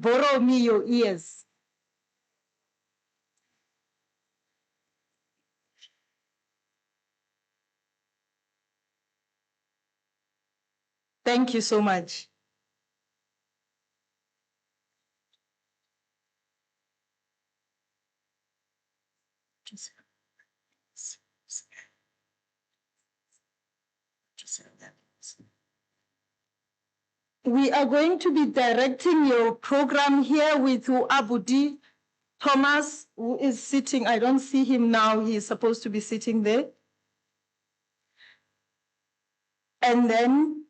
Borrow me your ears. Thank you so much. We are going to be directing your program here with Abudi Thomas, who is sitting. I don't see him now. He is supposed to be sitting there. And then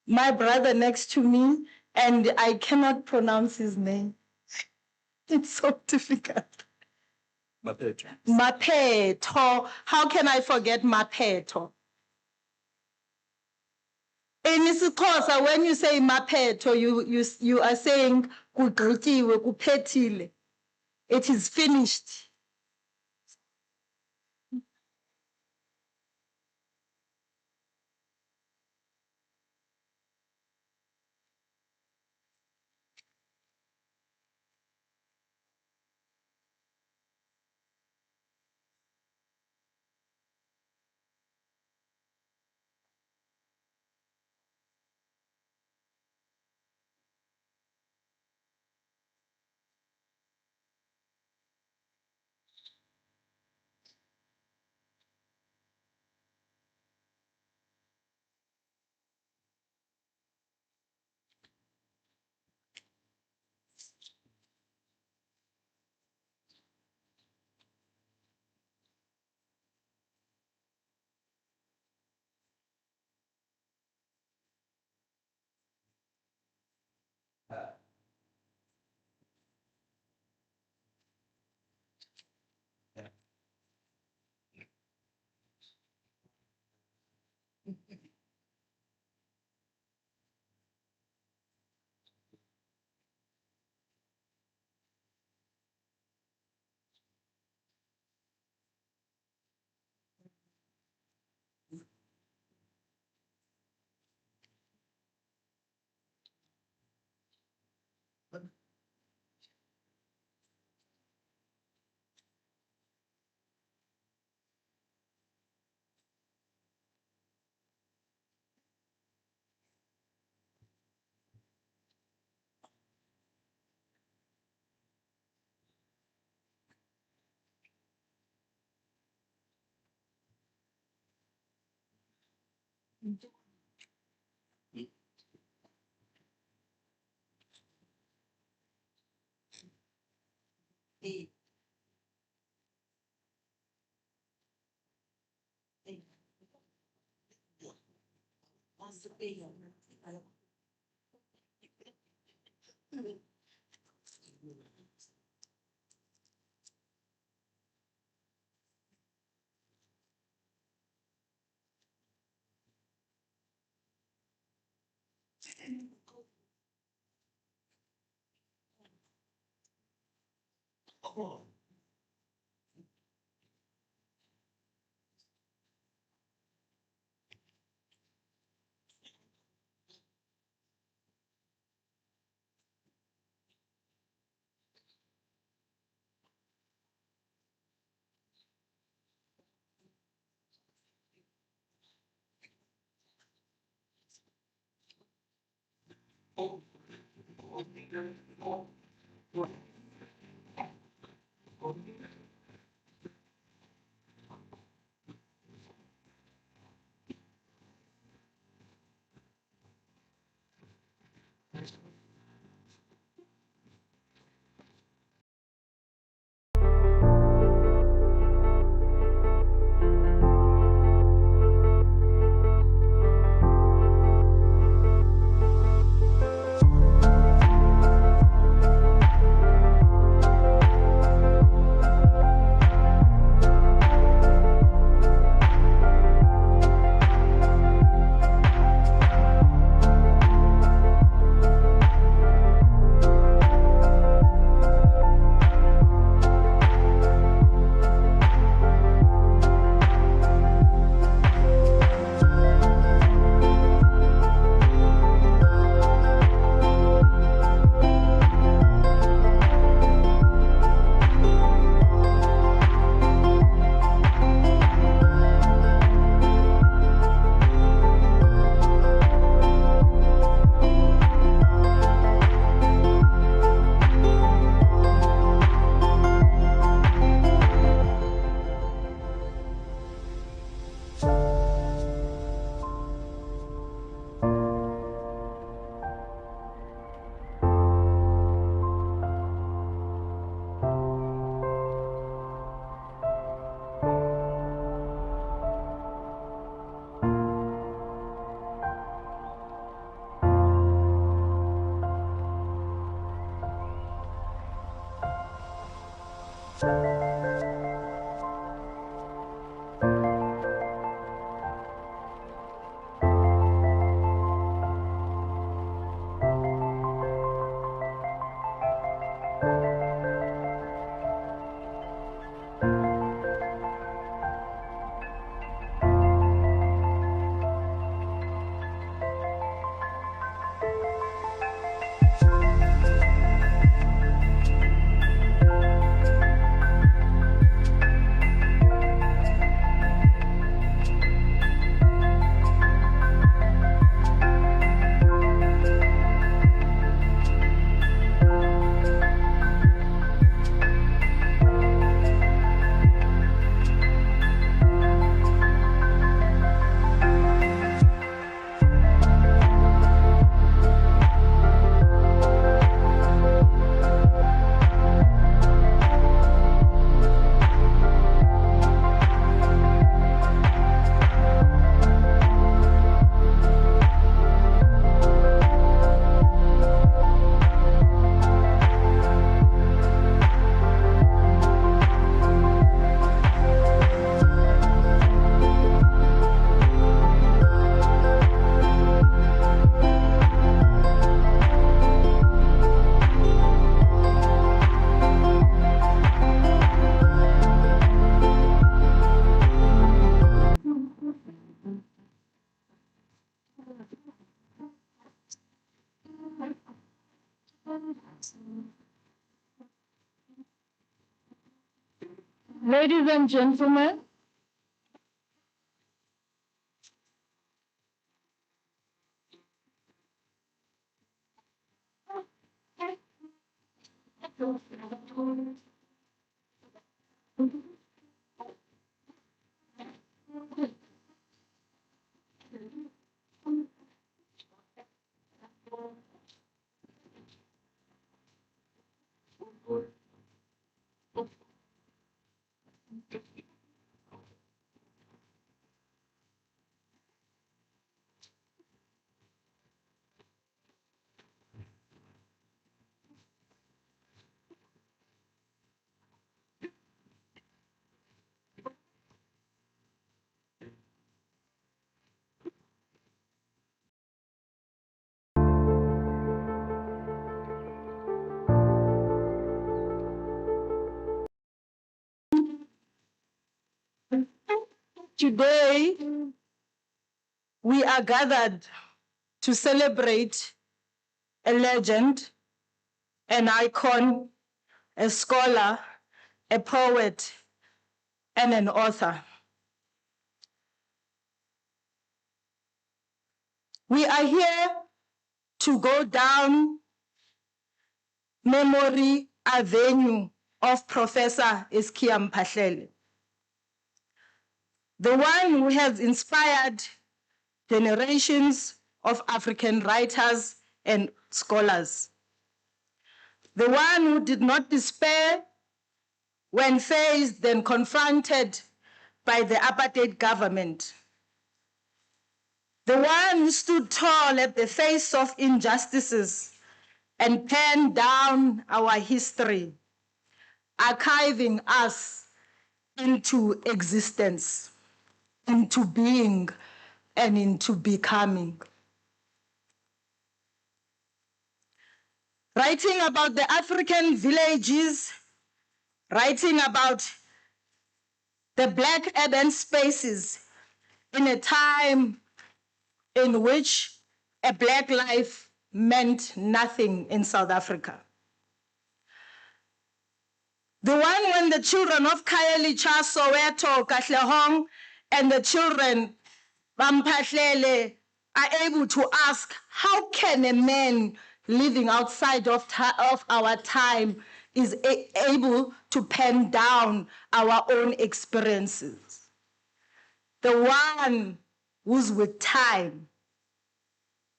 my brother next to me, and I cannot pronounce his name. It's so difficult. Maphetho. Maphetho. How can I forget Maphetho? In isiXhosa, when you say Maphetho, you are saying kugqityiwe, kuphethile. It is finished. Ladies and gentlemen, Today, we are gathered to celebrate a legend, an icon, a scholar, a poet, and an author. We are here to go down memory avenue of Professor Mphahlele, the one who has inspired generations of African writers and scholars, the one who did not despair when faced and confronted by the apartheid government, the one who stood tall at the face of injustices and penned down our history, archiving us into existence, into being, and into becoming. Writing about the African villages, writing about the Black urban spaces in a time in which a Black life meant nothing in South Africa. The one when the children of Khayelitsha, Soweto, Katlehong, and the children Mphahlele are able to ask, how can a man living outside of our time is able to pen down our own experiences? The one who's with time,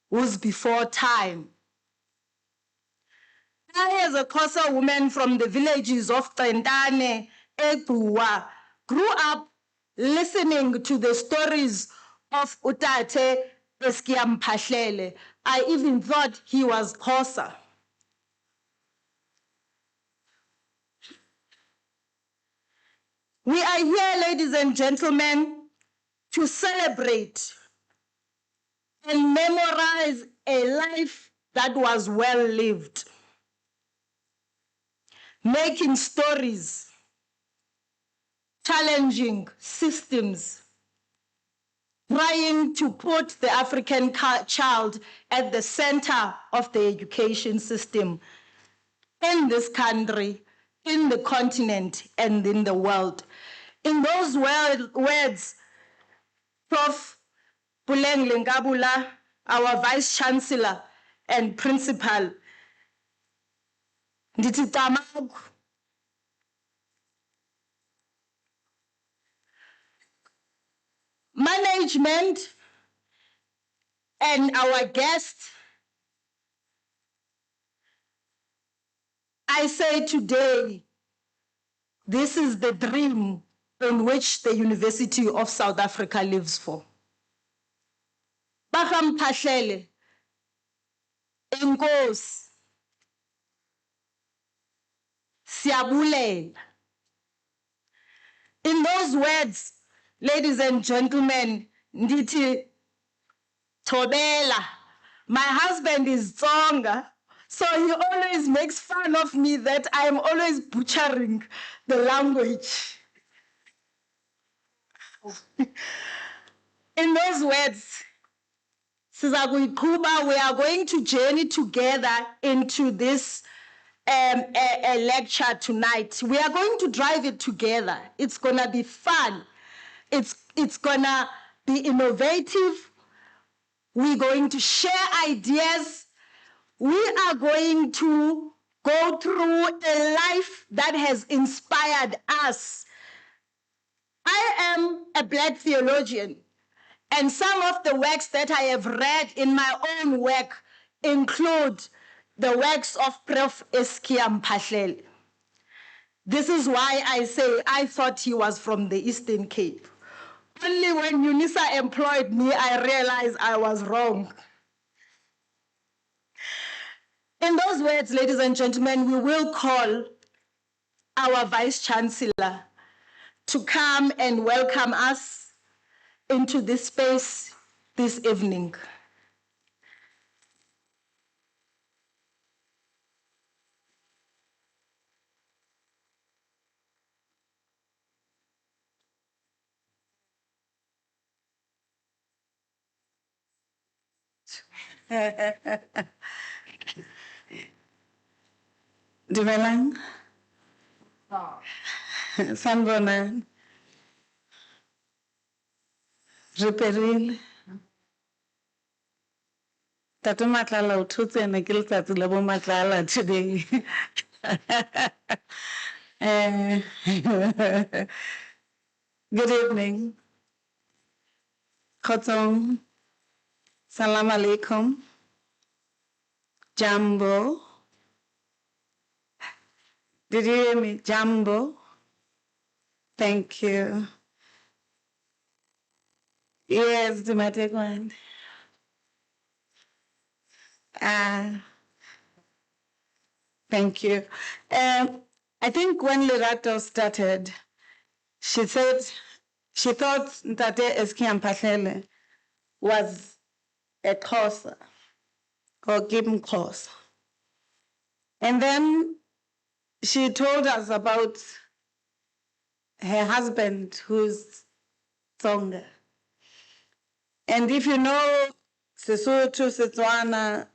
who's before time. I, as a Xhosa woman from the villages of Tleane, Etuwa, grew up listening to the stories of Utate Mphahlele. I even thought he was Xhosa. We are here, ladies and gentlemen, to celebrate and memorize a life that was well lived, making stories, challenging systems, trying to put the African child at the center of the education system in this country, in the continent, and in the world. In those words, Prof. Puleng Lengabula, our Vice Chancellor and Principal, ndithi Tamagu. Management and our guests, I say today, this is the dream in which the University of South Africa lives for. Mphahlele, Enkosi, siyabulela. In those words, ladies and gentlemen, ndithi Thobela. My husband is Tsonga, so he always makes fun of me that I'm always butchering the language. In those words, we are going to journey together into this a lecture tonight. We are going to drive it together. It's gonna be fun. It's gonna be innovative. We're going to share ideas. We are going to go through a life that has inspired us. I am a Black theologian, and some of the works that I have read in my own work include the works of Prof. Mphahlele. This is why I say I thought he was from the Eastern Cape. Only when Unisa employed me, I realized I was wrong. In those words, ladies and gentlemen, we will call our Vice Chancellor to come and welcome us into this space this evening. Dumelang. Sanbonan. Reperil. Tatu matlala ututse na kile tatu labo matlala today. Good evening. Khotsong. Salam alaikum. Jambo. Did you hear me? Jambo. Thank you. Yes, Dumategwan. Thank you. I think when Lerato started, she said she thought Ntate Mphahlele was a Xhosa or Gim Xhosa. And then she told us about her husband, who's Tsonga. And if you know Sesotho, Setswana,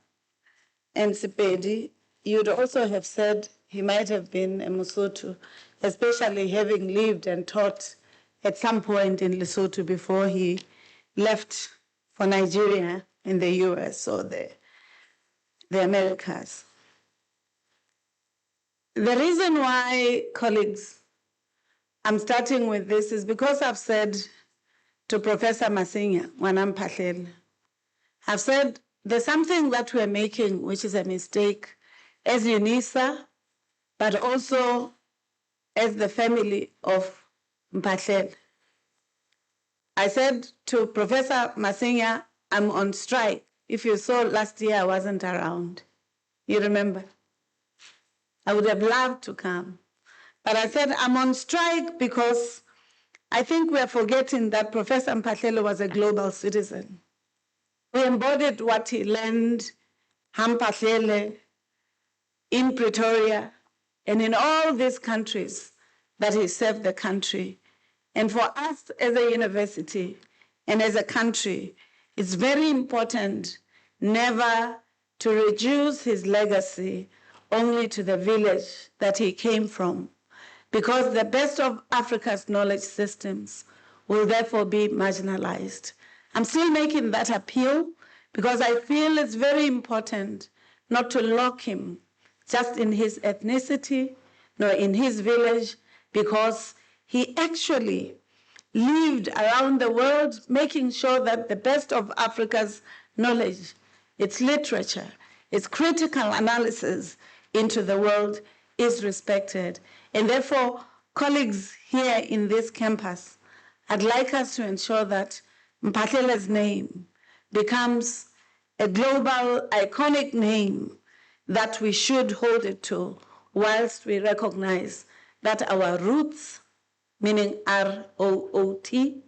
and Sepedi, you'd also have said he might have been a Mosotho, especially having lived and taught at some point in Lesotho before he left for Nigeria in the US or the Americas. The reason why, colleagues, I'm starting with this is because I've said to Professor Masinya, when Mphahlele, I've said there's something that we're making which is a mistake as Unisa, but also as the family of Mphahlele. I said to Professor Masinya, I'm on strike. If you saw last year, I wasn't around. You remember? I would have loved to come. But I said, I'm on strike because I think we're forgetting that Professor Mphahlele was a global citizen. We embodied what he learned, Mphahlele, in Pretoria, and in all these countries that he served the country. And for us as a university and as a country, it's very important never to reduce his legacy only to the village that he came from, because the best of Africa's knowledge systems will therefore be marginalized. I'm still making that appeal because I feel it's very important not to lock him just in his ethnicity, nor in his village, because he actually lived around the world making sure that the best of Africa's knowledge, its literature, its critical analysis into the world is respected. And therefore, colleagues here in this campus, I'd like us to ensure that Mphahlele's name becomes a global iconic name that we should hold it to, whilst we recognize that our roots, meaning R-O-O-T-S,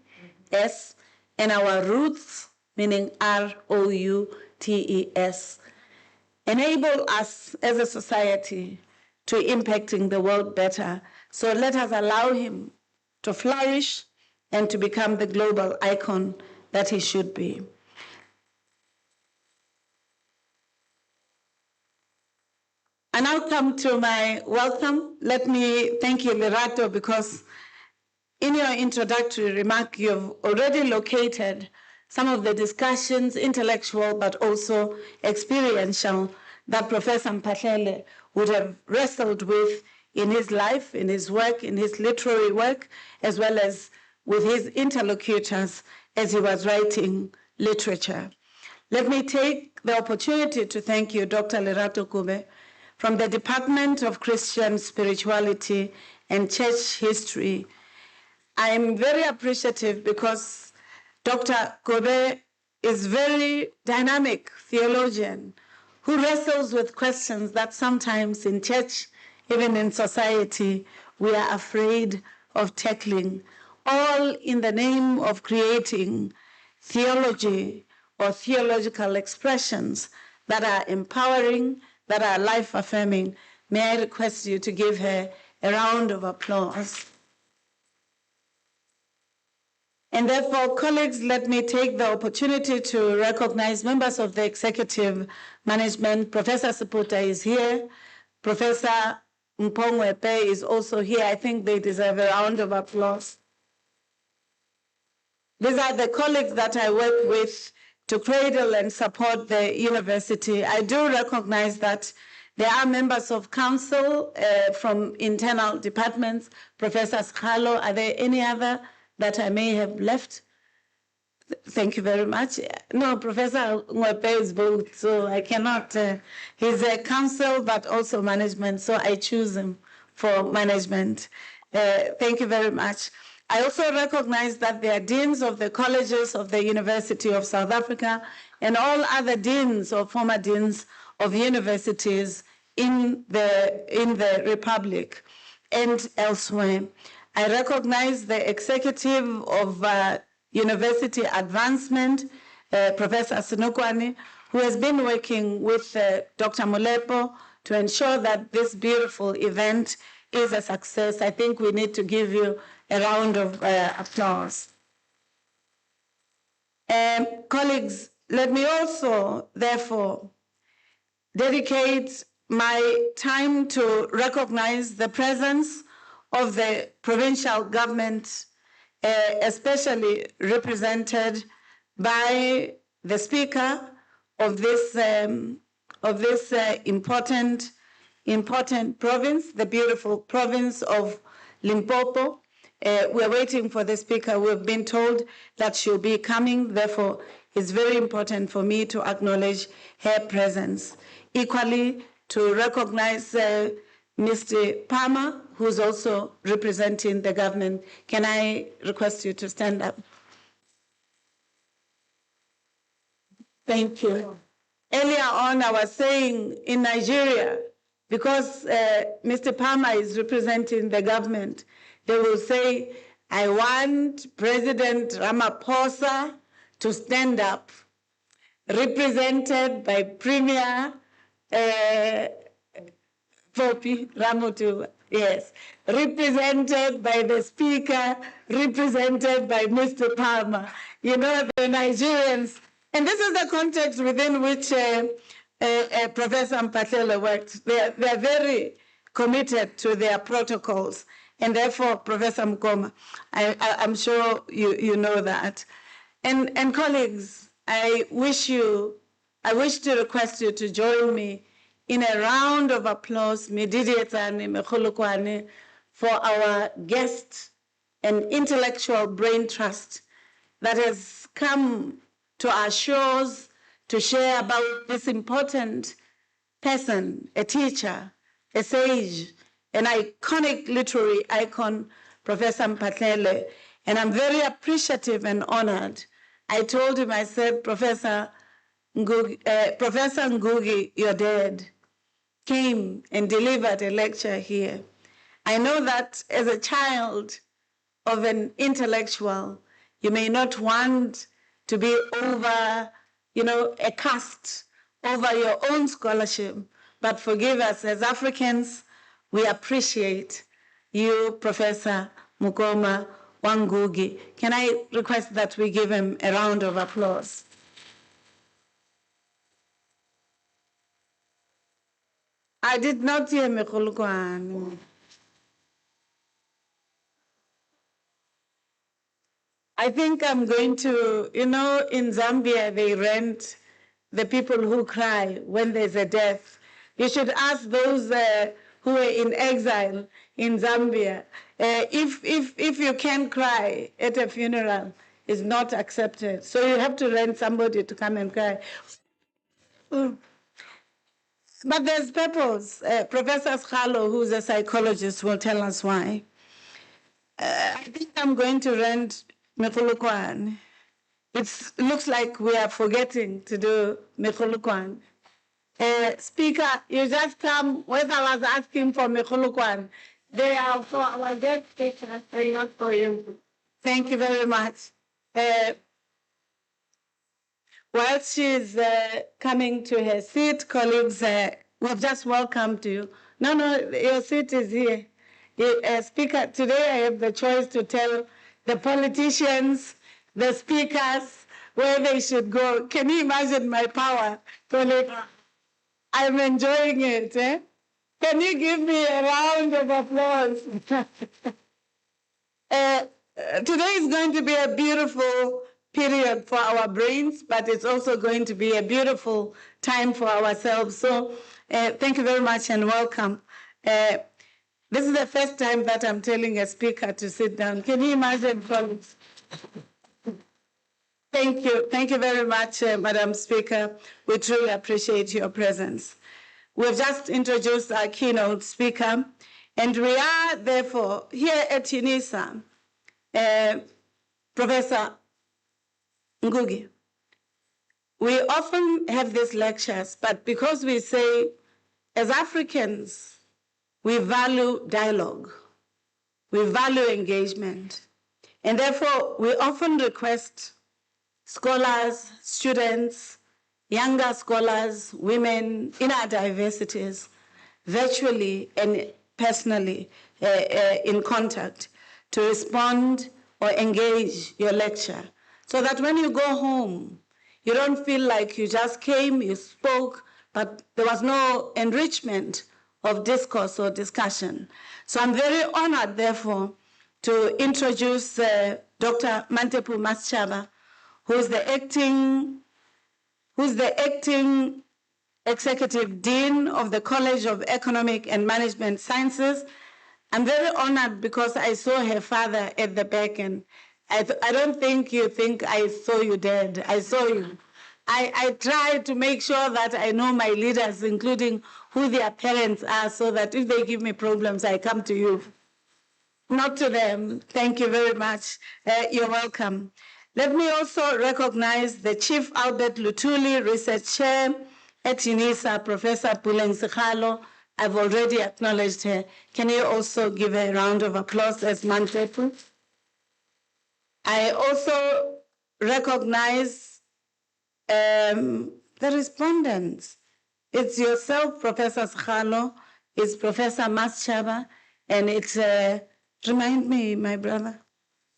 and our roots, meaning R-O-U-T-E-S, enable us as a society to impacting the world better. So let us allow him to flourish and to become the global icon that he should be. And I'll come to my welcome. Let me thank you, Lerato, because in your introductory remark, you've already located some of the discussions, intellectual but also experiential, that Professor Mphahlele would have wrestled with in his life, in his work, in his literary work, as well as with his interlocutors as he was writing literature. Let me take the opportunity to thank you, Dr. Lerato Kube, from the Department of Christian Spirituality and Church History. I am very appreciative because Dr. Kobe is a very dynamic theologian who wrestles with questions that sometimes in church, even in society, we are afraid of tackling, all in the name of creating theology or theological expressions that are empowering, that are life-affirming. May I request you to give her a round of applause. And therefore, colleagues, let me take the opportunity to recognize members of the executive management. Professor Siputa is here. Professor Mphahlele is also here. I think they deserve a round of applause. These are the colleagues that I work with to cradle and support the university. I do recognize that there are members of council from internal departments. Professor Mphahlele, are there any other that I may have left? Thank you very much. No, Professor Ngwepe is both, so I cannot. He's a council, but also management, so I choose him for management. Thank you very much. I also recognize that there are deans of the colleges of the University of South Africa and all other deans or former deans of universities in the Republic and elsewhere. I recognize the executive of University Advancement, Professor Polokwane, who has been working with Dr. Molepo to ensure that this beautiful event is a success. I think we need to give you a round of applause. Colleagues, let me also, therefore, dedicate my time to recognize the presence of the provincial government, especially represented by the Speaker of this important province, the beautiful province of Limpopo. We're waiting for the Speaker. We've been told that she'll be coming. Therefore, it's very important for me to acknowledge her presence. Equally, to recognize Mr. Palmer, who's also representing the government. Can I request you to stand up? Thank you. Earlier on, I was saying in Nigeria, because Mr. Palmer is representing the government, they will say, I want President Ramaphosa to stand up, represented by Premier Poppy Ramotu, yes, represented by the Speaker, represented by Mr. Palmer. You know, the Nigerians, and this is the context within which Professor Mphahlele worked. They're very committed to their protocols, and therefore, Professor Mkoma, I'm sure you know that. And colleagues, I wish to request you to join me in a round of applause, for our guest and intellectual brain trust that has come to our shores to share about this important person, a teacher, a sage, an iconic literary icon, Professor Mphahlele. And I'm very appreciative and honored. I told him, I said, Professor Ngugi, your dad, came and delivered a lecture here. I know that as a child of an intellectual, you may not want to be over, a caste over your own scholarship, but forgive us, as Africans, we appreciate you, Professor Mukoma Wangugi. Can I request that we give him a round of applause? I did not hear Polokwane. I think I'm going to, in Zambia, they rent the people who cry when there's a death. You should ask those who are in exile in Zambia. If you can cry at a funeral, it's not accepted. So you have to rent somebody to come and cry. But there's purpose. Professor Mphahlele, who's a psychologist, will tell us why. I think I'm going to rent Polokwane. It looks like we are forgetting to do Polokwane. Speaker, you just come when I was asking for Polokwane. They are for our guest speaker, and not for you. Thank you very much. While she's coming to her seat, colleagues, we've just welcomed you. No, your seat is here. Speaker, today I have the choice to tell the politicians the speakers where they should go. Can you imagine my power, colleague? I'm enjoying it. Eh? Can you give me a round of applause? Today is going to be a beautiful period for our brains, but it's also going to be a beautiful time for ourselves. So thank you very much and welcome. This is the first time that I'm telling a speaker to sit down. Can you imagine, colleagues? Thank you. Thank you very much, Madam Speaker. We truly appreciate your presence. We've just introduced our keynote speaker, and we are, therefore, here at Unisa, Professor Ngugi. We often have these lectures, but because we say, as Africans, we value dialogue, we value engagement, and therefore we often request scholars, students, younger scholars, women in our diversities, virtually and personally in contact, to respond or engage your lecture, so that when you go home, you don't feel like you just came, you spoke, but there was no enrichment of discourse or discussion. So I'm very honored, therefore, to introduce Dr. Mantepu Maschaba, who's the acting Executive Dean of the College of Economic and Management Sciences. I'm very honored because I saw her father at the back, and I don't think you think I saw you dead. I saw you. I try to make sure that I know my leaders, including who their parents are, so that if they give me problems, I come to you. Not to them. Thank you very much. You're welcome. Let me also recognize the Chief Albert Lutuli Research Chair at Unisa, Professor Puleng Sikhalo. I've already acknowledged her. Can you also give her a round of applause as Mantepu? I also recognize the respondents. It's yourself, Professor Sikhalo, it's Professor Maschaba, and it's, remind me, my brother,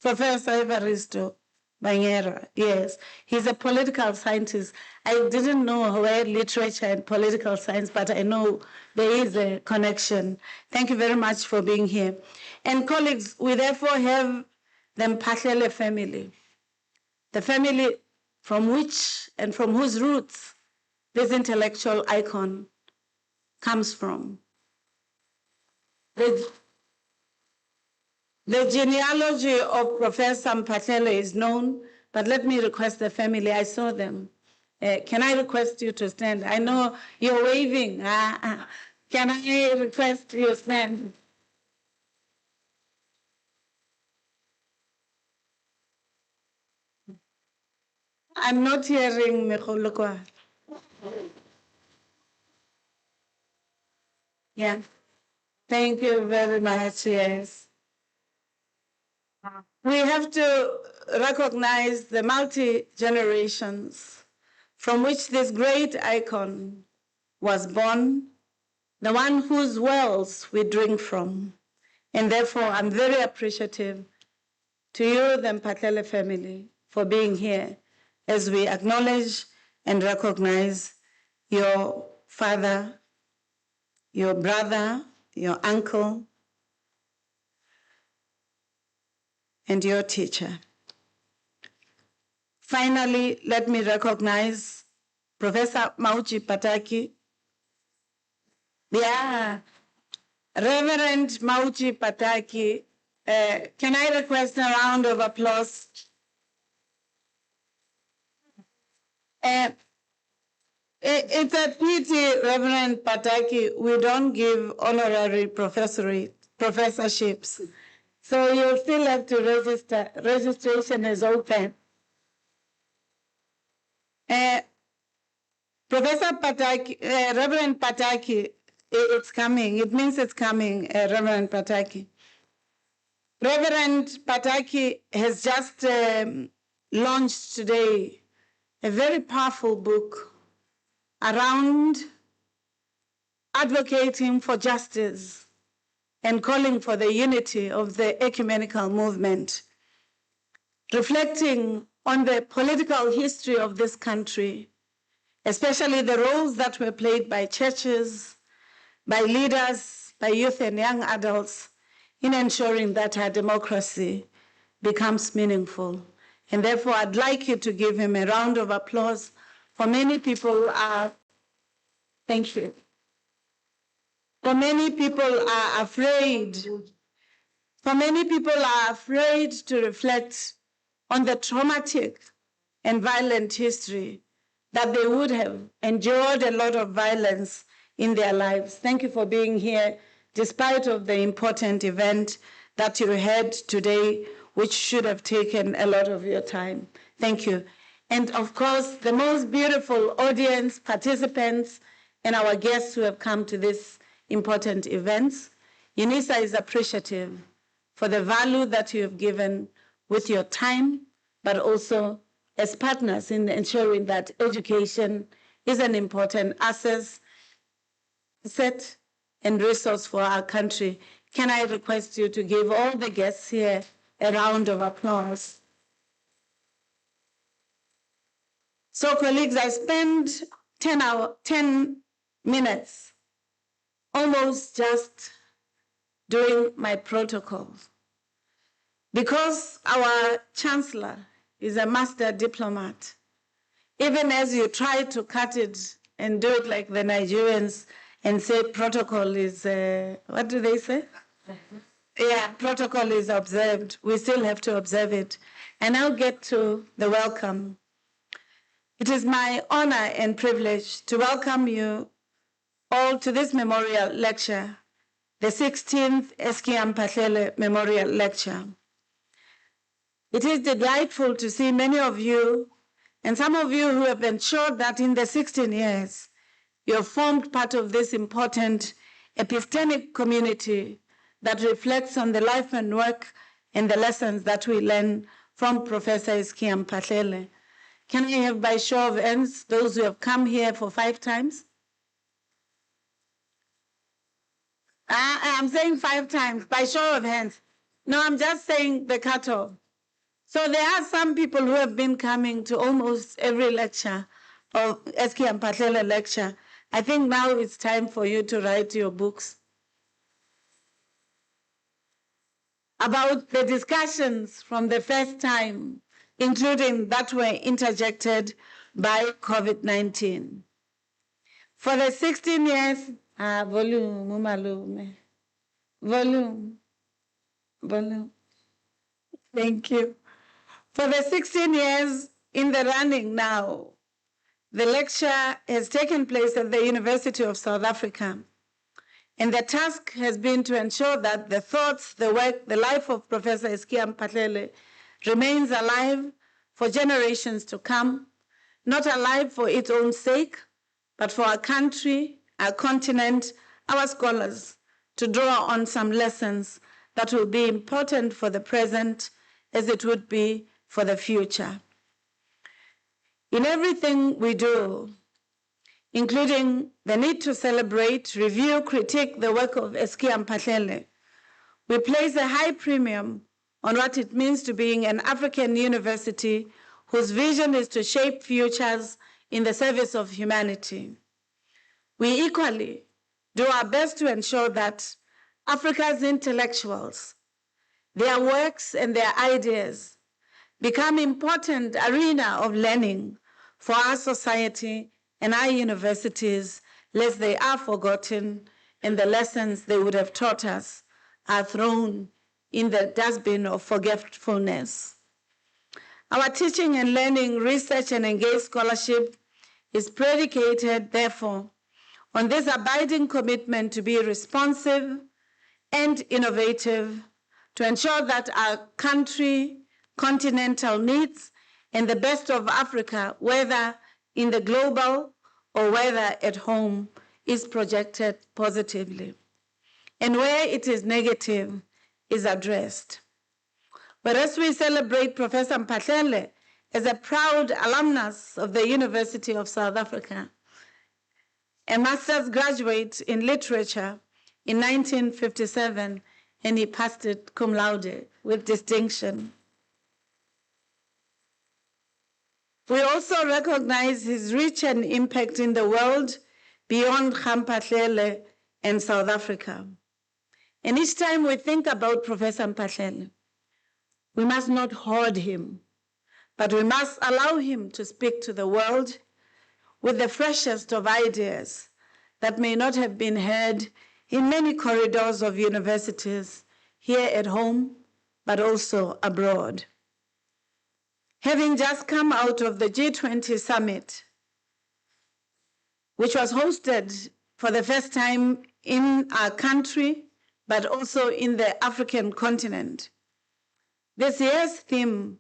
Professor Evaristo Banyera, yes. He's a political scientist. I didn't know where literature and political science, but I know there is a connection. Thank you very much for being here. And colleagues, we therefore have the Mphahlele family, the family from which and from whose roots this intellectual icon comes from. The genealogy of Professor Mphahlele is known, but let me request the family. I saw them. Can I request you to stand? I know you're waving. Can I request you stand? I'm not hearing Polokwane. Yeah. Thank you very much, yes. We have to recognize the multi-generations from which this great icon was born, the one whose wells we drink from. And therefore, I'm very appreciative to you, the Mphahlele family, for being here as we acknowledge and recognize your father, your brother, your uncle, and your teacher. Finally, let me recognize Professor Mauchi Pataki. Yeah, Reverend Mauchi Pataki. Can I request a round of applause? It's a pity, Reverend Pataki, we don't give honorary professorships. So you'll still have to register. Registration is open. Professor Pataki, Reverend Pataki, it's coming. It means it's coming, Reverend Pataki. Reverend Pataki has just launched today a very powerful book around advocating for justice and calling for the unity of the ecumenical movement. reflecting on the political history of this country, especially the roles that were played by churches, by leaders, by youth and young adults in ensuring that our democracy becomes meaningful. And therefore, I'd like you to give him a round of applause. For many people are, thank you. For many people are afraid. For many people are afraid to reflect on the traumatic and violent history that they would have endured a lot of violence in their lives. Thank you for being here, despite of the important event that you had today, which should have taken a lot of your time. Thank you. And of course, the most beautiful audience, participants, and our guests who have come to this important event. Unisa is appreciative for the value that you have given with your time, but also as partners in ensuring that education is an important asset and resource for our country. Can I request you to give all the guests here a round of applause? So colleagues, I spent 10 minutes almost just doing my protocols. Because our chancellor is a master diplomat, even as you try to cut it and do it like the Nigerians and say protocol is, what do they say? Yeah, protocol is observed. We still have to observe it. And I'll get to the welcome. It is my honor and privilege to welcome you all to this memorial lecture, the 16th Mphahlele Memorial Lecture. It is delightful to see many of you, and some of you who have ensured that in the 16 years, you have formed part of this important epistemic community that reflects on the life and work and the lessons that we learn from Professor Mphahlele. Can I have, by show of hands, those who have come here for 5 times? I'm saying 5 times, by show of hands. No, I'm just saying the cutoff. So there are some people who have been coming to almost every lecture of Mphahlele lecture. I think now it's time for you to write your books about the discussions from the first time, including that were interjected by COVID-19. For the 16 years, volume. Thank you. For the 16 years in the running now, the lecture has taken place at the University of South Africa. And the task has been to ensure that the thoughts, the work, the life of Professor Mphahlele remains alive for generations to come, not alive for its own sake, but for our country, our continent, our scholars, to draw on some lessons that will be important for the present as it would be for the future. In everything we do, including the need to celebrate, review, critique the work of Mphahlele, we place a high premium on what it means to being an African university whose vision is to shape futures in the service of humanity. We equally do our best to ensure that Africa's intellectuals, their works and their ideas become important arena of learning for our society and our universities, lest they are forgotten and the lessons they would have taught us are thrown in the dustbin of forgetfulness. Our teaching and learning, research and engaged scholarship is predicated, therefore, on this abiding commitment to be responsive and innovative, to ensure that our country, continental needs, and the best of Africa, whether in the global or whether at home, is projected positively. And where it is negative, is addressed. Whereas we celebrate Professor Mphahlele as a proud alumnus of the University of South Africa, a master's graduate in literature in 1957, and he passed it cum laude with distinction. We also recognize his reach and impact in the world beyond Mphahlele and South Africa. And each time we think about Professor Mphahlele, we must not hoard him, but we must allow him to speak to the world with the freshest of ideas that may not have been heard in many corridors of universities here at home, but also abroad. Having just come out of the G20 summit, which was hosted for the first time in our country, but also in the African continent. This year's theme,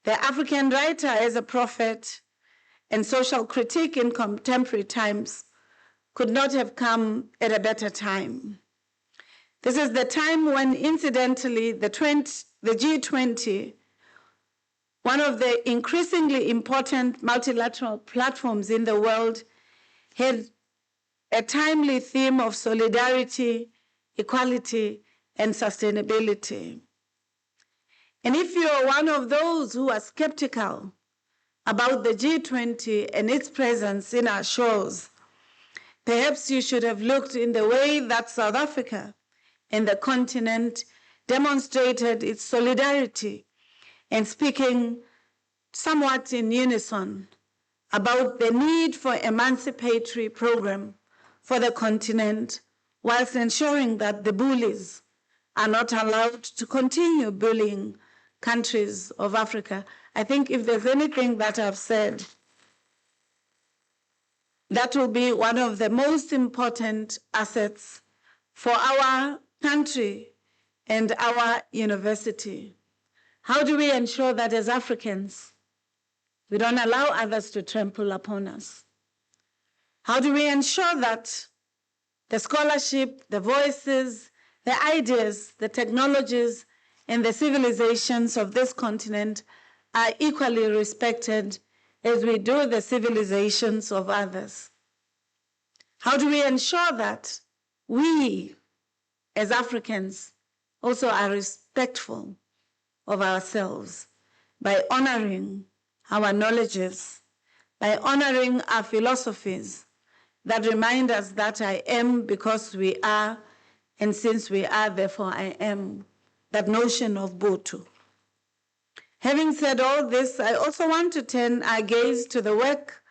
the African writer as a prophet and social critique in contemporary times, could not have come at a better time. This is the time when, incidentally, the G20, one of the increasingly important multilateral platforms in the world, had a timely theme of solidarity, equality, and sustainability. And if you're one of those who are skeptical about the G20 and its presence in our shores, perhaps you should have looked in the way that South Africa and the continent demonstrated its solidarity and speaking somewhat in unison about the need for emancipatory program for the continent, whilst ensuring that the bullies are not allowed to continue bullying countries of Africa. I think if there's anything that I've said, that will be one of the most important assets for our country and our university. How do we ensure that as Africans, we don't allow others to trample upon us? How do we ensure that the scholarship, the voices, the ideas, the technologies, and the civilizations of this continent are equally respected as we do the civilizations of others? How do we ensure that we, as Africans, also are respectful of ourselves by honoring our knowledges, by honoring our philosophies that remind us that I am because we are, and since we are, therefore I am, that notion of Butu. Having said all this, I also want to turn our gaze to the work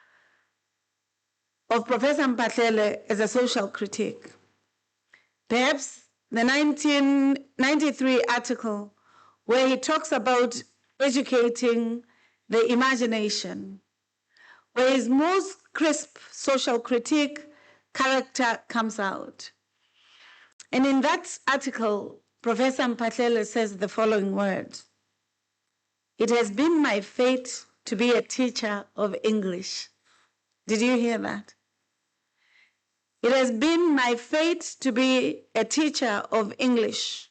of Professor Mphahlele as a social critic. Perhaps the 1993 article where he talks about educating the imagination, where his most crisp social critique character comes out. And in that article, Professor Mphahlele says the following words: "It has been my fate to be a teacher of English." Did you hear that? It has been my fate to be a teacher of English.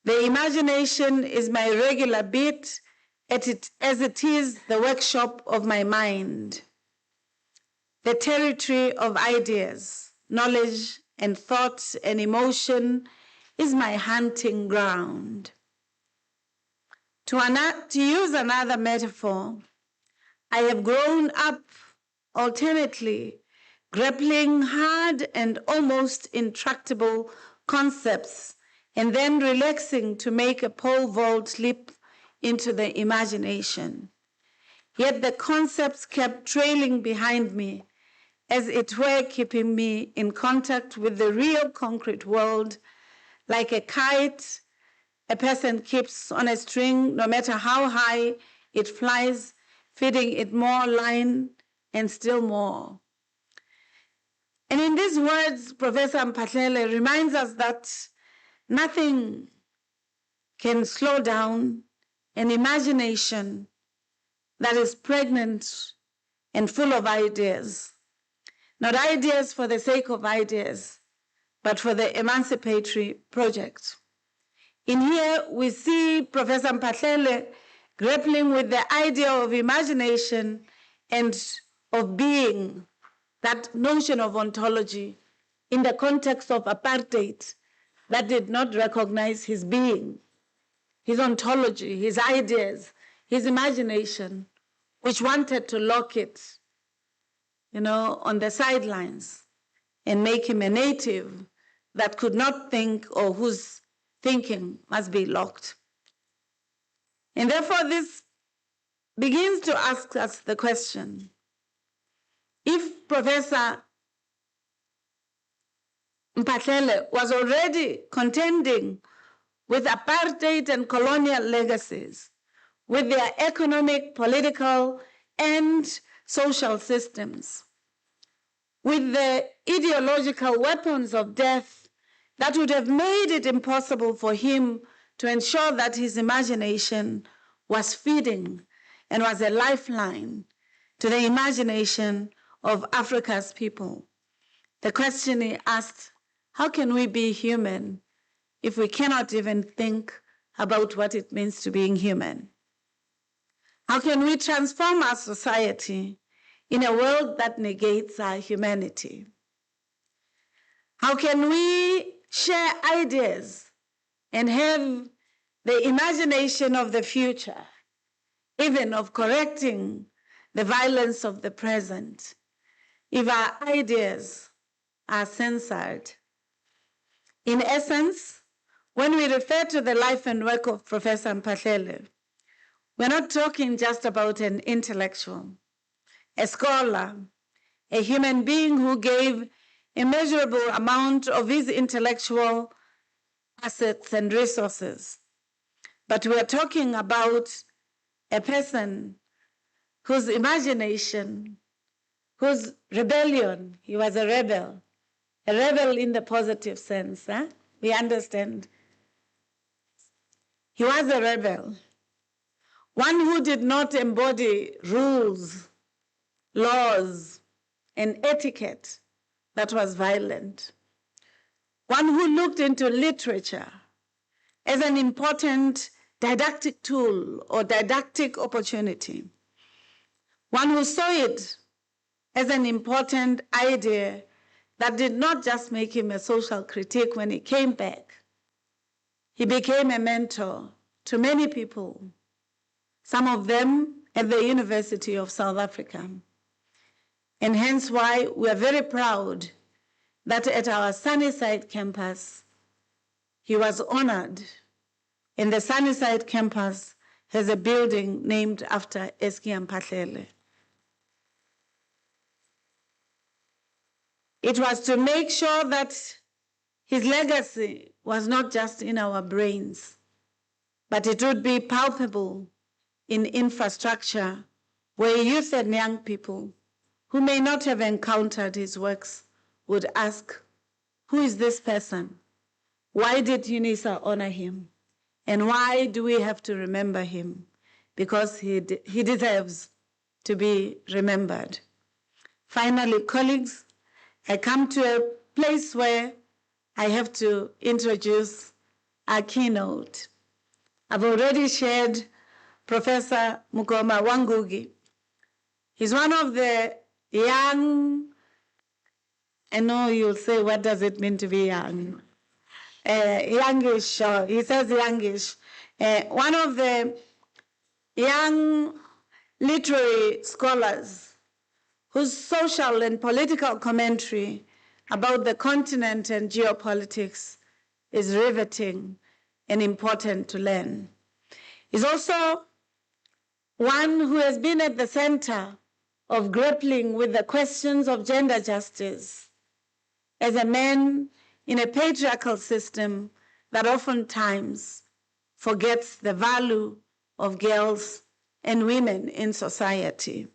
The imagination is my regular beat, as it is the workshop of my mind. The territory of ideas, knowledge, and thought and emotion is my hunting ground. To use another metaphor, I have grown up alternately grappling hard and almost intractable concepts and then relaxing to make a pole vault leap into the imagination. Yet the concepts kept trailing behind me, as it were keeping me in contact with the real concrete world, like a kite a person keeps on a string, no matter how high it flies, feeding it more line and still more. And in these words, Professor Mphahlele reminds us that nothing can slow down an imagination that is pregnant and full of ideas. Not ideas for the sake of ideas, but for the emancipatory project. In here, we see Professor Mphahlele grappling with the idea of imagination and of being, that notion of ontology in the context of apartheid that did not recognize his being, his ontology, his ideas, his imagination which wanted to lock it, on the sidelines and make him a native that could not think or whose thinking must be locked. And therefore, this begins to ask us the question, if Professor Mphahlele was already contending with apartheid and colonial legacies, with their economic, political, and social systems, with the ideological weapons of death that would have made it impossible for him to ensure that his imagination was feeding and was a lifeline to the imagination of Africa's people. The question he asked, how can we be human if we cannot even think about what it means to being human? How can we transform our society in a world that negates our humanity? How can we share ideas and have the imagination of the future, even of correcting the violence of the present, if our ideas are censored? In essence, when we refer to the life and work of Professor Mphahlele, we're not talking just about an intellectual, a scholar, a human being who gave immeasurable amount of his intellectual assets and resources. But we're talking about a person whose imagination, whose rebellion, he was a rebel in the positive sense. We understand. He was a rebel, one who did not embody rules, laws, and etiquette that was violent. One who looked into literature as an important didactic tool or didactic opportunity. One who saw it as an important idea that did not just make him a social critic when he came back. He became a mentor to many people, some of them at the University of South Africa. And hence why we are very proud that at our Sunnyside campus, he was honored. And the Sunnyside campus has a building named after Mphahlele. It was to make sure that his legacy was not just in our brains, but it would be palpable in infrastructure where youth and young people who may not have encountered his works would ask, who is this person? Why did Unisa honor him? And why do we have to remember him? Because he deserves to be remembered. Finally, colleagues, I come to a place where I have to introduce our keynote. I've already shared Professor Mugoma Wangugi. He's one of the young, I know you'll say, what does it mean to be young? Youngish, he says youngish. One of the young literary scholars whose social and political commentary about the continent and geopolitics is riveting and important to learn. He's also one who has been at the center of grappling with the questions of gender justice as a man in a patriarchal system that oftentimes forgets the value of girls and women in society.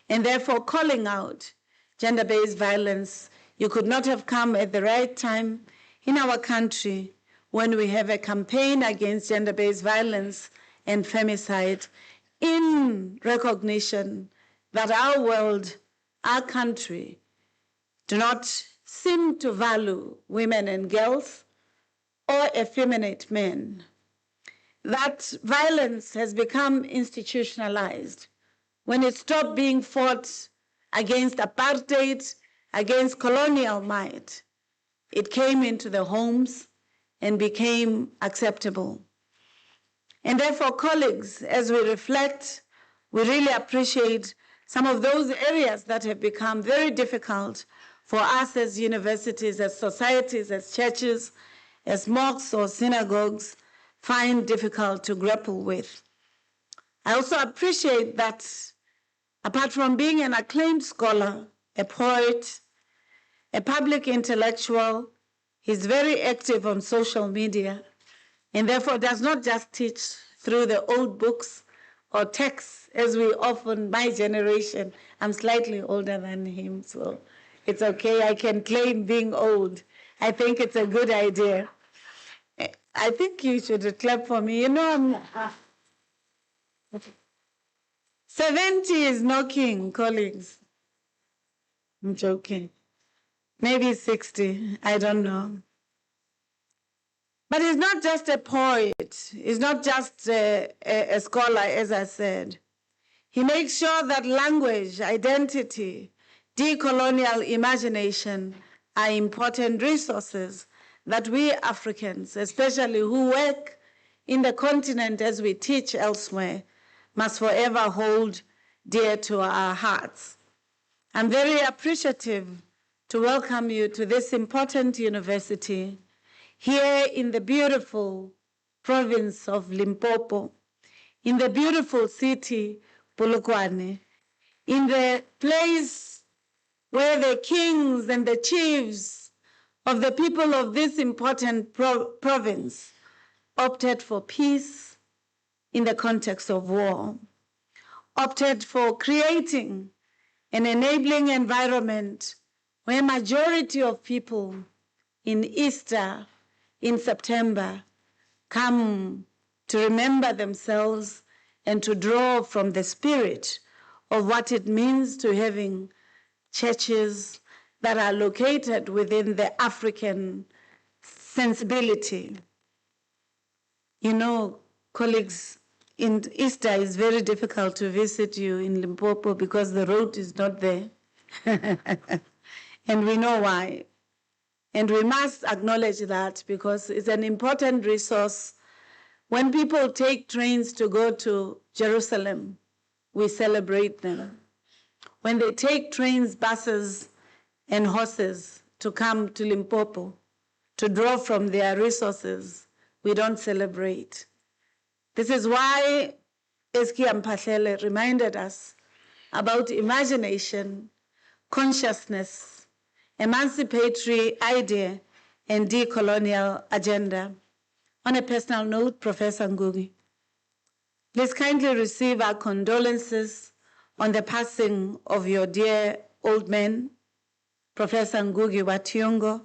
And therefore calling out gender-based violence, you could not have come at the right time in our country when we have a campaign against gender-based violence and femicide in recognition that our world, our country, do not seem to value women and girls or effeminate men. That violence has become institutionalized. When it stopped being fought against apartheid, against colonial might, it came into the homes and became acceptable. And therefore, colleagues, as we reflect We really appreciate some of those areas that have become very difficult for us as universities, as societies, as churches, as mosques or synagogues find difficult to grapple with. I also appreciate that apart from being an acclaimed scholar, a poet, a public intellectual, he's very active on social media and therefore does not just teach through the old books or texts as we often, my generation, I'm slightly older than him, so it's okay, I can claim being old. I think it's a good idea. I think you should clap for me. You know, 70 is knocking, colleagues. I'm joking. Maybe 60, I don't know. But he's not just a poet. He's not just a scholar, as I said. He makes sure that language, identity, decolonial imagination are important resources that we Africans, especially who work in the continent as we teach elsewhere, must forever hold dear to our hearts. I'm very appreciative to welcome you to this important university here in the beautiful province of Limpopo, in the beautiful city, Polokwane, in the place where the kings and the chiefs of the people of this important province opted for peace in the context of war, opted for creating an enabling environment where majority of people in Easter, in September, come to remember themselves and to draw from the spirit of what it means to having churches that are located within the African sensibility. You know, colleagues, in Easter it's very difficult to visit you in Limpopo because the road is not there. And we know why. And we must acknowledge that because it's an important resource. When people take trains to go to Jerusalem, we celebrate them. When they take trains, buses, and horses to come to Limpopo, to draw from their resources, we don't celebrate. This is why Mphahlele reminded us about imagination, consciousness, emancipatory idea, and decolonial agenda. On a personal note, Professor Ngugi, please kindly receive our condolences on the passing of your dear old man, Professor Ngugi wa Thiong'o,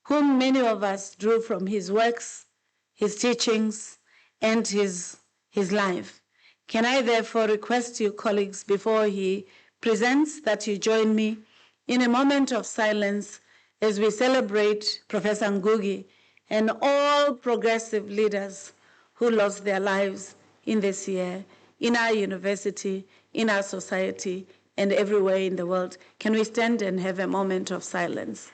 whom many of us drew from his works, his teachings, and his life. Can I therefore request you, colleagues, before he presents, that you join me in a moment of silence as we celebrate Professor Ngugi and all progressive leaders who lost their lives in this year, in our university, in our society, and everywhere in the world. Can we stand and have a moment of silence?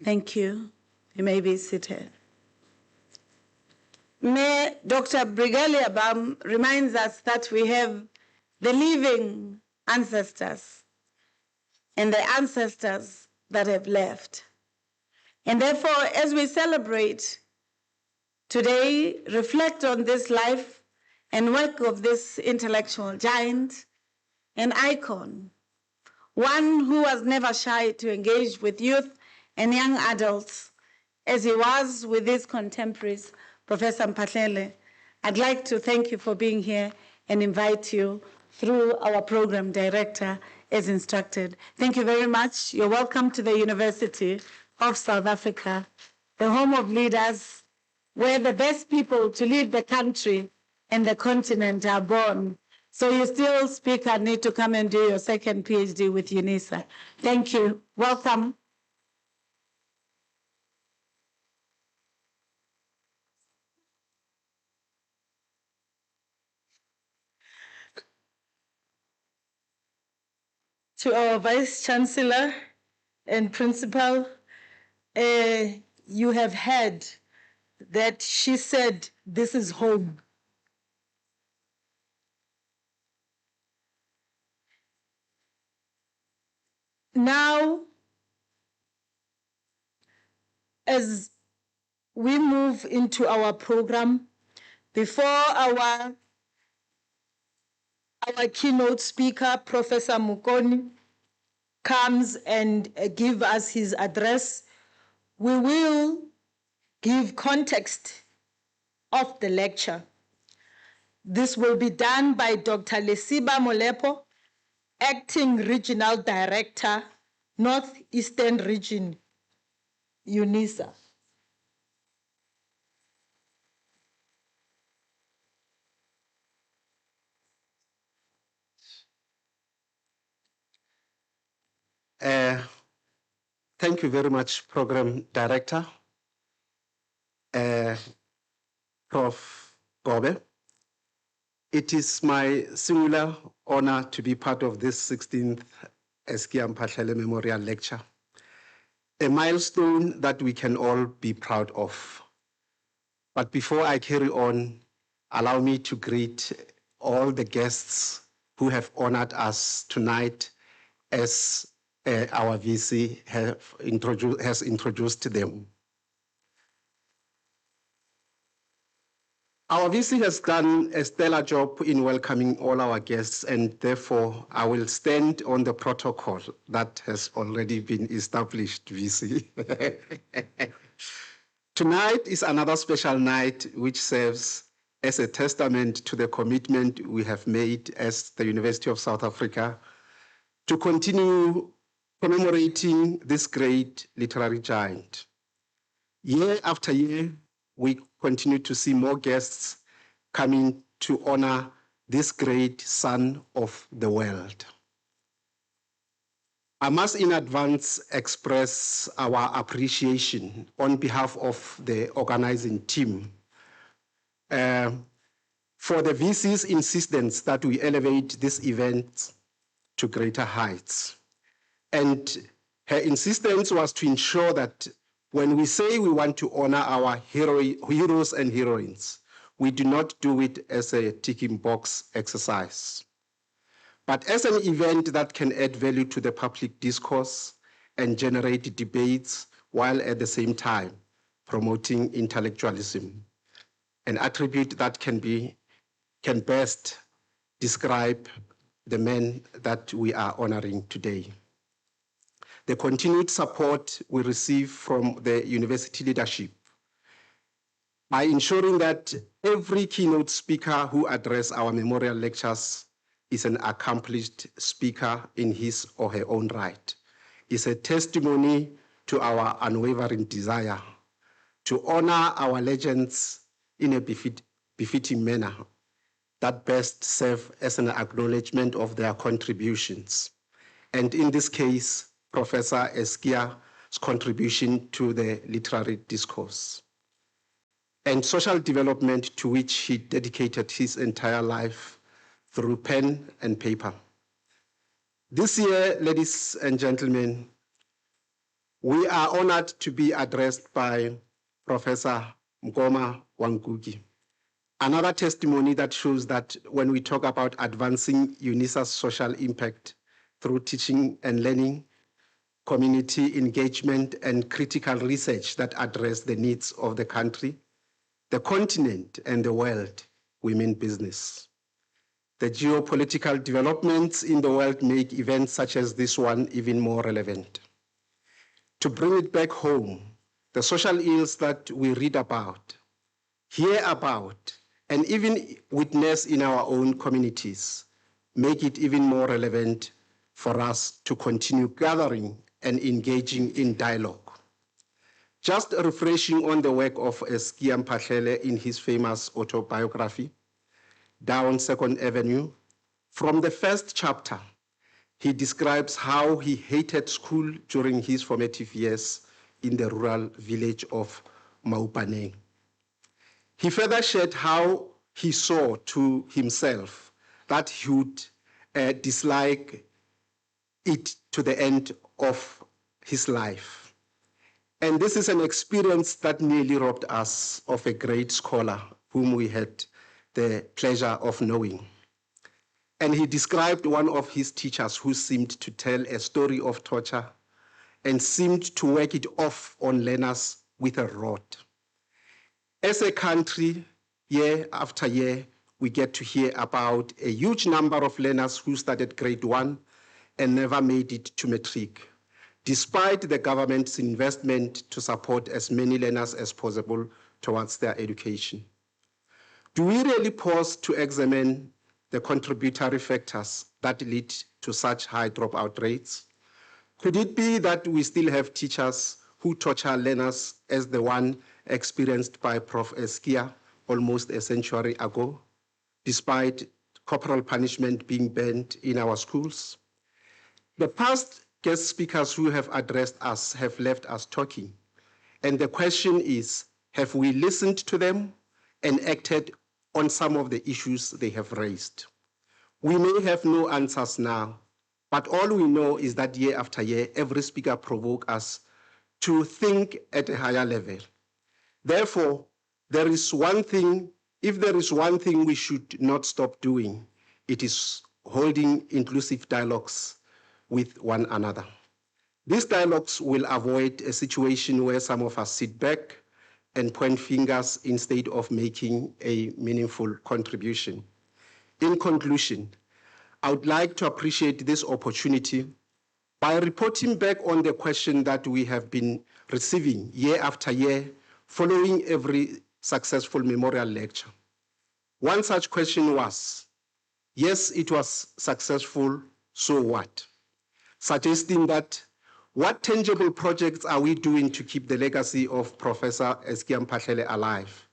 Thank you. You may be seated. Dr. Brigalia Bam reminds us that we have the living ancestors and the ancestors that have left. And therefore, as we celebrate today, reflect on this life and work of this intellectual giant, an icon, one who was never shy to engage with youth and young adults as he was with his contemporaries, Professor Mphahlele. I'd like to thank you for being here and invite you through our program director as instructed. Thank you very much. You're welcome to the University of South Africa, the home of leaders, where the best people to lead the country and the continent are born. So you still, Speaker, need to come and do your second PhD with Unisa. Thank you. Welcome. To our Vice Chancellor and Principal, you have heard that she said this is home. Now, as we move into our program, before our keynote speaker, Professor Mukoni, comes and give us his address, we will give context of the lecture. This will be done by Dr. Lesiba Molepo, Acting Regional Director, Northeastern Region, Unisa. Thank you very much, Program Director, Prof. Gobe. It is my singular honor to be part of this 16th Mphahlele Memorial Lecture, a milestone that we can all be proud of. But before I carry on, allow me to greet all the guests who have honored us tonight as our VC has introduced them. Our VC has done a stellar job in welcoming all our guests, and therefore I will stand on the protocol that has already been established, VC. Tonight is another special night which serves as a testament to the commitment we have made as the University of South Africa to continue commemorating this great literary giant. Year after year, we continue to see more guests coming to honor this great son of the world. I must in advance express our appreciation on behalf of the organizing team for the VC's insistence that we elevate this event to greater heights. And her insistence was to ensure that when we say we want to honor our heroes and heroines, we do not do it as a ticking box exercise, but as an event that can add value to the public discourse and generate debates while at the same time promoting intellectualism, an attribute that can best describe the men that we are honoring today. The continued support we receive from the university leadership by ensuring that every keynote speaker who addresses our memorial lectures is an accomplished speaker in his or her own right is a testimony to our unwavering desire to honor our legends in a befitting manner that best serve as an acknowledgement of their contributions. And in this case, Professor Eskia's contribution to the literary discourse and social development to which he dedicated his entire life through pen and paper. This year, ladies and gentlemen, we are honored to be addressed by Professor Mgoma Wangugi. Another testimony that shows that when we talk about advancing Unisa's social impact through teaching and learning, community engagement, and critical research that address the needs of the country, the continent, and the world, we mean business. The geopolitical developments in the world make events such as this one even more relevant. To bring it back home, the social ills that we read about, hear about, and even witness in our own communities make it even more relevant for us to continue gathering and engaging in dialogue. Just refreshing on the work of Mphahlele in his famous autobiography, Down 2nd Avenue, from the first chapter, he describes how he hated school during his formative years in the rural village of Maupaneng. He further shared how he saw to himself that he would dislike it to the end of his life. And this is an experience that nearly robbed us of a great scholar whom we had the pleasure of knowing. And he described one of his teachers who seemed to tell a story of torture and seemed to work it off on learners with a rod. As a country, year after year, we get to hear about a huge number of learners who started grade 1 and never made it to matric, despite the government's investment to support as many learners as possible towards their education. Do we really pause to examine the contributory factors that lead to such high dropout rates? Could it be that we still have teachers who torture learners as the one experienced by Prof. Eskia almost a century ago, despite corporal punishment being banned in our schools? The past guest speakers who have addressed us have left us talking. And the question is, have we listened to them and acted on some of the issues they have raised? We may have no answers now, but all we know is that year after year, every speaker provokes us to think at a higher level. Therefore, there is one thing, if there is one thing we should not stop doing, it is holding inclusive dialogues with one another. These dialogues will avoid a situation where some of us sit back and point fingers instead of making a meaningful contribution. In conclusion, I would like to appreciate this opportunity by reporting back on the question that we have been receiving year after year following every successful memorial lecture. One such question was, yes, it was successful, so what? Suggesting that what tangible projects are we doing to keep the legacy of Professor Mphahlele alive?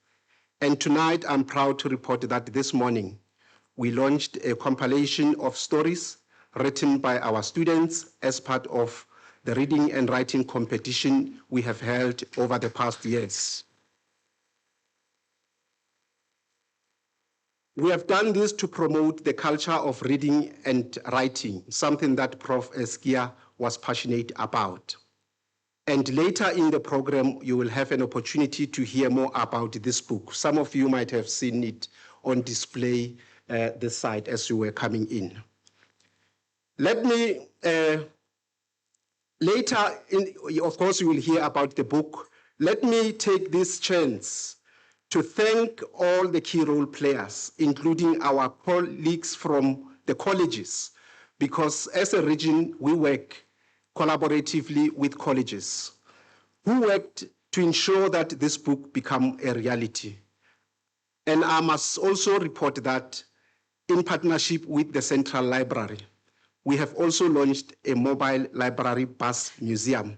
And tonight, I'm proud to report that this morning, we launched a compilation of stories written by our students as part of the reading and writing competition we have held over the past years. We have done this to promote the culture of reading and writing, something that Prof. Eskia was passionate about. And later in the program, you will have an opportunity to hear more about this book. Some of you might have seen it on display this side as you were coming in. Let me, later, of course, you will hear about the book. Let me take this chance to thank all the key role players, including our colleagues from the colleges, because as a region, we work collaboratively with colleges who worked to ensure that this book become a reality. And I must also report that in partnership with the Central Library, we have also launched a mobile library bus museum,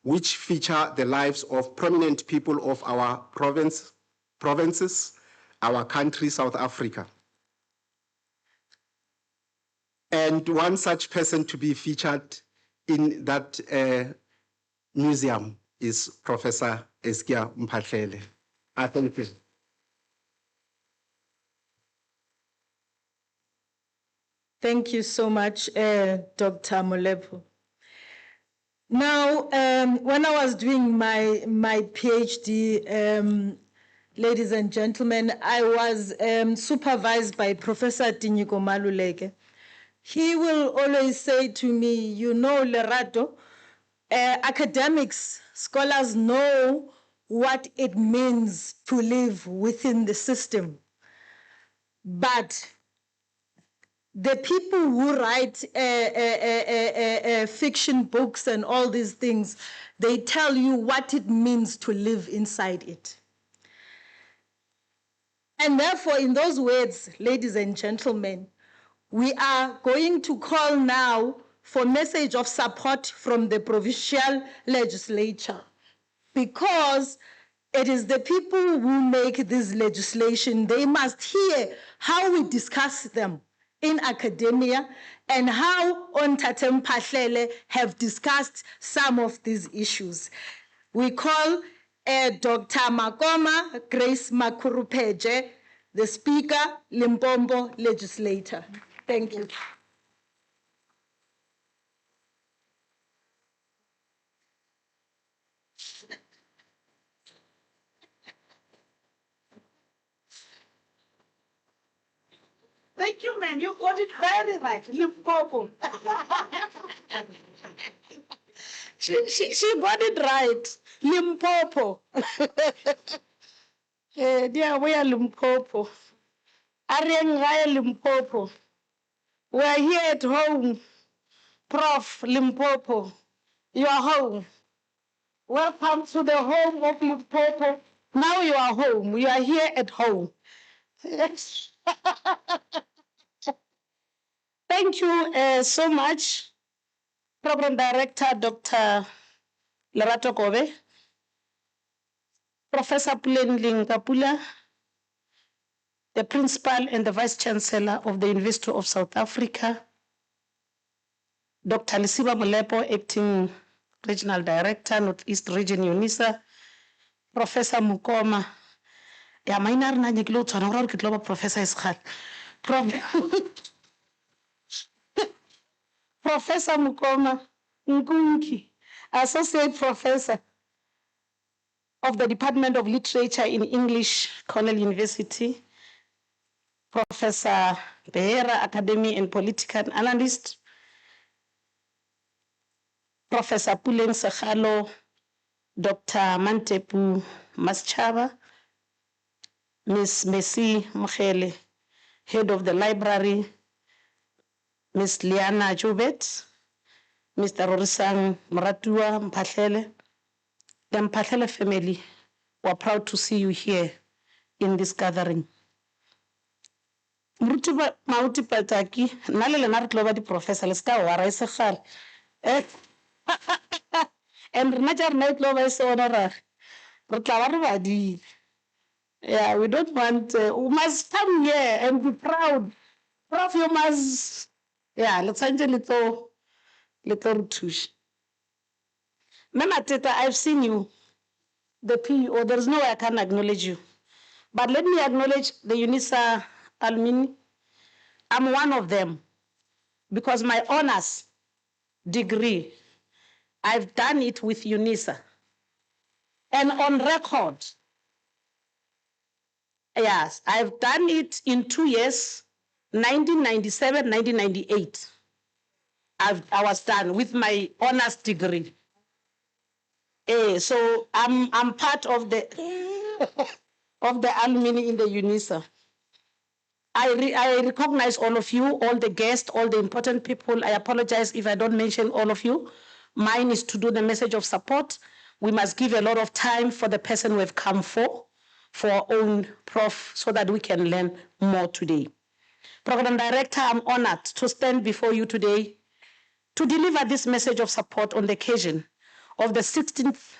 which feature the lives of prominent people of our provinces, our country, South Africa. And one such person to be featured in that museum is Professor Mphahlele. I thank you. Thank you so much, Dr. Molepo. Now, when I was doing my PhD, ladies and gentlemen, I was supervised by Professor Tinyiko Maluleke. He will always say to me, you know, Lerato, academics, scholars know what it means to live within the system. But the people who write fiction books and all these things, they tell you what it means to live inside it. And therefore, in those words, ladies and gentlemen, we are going to call now for message of support from the provincial legislature, because it is the people who make this legislation. They must hear how we discuss them in academia and how Untitled Mphahlele have discussed some of these issues. We call Dr. Makoma Grace Makurupeje, the Speaker, Limpopo Legislator. Thank you. Carmen, you got it very right. Limpopo. She got it right. Limpopo. Dear, we are Limpopo. Ariangaya Limpopo. We are here at home. Prof. Limpopo, you are home. Welcome to the home of Limpopo. Now you are home. You are here at home. Yes. Thank you so much, Program Director Dr. Lerato Kobe, Professor Tleane Kapula, the Principal and the Vice Chancellor of the University of South Africa, Dr. Lisiba Molepo, Acting Regional Director, Northeast Region Unisa, Professor Mukoma, ya minor na nyekilo tsana ora ke tloba Professor Iskhal. Professor Mukoma Nkunki, Associate Professor of the Department of Literature in English, Cornell University, Professor Behera, Academy and Political Analyst, Professor Puleng Sekhalo, Dr. Mantepu Maschaba, Ms. Messi Mphahlele, Head of the Library, Ms. Liana Jubet, Mr. Rorisang Maratua Mphahlele, the Mphahlele family, we're proud to see you here in this gathering. Mrutuba Mauti Pataki, Nale Narkloba the professor, let's go, Waraisahal. And Najar Night Lova is honorary. Yeah, we don't want, we must come here and be proud. Prof, you must, yeah, let's change a little touch. Mama Teta, I've seen you, the PO, there's no way I can acknowledge you. But let me acknowledge the Unisa alumni. I'm one of them because my honors degree, I've done it with Unisa. And on record, yes, I've done it in 2 years, 1997, 1998. I was done with my honors degree. So I'm part of the of the alumni in the Unisa. I recognize all of you, all the guests, all the important people. I apologize if I don't mention all of you. Mine is to do the message of support. We must give a lot of time for the person we've come for our own prof, so that we can learn more today. Program Director, I'm honored to stand before you today to deliver this message of support on the occasion of the 16th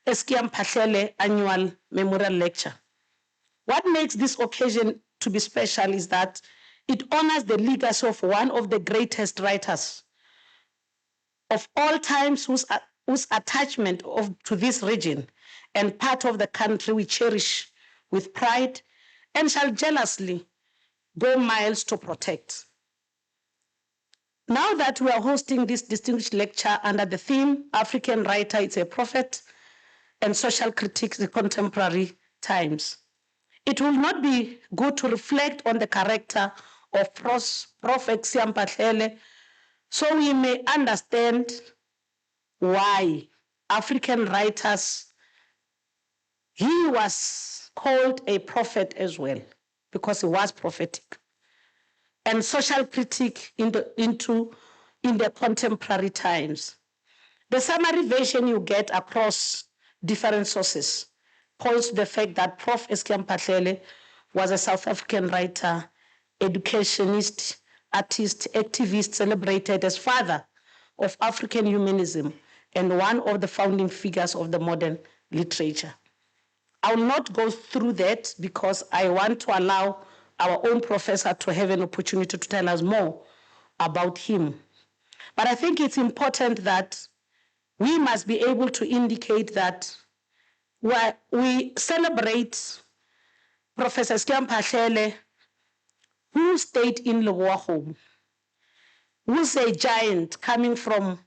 Mphahlele Annual Memorial Lecture. What makes this occasion to be special is that it honors the legacy of one of the greatest writers of all times, whose attachment to this region and part of the country we cherish with pride and shall jealously go miles to protect. Now that we are hosting this distinguished lecture under the theme, African Writer, It's a Prophet, and Social Critics, the Contemporary Times, it will not be good to reflect on the character of Prof. Mphahlele, so we may understand why African writers, he was called a prophet as well, because he was prophetic, and social critic in the contemporary times. The summary version you get across different sources points to the fact that Prof. Mphahlele was a South African writer, educationist, artist, activist, celebrated as father of African humanism and one of the founding figures of the modern literature. I will not go through that because I want to allow our own professor to have an opportunity to tell us more about him. But I think it's important that we must be able to indicate that we celebrate Professor Mphahlele, who stayed in Leboa home, who's a giant coming from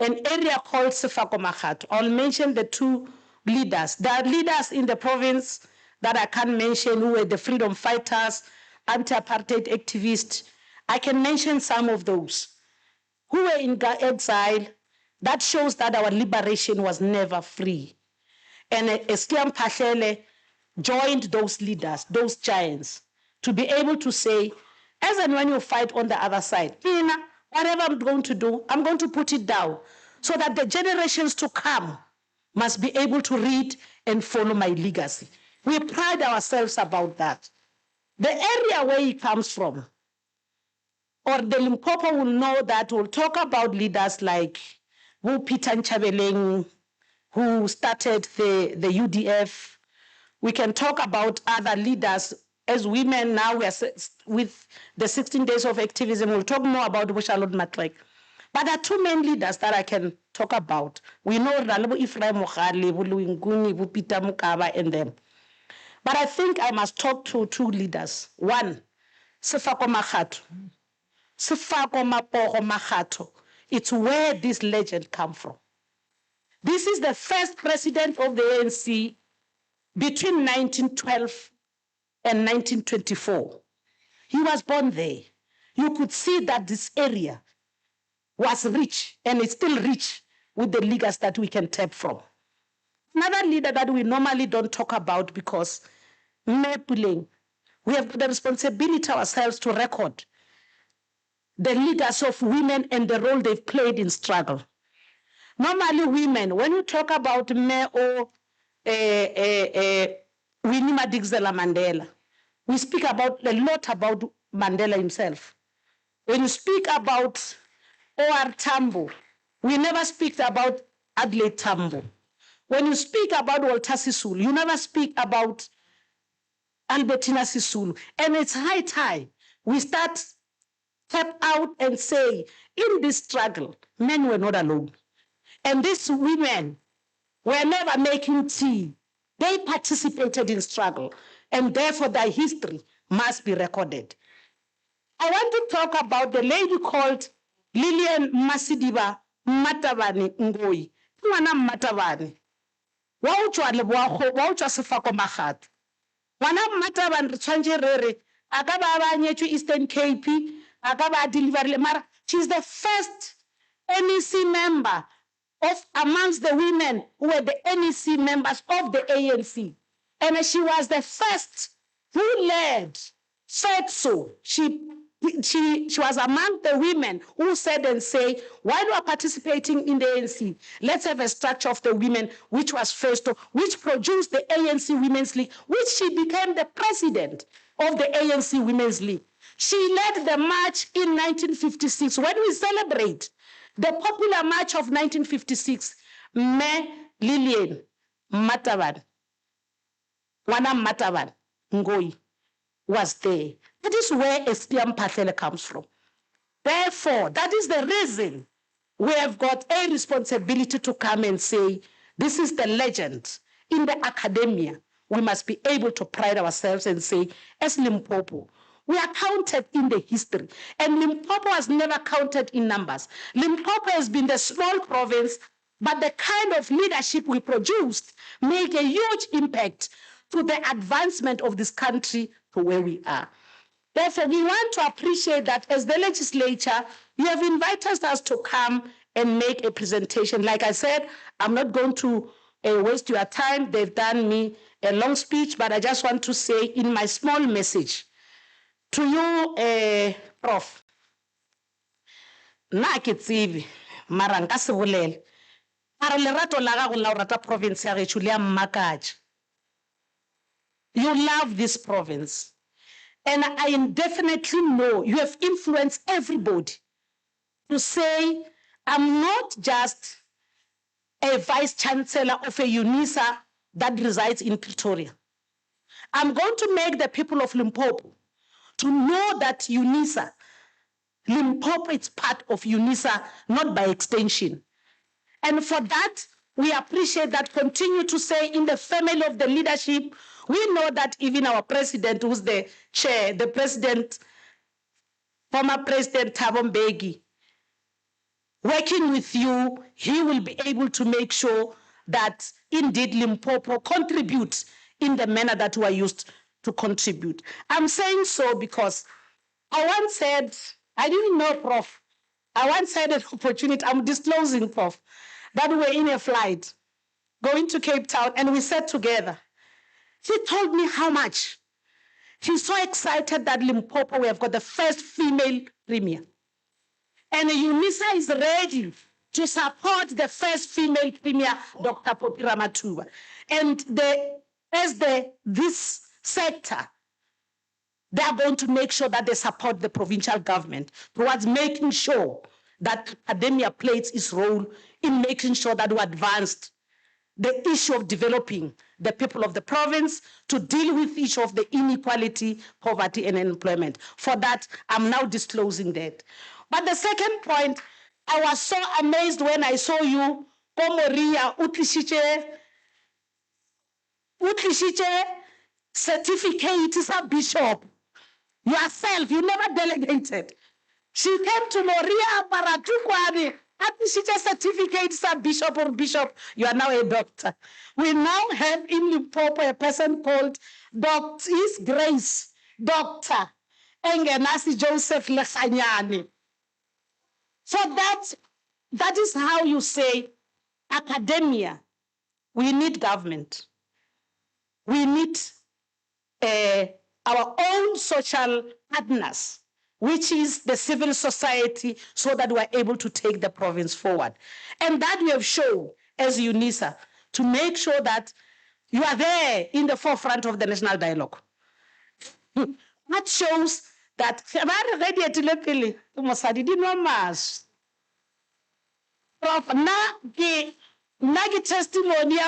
an area called Sefako. I'll mention the two leaders. There are leaders in the province that I can't mention who were the freedom fighters, anti-apartheid activists. I can mention some of those who were in exile. That shows that our liberation was never free. And Mphahlele joined those leaders, those giants, to be able to say, as and when you fight on the other side, whatever I'm going to do, I'm going to put it down so that the generations to come must be able to read and follow my legacy. We pride ourselves about that. The area where he comes from, or the Limpopo will know that, we'll talk about leaders like Peter Nchabeleng, who started the UDF. We can talk about other leaders. As women now, we are with the 16 days of activism. We'll talk more about Bushalot Matrek. But there are two main leaders that I can talk about. We know Ralebo Ephraim Mphahlele, Nguni, Peter Mokaba, and them. But I think I must talk to two leaders. One, Sefako Makgato. Sefako Mapogo Makgato. It's where this legend comes from. This is the first president of the ANC between 1912 and 1924. He was born there. You could see that this area was rich, and it's still rich with the leaders that we can tap from. Another leader that we normally don't talk about, because Mphahlele, we have the responsibility ourselves to record the leaders of women and the role they've played in struggle. Normally women, when you talk about Mare or Winnie Madikizela Mandela, we speak about a lot about Mandela himself. When you speak about O.R. Tambo, we never speak about Adelaide Tambo. When you speak about Walter Sisulu, you never speak about Albertina Sisulu. And it's high time we start tap out and say, in this struggle, men were not alone. And these women were never making tea. They participated in struggle, and therefore their history must be recorded. I want to talk about the lady called Lillian Masidiba Matavani Ngoi. Mwana Matavani. Wauchwa leboago, wauchwa Sefako Makgato. Mwana Matavani re tshwantse re re, aka ba ba nyetswe Eastern Cape, aka ba deliverile, mara she's the first NEC member of amongst the women who were the NEC members of the ANC. And she was the first who led, said so. She was among the women who said and say, while we are participating in the ANC, let's have a structure of the women, which was first, which produced the ANC Women's League, which she became the president of the ANC Women's League. She led the march in 1956. When we celebrate the popular march of 1956, Lillian Matavani, Wana Matavani Ngoi, was there. That is where Mphahlele comes from. Therefore, that is the reason we have got a responsibility to come and say, this is the legend. In the academia, we must be able to pride ourselves and say, as Limpopo, we are counted in the history. And Limpopo has never counted in numbers. Limpopo has been the small province, but the kind of leadership we produced make a huge impact to the advancement of this country to where we are. Therefore, we want to appreciate that as the legislature, you have invited us to come and make a presentation. Like I said, I'm not going to waste your time. They've done me a long speech, but I just want to say in my small message to you, Prof. Na ke tsebe, mara nka se bolele. Mara lerato la gago la o rata province ya gaetsho le ya mmakatša. You love this province. And I definitely know you have influenced everybody to say, I'm not just a vice chancellor of a Unisa that resides in Pretoria. I'm going to make the people of Limpopo to know that Unisa, Limpopo is part of Unisa, not by extension. And for that, we appreciate that. Continue to say in the family of the leadership, we know that even our president, who's the chair, the president, former President Thabo Mbeki, working with you, he will be able to make sure that indeed Limpopo contributes in the manner that we are used to contribute. I'm saying so because I once said, I didn't know, Prof. I once had an opportunity, I'm disclosing, Prof, that we were in a flight going to Cape Town and we sat together. She told me how much. She's so excited that Limpopo, we have got the first female premier. And Unisa is ready to support the first female premier, Dr. Popi Ramathuba. And this sector, they are going to make sure that they support the provincial government towards making sure that academia plays its role in making sure that we advanced the issue of developing the people of the province to deal with the issue of the inequality, poverty, and unemployment. For that, I'm now disclosing that. But the second point, I was so amazed when I saw you, Komoria, Utlishiche, certificate is a bishop. Yourself, you never delegated. She came to Moria Paratukwane. She just certificate as a bishop or bishop. You are now a doctor. We now have in Limpopo a person called His Grace, Dr. Engenasi Joseph Lesanyani. So that is how you say academia. We need government. We need our own social partners, which is the civil society, so that we are able to take the province forward. And that we have shown as Unisa to make sure that you are there in the forefront of the national dialogue. That shows that Prof, testimony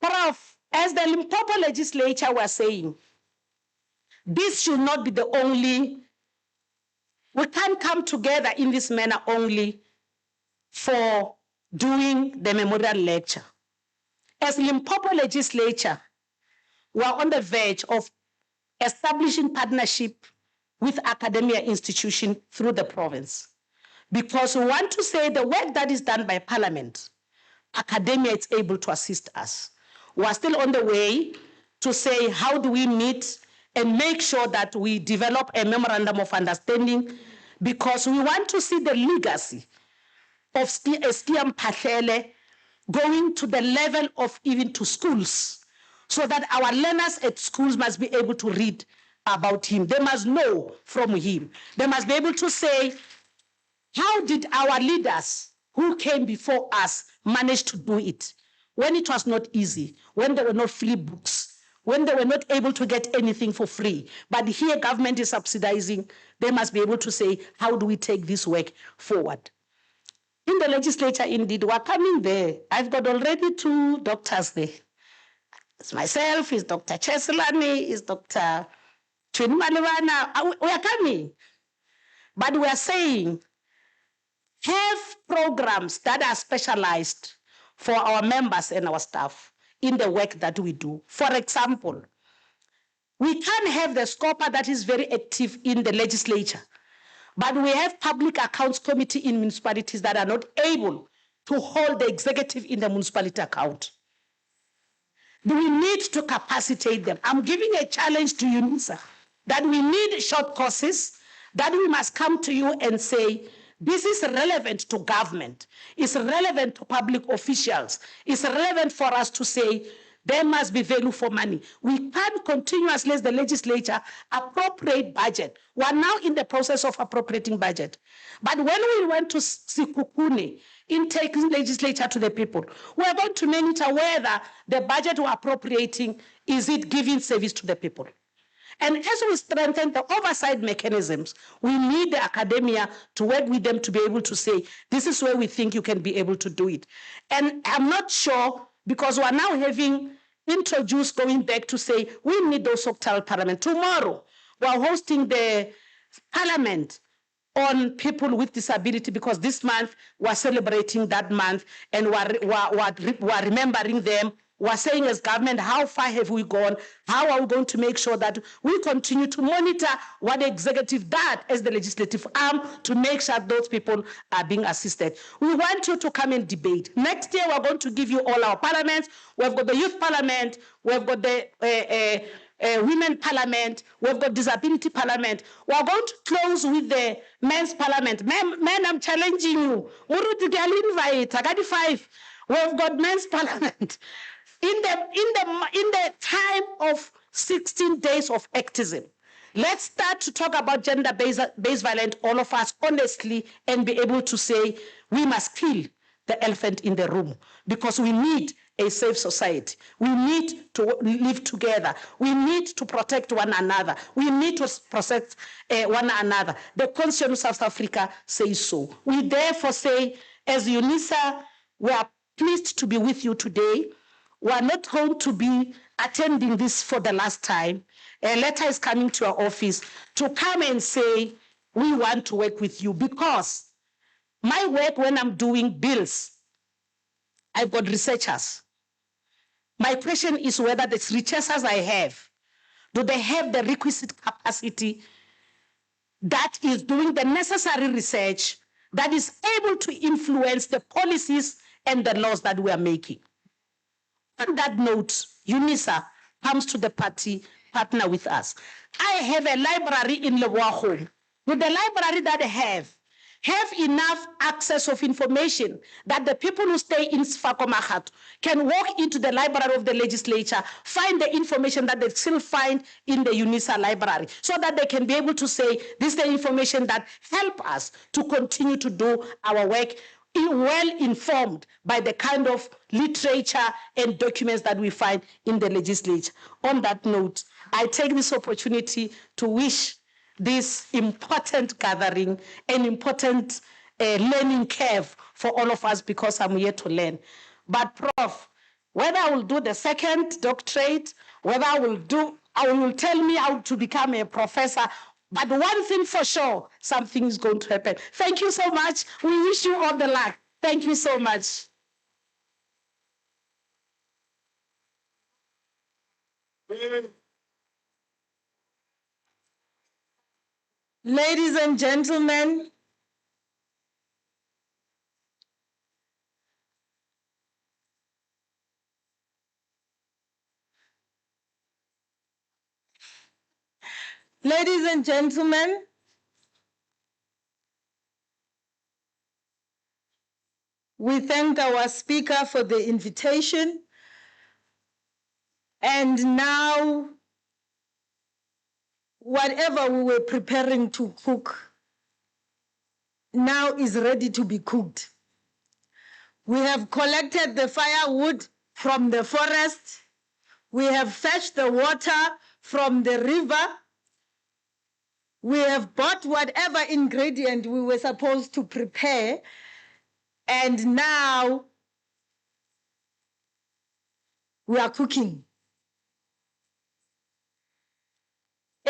Prof, as the Limpopo legislature was saying, this should not be the only, we can't come together in this manner only for doing the memorial lecture. As Limpopo legislature, we are on the verge of establishing partnership with academia institution through the province. Because we want to say the work that is done by Parliament, academia is able to assist us. We are still on the way to say how do we meet and make sure that we develop a memorandum of understanding, because we want to see the legacy of Mphahlele going to the level of even to schools, so that our learners at schools must be able to read about him. They must know from him. They must be able to say, how did our leaders who came before us manage to do it when it was not easy, when there were not free books, when they were not able to get anything for free? But here government is subsidizing. They must be able to say, how do we take this work forward? In the legislature, indeed, we're coming there. I've got already 2 doctors there. It's myself, it's Dr. Cheselani, it's Dr. Tleane. We are coming. But we are saying, have programs that are specialized for our members and our staff in the work that we do. For example, we can't have the SCOPA that is very active in the legislature, but we have public accounts committee in municipalities that are not able to hold the executive in the municipality account. Do we need to capacitate them? I'm giving a challenge to Unisa that we need short courses, that we must come to you and say, this is relevant to government, it's relevant to public officials, it's relevant for us to say, there must be value for money. We can't continuously, as the legislature, appropriate budget. We're now in the process of appropriating budget. But when we went to Sikukune, in taking legislature to the people, we're going to monitor whether the budget we're appropriating, is it giving service to the people? And as we strengthen the oversight mechanisms, we need the academia to work with them to be able to say, this is where we think you can be able to do it. And I'm not sure, because we're now having introduced going back to say, we need those sectoral parliament. Tomorrow, we're hosting the parliament on people with disability, because this month we're celebrating that month and we're remembering them, we're saying as government, how far have we gone? How are we going to make sure that we continue to monitor what the executive does as the legislative arm to make sure those people are being assisted? We want you to come and debate. Next year, we're going to give you all our parliaments. We've got the youth parliament. We've got the women parliament. We've got disability parliament. We're going to close with the men's parliament. Men, I'm challenging you. I got the 5. We've got men's parliament. In the time of 16 days of activism, let's start to talk about gender-based violence, all of us, honestly, and be able to say we must kill the elephant in the room because we need a safe society. We need to live together. We need to protect one another. We need to protect one another. The Constitution of South Africa says so. We therefore say, as Unisa, we are pleased to be with you today. We are not going to be attending this for the last time. A letter is coming to our office to come and say, we want to work with you because my work when I'm doing bills, I've got researchers. My question is whether the researchers I have, do they have the requisite capacity that is doing the necessary research that is able to influence the policies and the laws that we are making? On that note, Unisa comes to the party, partner with us. I have a library in Leboa. With the library that I have enough access of information that the people who stay in Sfakomahat can walk into the library of the legislature, find the information that they still find in the Unisa library, so that they can be able to say, this is the information that help us to continue to do our work well informed by the kind of literature and documents that we find in the legislature. On that note, I take this opportunity to wish this important gathering an important learning curve for all of us because I'm here to learn. But Prof, whether I will do the second doctorate, whether I will tell me how to become a professor, but one thing for sure, something is going to happen. Thank you so much. We wish you all the luck. Thank you so much. Ladies and gentlemen, we thank our speaker for the invitation. And now, whatever we were preparing to cook now is ready to be cooked. We have collected the firewood from the forest. We have fetched the water from the river. We have bought whatever ingredient we were supposed to prepare. And now we are cooking.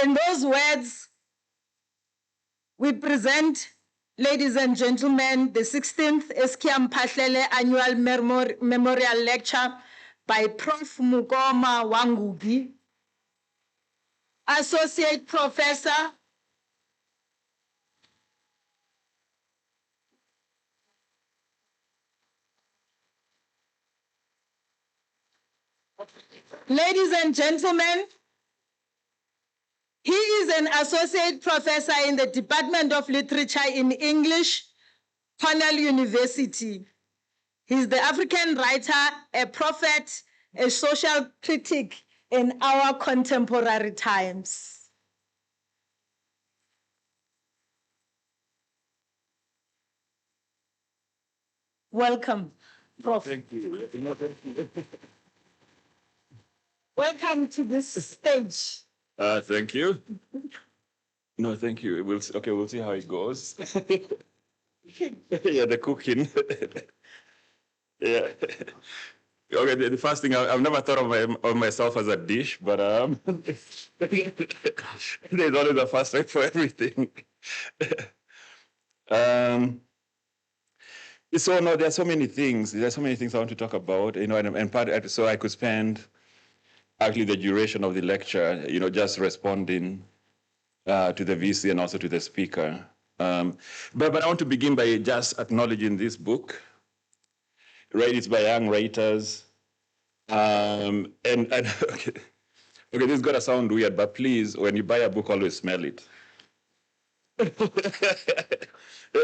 In those words, we present, ladies and gentlemen, the 16th Mphahlele Annual Memorial Lecture by Prof. Mukoma Wangugi, Associate Professor, ladies and gentlemen, he is an associate professor in the Department of Literature in English, Cornell University. He's the African writer, a prophet, a social critic in our contemporary times. Welcome, Prof. Thank you. Welcome to this stage. Thank you. No, thank you. We'll see how it goes. Yeah, the cooking. Yeah. Okay, the first thing, I've never thought of myself as a dish, but there's always a first time for everything. So no, there are so many things. There are so many things I want to talk about, and part, so I could spend actually the duration of the lecture, just responding to the VC and also to the speaker. But I want to begin by just acknowledging this book. Right, it's by young writers. And okay, this is gonna sound weird, but please, when you buy a book, always smell it.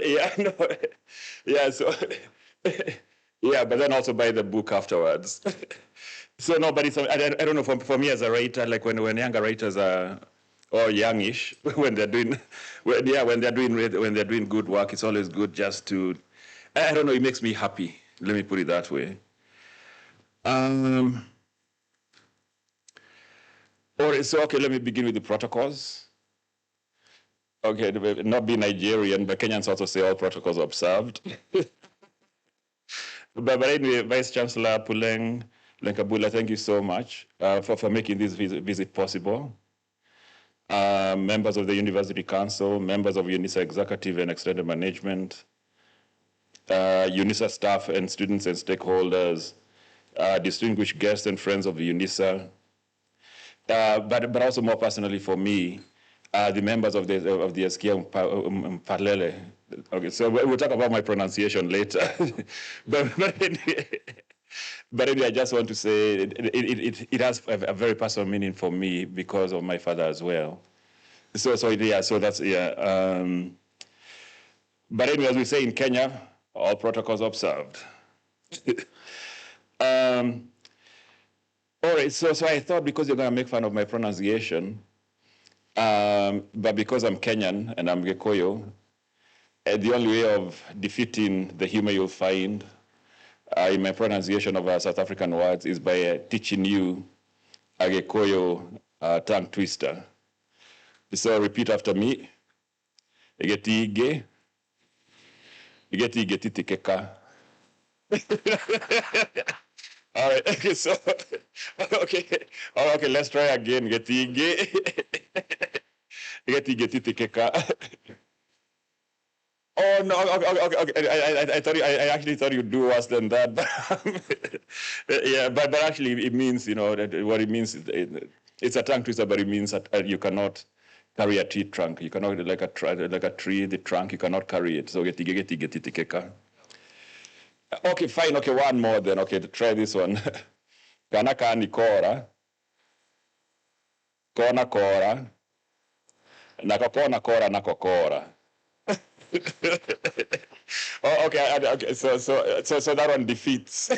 Yeah, no, yeah, so, yeah, but then also buy the book afterwards. So no, but I don't know, for me as a writer, like when younger writers are, or youngish, when they're doing good work, it's always good just to, I don't know, it makes me happy. Let me put it that way. So okay, let me begin with the protocols. Okay, not be Nigerian, but Kenyans also say all protocols observed. but anyway, Vice Chancellor Puleng Lenkabula, thank you so much for making this visit possible. Members of the University Council, members of Unisa Executive and Extended Management, Unisa staff and students and stakeholders, distinguished guests and friends of the Unisa, but also more personally for me, the members of the Eskia Mphahlele. Okay, so we'll talk about my pronunciation later. but anyway, I just want to say it has a very personal meaning for me because of my father as well. So that's, yeah. But anyway, as we say in Kenya, all protocols observed. All right, so I thought because you're going to make fun of my pronunciation, but because I'm Kenyan and I'm Gikuyu, the only way of defeating the humor you'll find in my pronunciation of South African words is by teaching you a Gikuyu tongue twister. So repeat after me. Egetige. Egetige titikeka. All right, okay, so, okay, let's try again. Getige. Getige titikeka. Oh no! Okay. I actually thought you'd do worse than that. Yeah, but actually, it means that what it means. It's a tongue twister, but it means that you cannot carry a tree trunk. You cannot like a tree, the trunk. You cannot carry it. So get it. Okay, fine. Okay, one more then. Okay, try this one. Kana kani kora, kona kora, nakakona kora nakokora. Oh, okay. So that one defeats.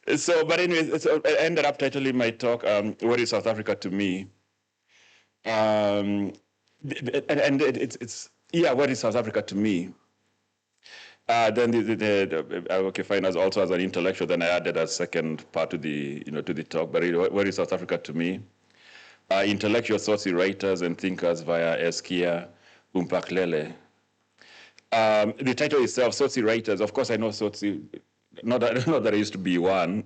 But anyway, I ended up titling my talk, "What is South Africa to Me?" And it's what is South Africa to me? Then okay, fine. Also as an intellectual, then I added a second part to the to the talk. But what is South Africa to me? Intellectual Tsotsi writers and thinkers via Eskia Mphahlele. The title itself, Tsotsi writers. Of course, I know Tsotsi. Not that I used to be one.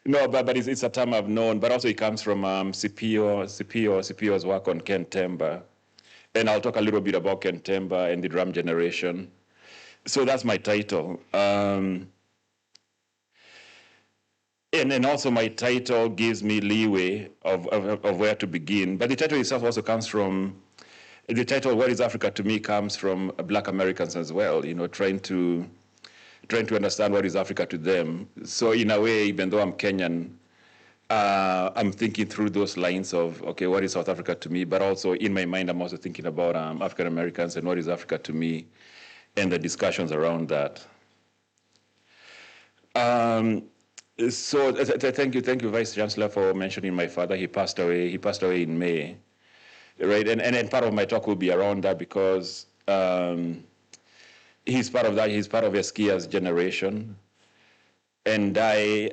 No, but it's a term I've known. But also it comes from Scipio's work on Ken Temba. And I'll talk a little bit about Ken Temba and the drum generation. So that's my title. And also my title gives me leeway of where to begin. But the title itself also comes from, the title "What is Africa to Me" comes from Black Americans as well, trying to understand what is Africa to them. So in a way, even though I'm Kenyan, I'm thinking through those lines of, okay, what is South Africa to me? But also in my mind, I'm also thinking about African Americans and what is Africa to me and the discussions around that. So thank you, Vice Chancellor, for mentioning my father. He passed away in May, right? And part of my talk will be around that because he's part of that. He's part of Eskia's generation, and then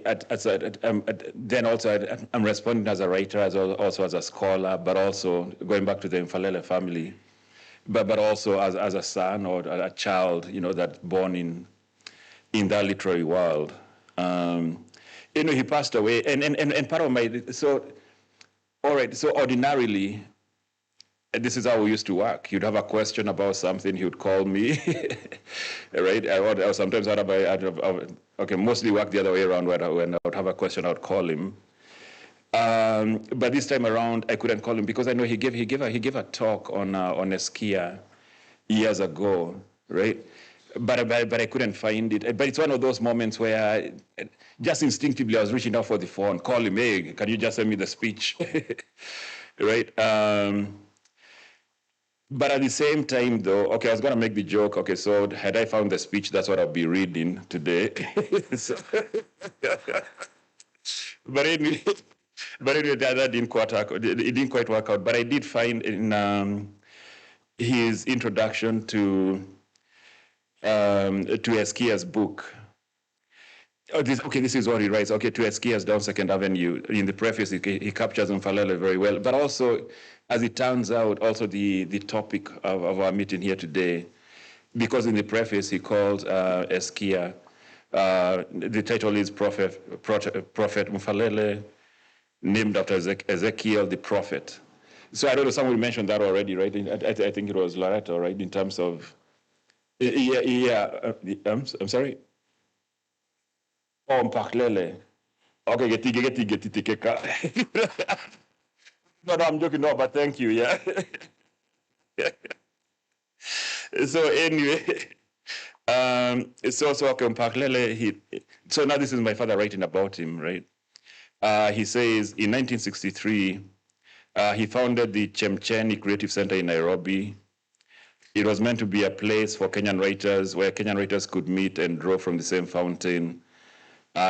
also I'm responding as a writer, also as a scholar, but also going back to the Mphahlele family, but also as a son or a child, that's born in that literary world. He passed away, and part of my, so, all right, so ordinarily, this is how we used to work. You'd have a question about something, he would call me, right? Or sometimes okay, mostly work the other way around, when I would have a question, I would call him. But this time around, I couldn't call him because I know he gave a talk on Eskia years ago, right? But I couldn't find it. But it's one of those moments where just instinctively I was reaching out for the phone, call him, hey, can you just send me the speech, right? But at the same time, though, okay, I was going to make the joke. Okay, so had I found the speech, that's what I'll be reading today. So, but anyway, that didn't quite work. It didn't quite work out. But I did find in his introduction to Eskia's book. This is what he writes. Okay, to Eskia's down Second Avenue. In the preface, he captures Mphahlele very well. But also, as it turns out, also the topic of our meeting here today, because in the preface he called Eskia, the title is Prophet Mphahlele, named after Ezekiel the prophet. So I don't know, someone mentioned that already, right? I think it was Loretto, right? In terms of, I'm sorry. Oh, Mphahlele. Okay, get. No, I'm joking. No, but thank you. Yeah. So anyway, so okay, Mphahlele. So now this is my father writing about him, right? He says in 1963, he founded the Chemcheni Creative Center in Nairobi. It was meant to be a place for Kenyan writers, where Kenyan writers could meet and draw from the same fountain.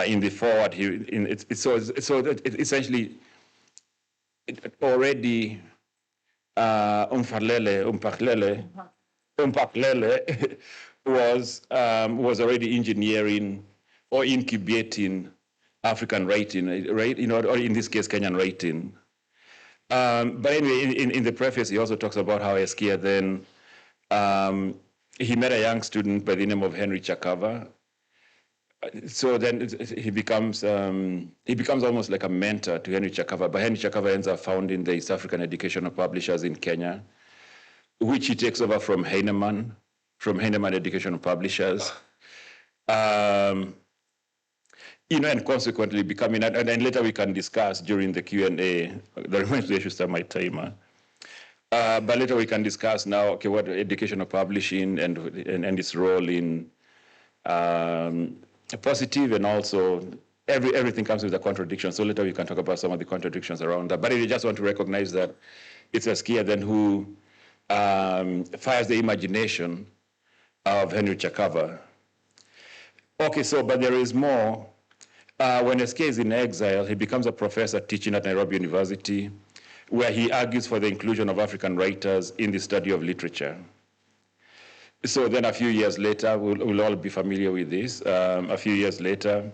In the forward, essentially already Mphahlele was already engineering or incubating African writing, right? Or in this case, Kenyan writing. But anyway, in the preface, he also talks about how Eskia then he met a young student by the name of Henry Chakava. So then he becomes almost like a mentor to Henry Chakava. But Henry Chakava ends up founding the East African Educational Publishers in Kenya, which he takes over from Heinemann Educational Publishers. And consequently becoming, and then later we can discuss during the Q&A. That reminds me, I should start my timer. But later we can discuss now, okay, what educational publishing and its role in positive, and also everything comes with a contradiction. So later we can talk about some of the contradictions around that. But if you just want to recognize that it's Eskia then who fires the imagination of Henry Chakava. Okay, so, but there is more. When Eskia is in exile, he becomes a professor teaching at Nairobi University, where he argues for the inclusion of African writers in the study of literature. So then a few years later, we'll all be familiar with this. A few years later,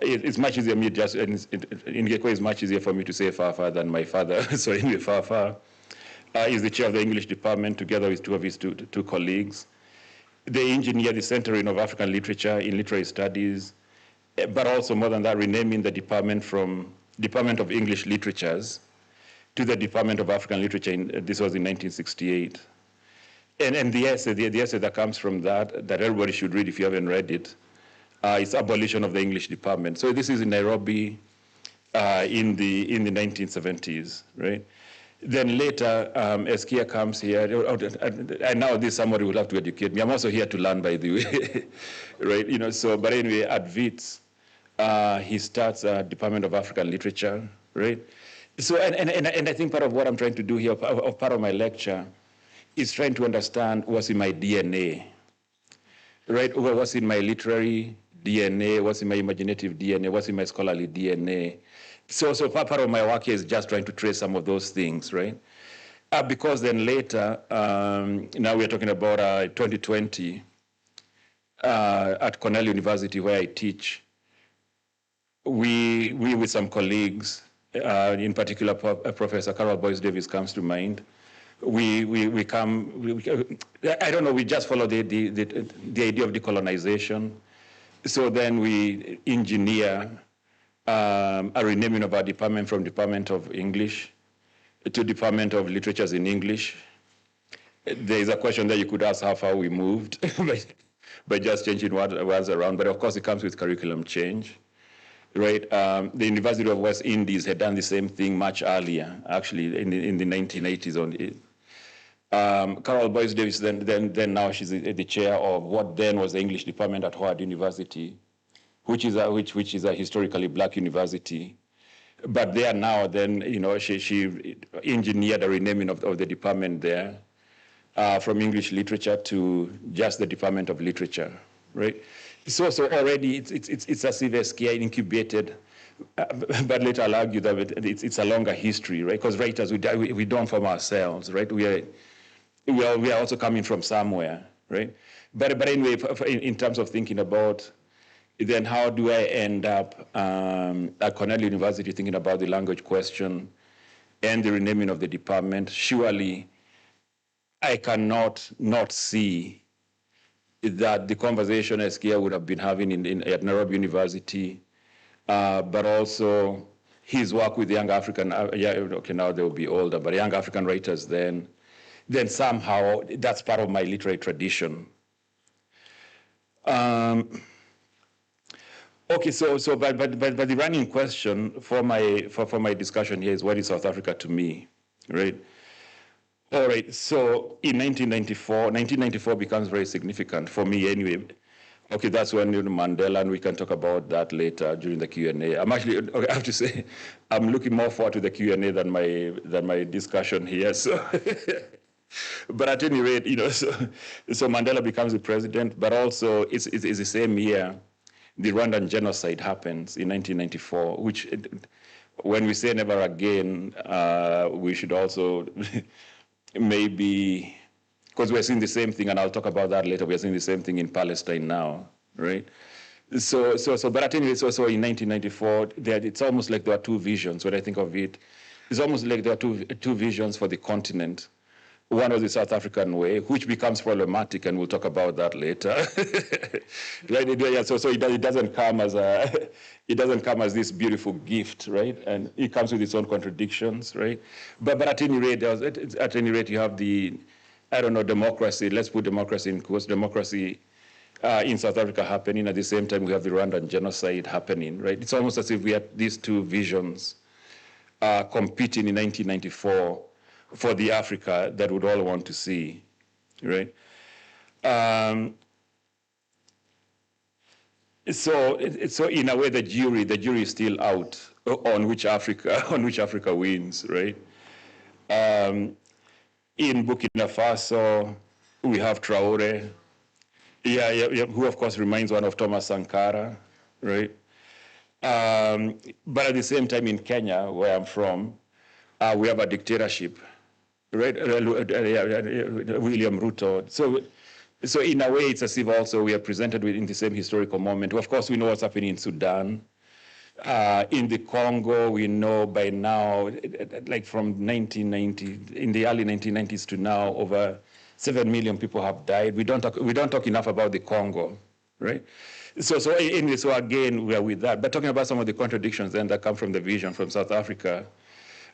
it's much easier in Geko, it's much easier for me to say Fafa than my father. So anyway, Fafa is the chair of the English department together with two of his two colleagues. They engineer the Centering of African Literature in Literary Studies, but also more than that, renaming the department from Department of English Literatures to the Department of African Literature. This was in 1968. And the essay that comes from that everybody should read if you haven't read it, is Abolition of the English Department. So this is in Nairobi in the 1970s, right? Then later, Eskia comes here, and now this somebody will have to educate me. I'm also here to learn, by the way, right? So, but anyway, at WITS, he starts a Department of African Literature, right? So, and I think part of what I'm trying to do here, part of my lecture, is trying to understand what's in my DNA, right? What's in my literary DNA, what's in my imaginative DNA, what's in my scholarly DNA. So part of my work here is just trying to trace some of those things, right? Because then later, now we're talking about 2020 at Cornell University, where I teach. We with some colleagues, in particular, Professor Carol Boyce Davis comes to mind. I don't know, we just follow the idea of decolonization. So then we engineer a renaming of our department from Department of English to Department of Literatures in English. There is a question that you could ask how far we moved by just changing words around, but of course it comes with curriculum change, right? The University of West Indies had done the same thing much earlier, actually in the 1980s only. Carol Boyce Davis, then now she's the chair of what then was the English department at Howard University, which is a historically black university. But there now, then, you know, she engineered a renaming of the department there from English literature to just the Department of Literature, right? So already it's a severe scare incubated, but later I'll argue that it's a longer history, right? Because writers, we don't form ourselves, right? We are also coming from somewhere, right? But anyway, in terms of thinking about then how do I end up at Cornell University thinking about the language question and the renaming of the department? Surely I cannot not see that the conversation Eskia would have been having at Nairobi University, but also his work with young African, okay, now they will be older, but young African writers then somehow that's part of my literary tradition. Okay, but the running question for my discussion here is, what is South Africa to me, right? All right, so in 1994 becomes very significant for me anyway. Okay, that's when Mandela, and we can talk about that later during the Q&A. I'm actually, okay, I have to say, I'm looking more forward to the Q&A than my discussion here. So, but at any rate, you know, so Mandela becomes the president, but also it's the same year the Rwandan genocide happens in 1994, which, when we say never again, we should also maybe, because we're seeing the same thing, and I'll talk about that later, we're seeing the same thing in Palestine now, right? But at any rate, so in 1994, it's almost like there are two visions when I think of it. It's almost like there are two visions for the continent. One was the South African way, which becomes problematic, and we'll talk about that later. Right? Yeah, so it doesn't come as this beautiful gift, right? And it comes with its own contradictions, right? But at any rate, you have the, I don't know, democracy. Let's put democracy in quotes. Democracy in South Africa happening at the same time we have the Rwandan genocide happening, right? It's almost as if we had these two visions competing in 1994. For the Africa that would all want to see, right? So in a way, the jury is still out on which Africa wins, right? In Burkina Faso, we have Traore, who of course remains one of Thomas Sankara, right? But at the same time, in Kenya, where I'm from, we have a dictatorship. Right, William Ruto. So in a way, it's as if also we are presented in the same historical moment. Of course, we know what's happening in Sudan. In the Congo, we know by now, like from 1990, in the early 1990s to now, over 7 million people have died. We don't talk enough about the Congo, right? So anyway, so again, we are with that. But talking about some of the contradictions then that come from the vision from South Africa,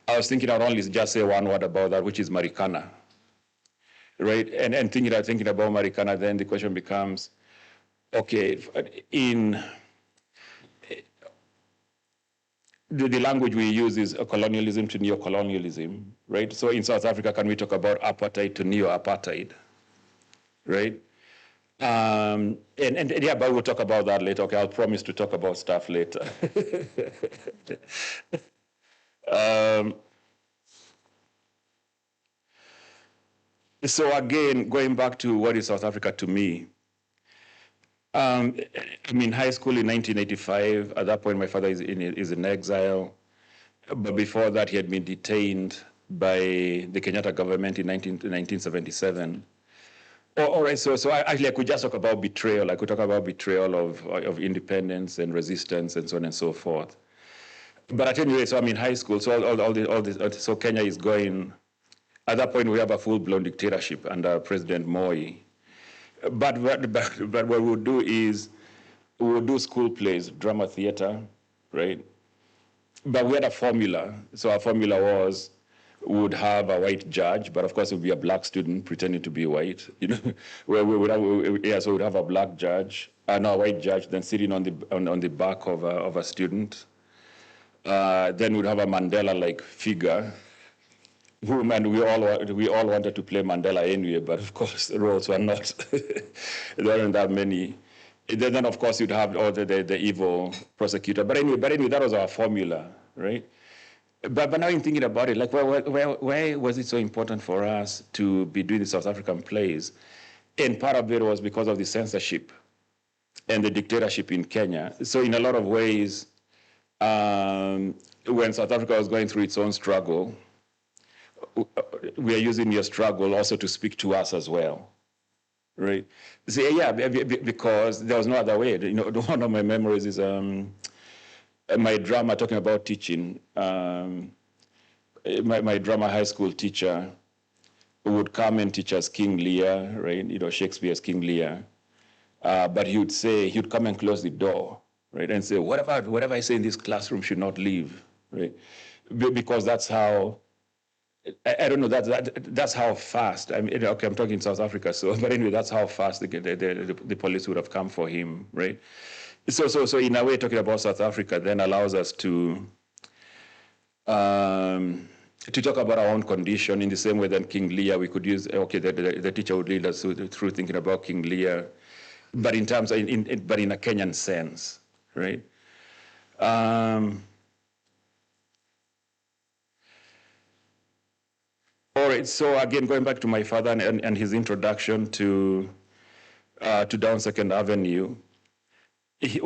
I was thinking I'd only just say one word about that, which is Marikana, right? And thinking about Marikana, then the question becomes, okay, in the language we use is a colonialism to neo-colonialism, right? So in South Africa, can we talk about apartheid to neo-apartheid, right? And yeah, but we'll talk about that later. Okay, I'll promise to talk about stuff later. So again, going back to what is South Africa to me, I'm in high school in 1985. At that point, my father is in exile. But before that, he had been detained by the Kenyatta government in 1977. All right, so actually I could just talk about betrayal. I could talk about betrayal of independence and resistance and so on and so forth. But at any rate, so I'm in high school, so all this, so Kenya is going, at that point we have a full-blown dictatorship under President Moi. But what we'll do is, we'll do school plays, drama theater, right? But we had a formula. So our formula was, would have a white judge, but of course it would be a black student pretending to be white. Where we would have, so we'd have a black judge, no, a white judge, then sitting on the back of a student. Then we'd have a Mandela-like figure. And we all wanted to play Mandela anyway, but of course the roles were not. There weren't that many. Then of course you'd have the evil prosecutor. But anyway, that was our formula, right? But now in thinking about it, like why was it so important for us to be doing the South African plays? And part of it was because of the censorship and the dictatorship in Kenya. So in a lot of ways, when South Africa was going through its own struggle, we are using your struggle also to speak to us as well, right? So, yeah, because there was no other way. One of my memories is my drama, talking about teaching. My drama high school teacher would come and teach us King Lear, right? Shakespeare's King Lear. But he would come and close the door, right? And say, whatever I say in this classroom should not leave, right? Because that's how, I don't know, that's how fast, okay, I'm talking South Africa, but anyway, that's how fast the police would have come for him, right? So in a way, talking about South Africa then allows us to talk about our own condition in the same way that King Lear, we could use, okay, the teacher would lead us through thinking about King Lear, but in a Kenyan sense, right? All right, so again, going back to my father and his introduction to Down Second Avenue, he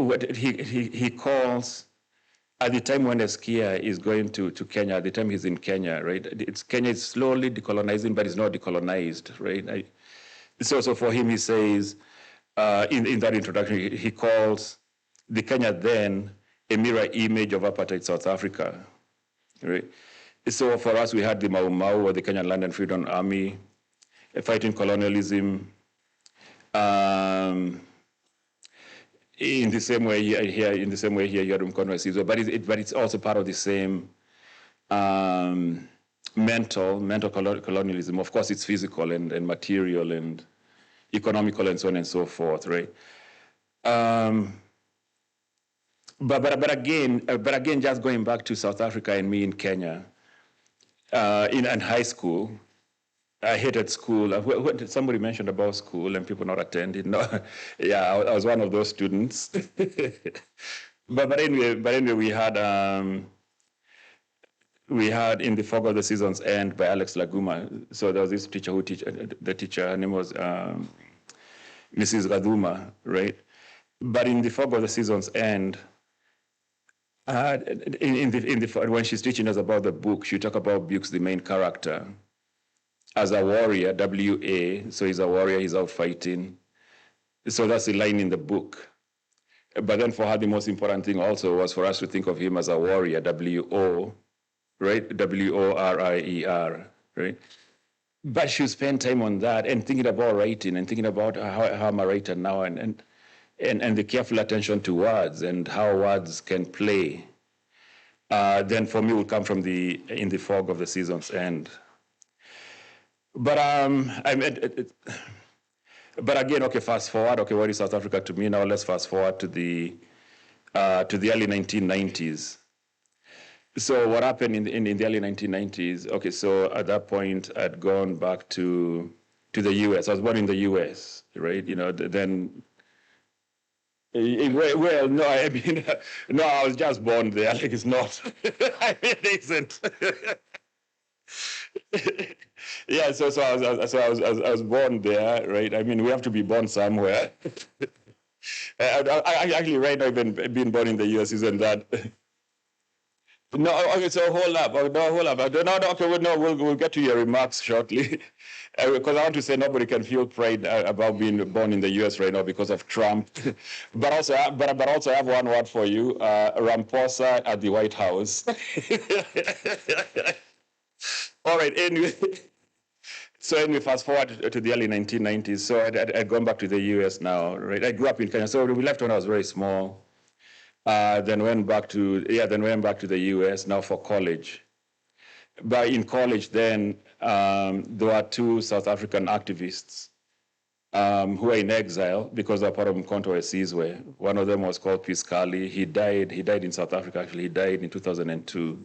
calls, at the time when Eskia is going to Kenya, at the time he's in Kenya, right? Kenya is slowly decolonizing, but it's not decolonized, right? So for him, he says, in that introduction, he calls the Kenya then a mirror image of apartheid South Africa, right? So for us, we had the Mau Mau, or the Kenyan Land and Freedom Army, fighting colonialism. In the same way here, you had Mkono Sizwe, but it's also part of the same mental colonialism. Of course, it's physical and material and economical and so on and so forth, right? But again, just going back to South Africa and me in Kenya, in high school, I hated school. Somebody mentioned about school and people not attending. No, yeah, I was one of those students. but anyway, we had In the Fog of the Season's End by Alex Laguma. So there was this teacher her name was Mrs. Gaduma, right? But in the Fog of the Season's End, when she's teaching us about the book, she talk about Bukes, the main character, as a warrior, W-A, so he's a warrior, he's out fighting. So that's the line in the book. But then for her, the most important thing also was for us to think of him as a warrior, W-O, right? W-O-R-I-E-R, right? But she spent time on that and thinking about writing and thinking about how I'm a writer now and the careful attention to words and how words can play. Then for me, would come from In the Fog of the Season's End. But again, okay, fast forward. Okay, what is South Africa to me now? Let's fast forward to the early 1990s. So what happened in the early 1990s? Okay, so at that point, I'd gone back to the U.S. I was born in the U.S., right? Then. Well, no, I mean, no, I was just born there. Like it's not. I mean, it isn't. Yeah, so I was born there, right? I mean, we have to be born somewhere. I actually, right now, even being born in the U.S. isn't that. No, okay, so hold up. No, okay, we'll get to your remarks shortly. Because I want to say nobody can feel pride about being born in the U.S. right now because of Trump. but also I have one word for you, Ramaphosa at the White House. All right, anyway. So anyway, fast forward to the early 1990s. So I'd gone back to the U.S. now, right? I grew up in Kenya. So we left when I was very small. Then went back to the U.S. now for college. But in college then, there were two South African activists who were in exile because they're part of Mkhonto weSizwe. One of them was called Mphahlele. He died in South Africa, actually. He died in 2002.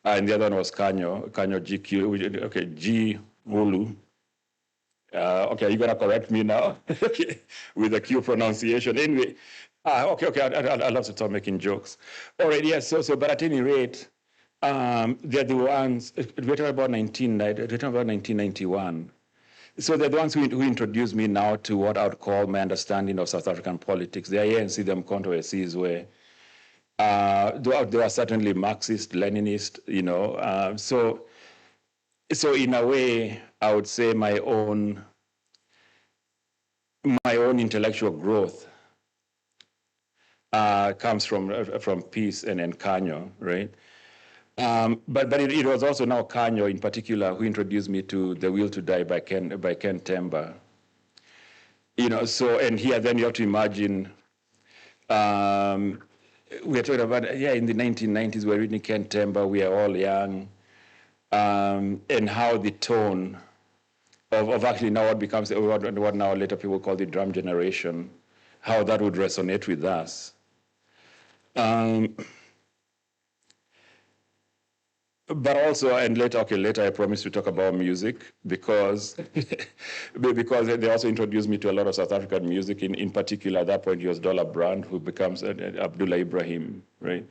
And the other one was Kanyo GQ, okay, G Mulu. Okay, you're gonna correct me now with the Q pronunciation. Anyway, okay, I love to start making jokes. All right, yes, so but at any rate, they're the ones, we're talking about 1991. So they're the ones who introduced me now to what I would call my understanding of South African politics. The ANC, the Mkhonto weSizwe, they were certainly Marxist, Leninist, you know. So in a way, I would say my own intellectual growth comes from Peace and Kanyo, right? But it was also now Kanyo in particular who introduced me to The Will to Die by Ken Temba. You know, so, and here then you have to imagine, we're talking about, in the 1990s, we're reading Ken Temba, we are all young, and how the tone of actually now what becomes, what now later people call the drum generation, how that would resonate with us. But also, and later I promise to talk about music because they also introduced me to a lot of South African music. In particular, at that point, he was Dollar Brand, who becomes Abdullah Ibrahim, right?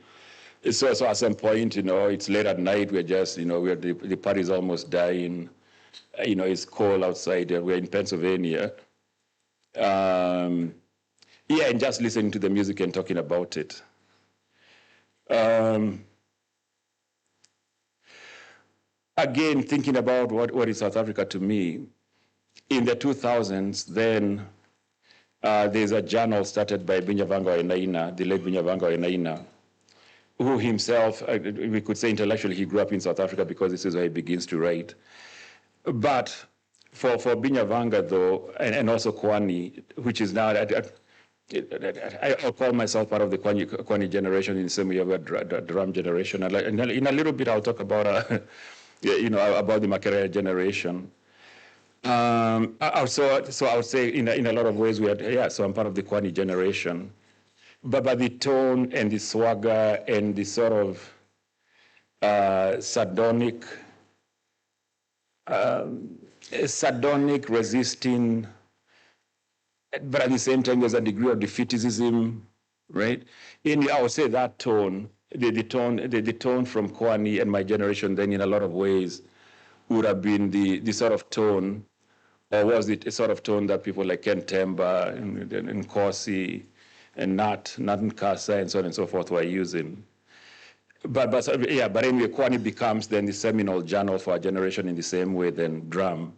So at some point, you know, it's late at night, we're just, you know, the party's almost dying. You know, it's cold outside, we're in Pennsylvania. And just listening to the music and talking about it. Again, thinking about what is South Africa to me, in the 2000s, then there's a journal started by Binyavanga Wainaina, the late Binyavanga Wainaina, who himself, we could say intellectually, he grew up in South Africa because this is where he begins to write. But for Binyavanga, though, and also Kwani, which is now, I'll call myself part of the Kwani generation in the same way of a drum generation. And in a little bit, I'll talk about you know, about the Mare generation. So I would say in a lot of ways so I'm part of the Kwani generation. But the tone and the swagger and the sort of sardonic, resisting, but at the same time there's a degree of defeatism, right? I would say that tone, the tone from Kwani and my generation then in a lot of ways would have been the sort of tone, or was it a sort of tone that people like Ken Temba and Nkosi and Nat Nkasa and so on and so forth were using. But anyway, Kwani becomes then the seminal journal for our generation in the same way then drum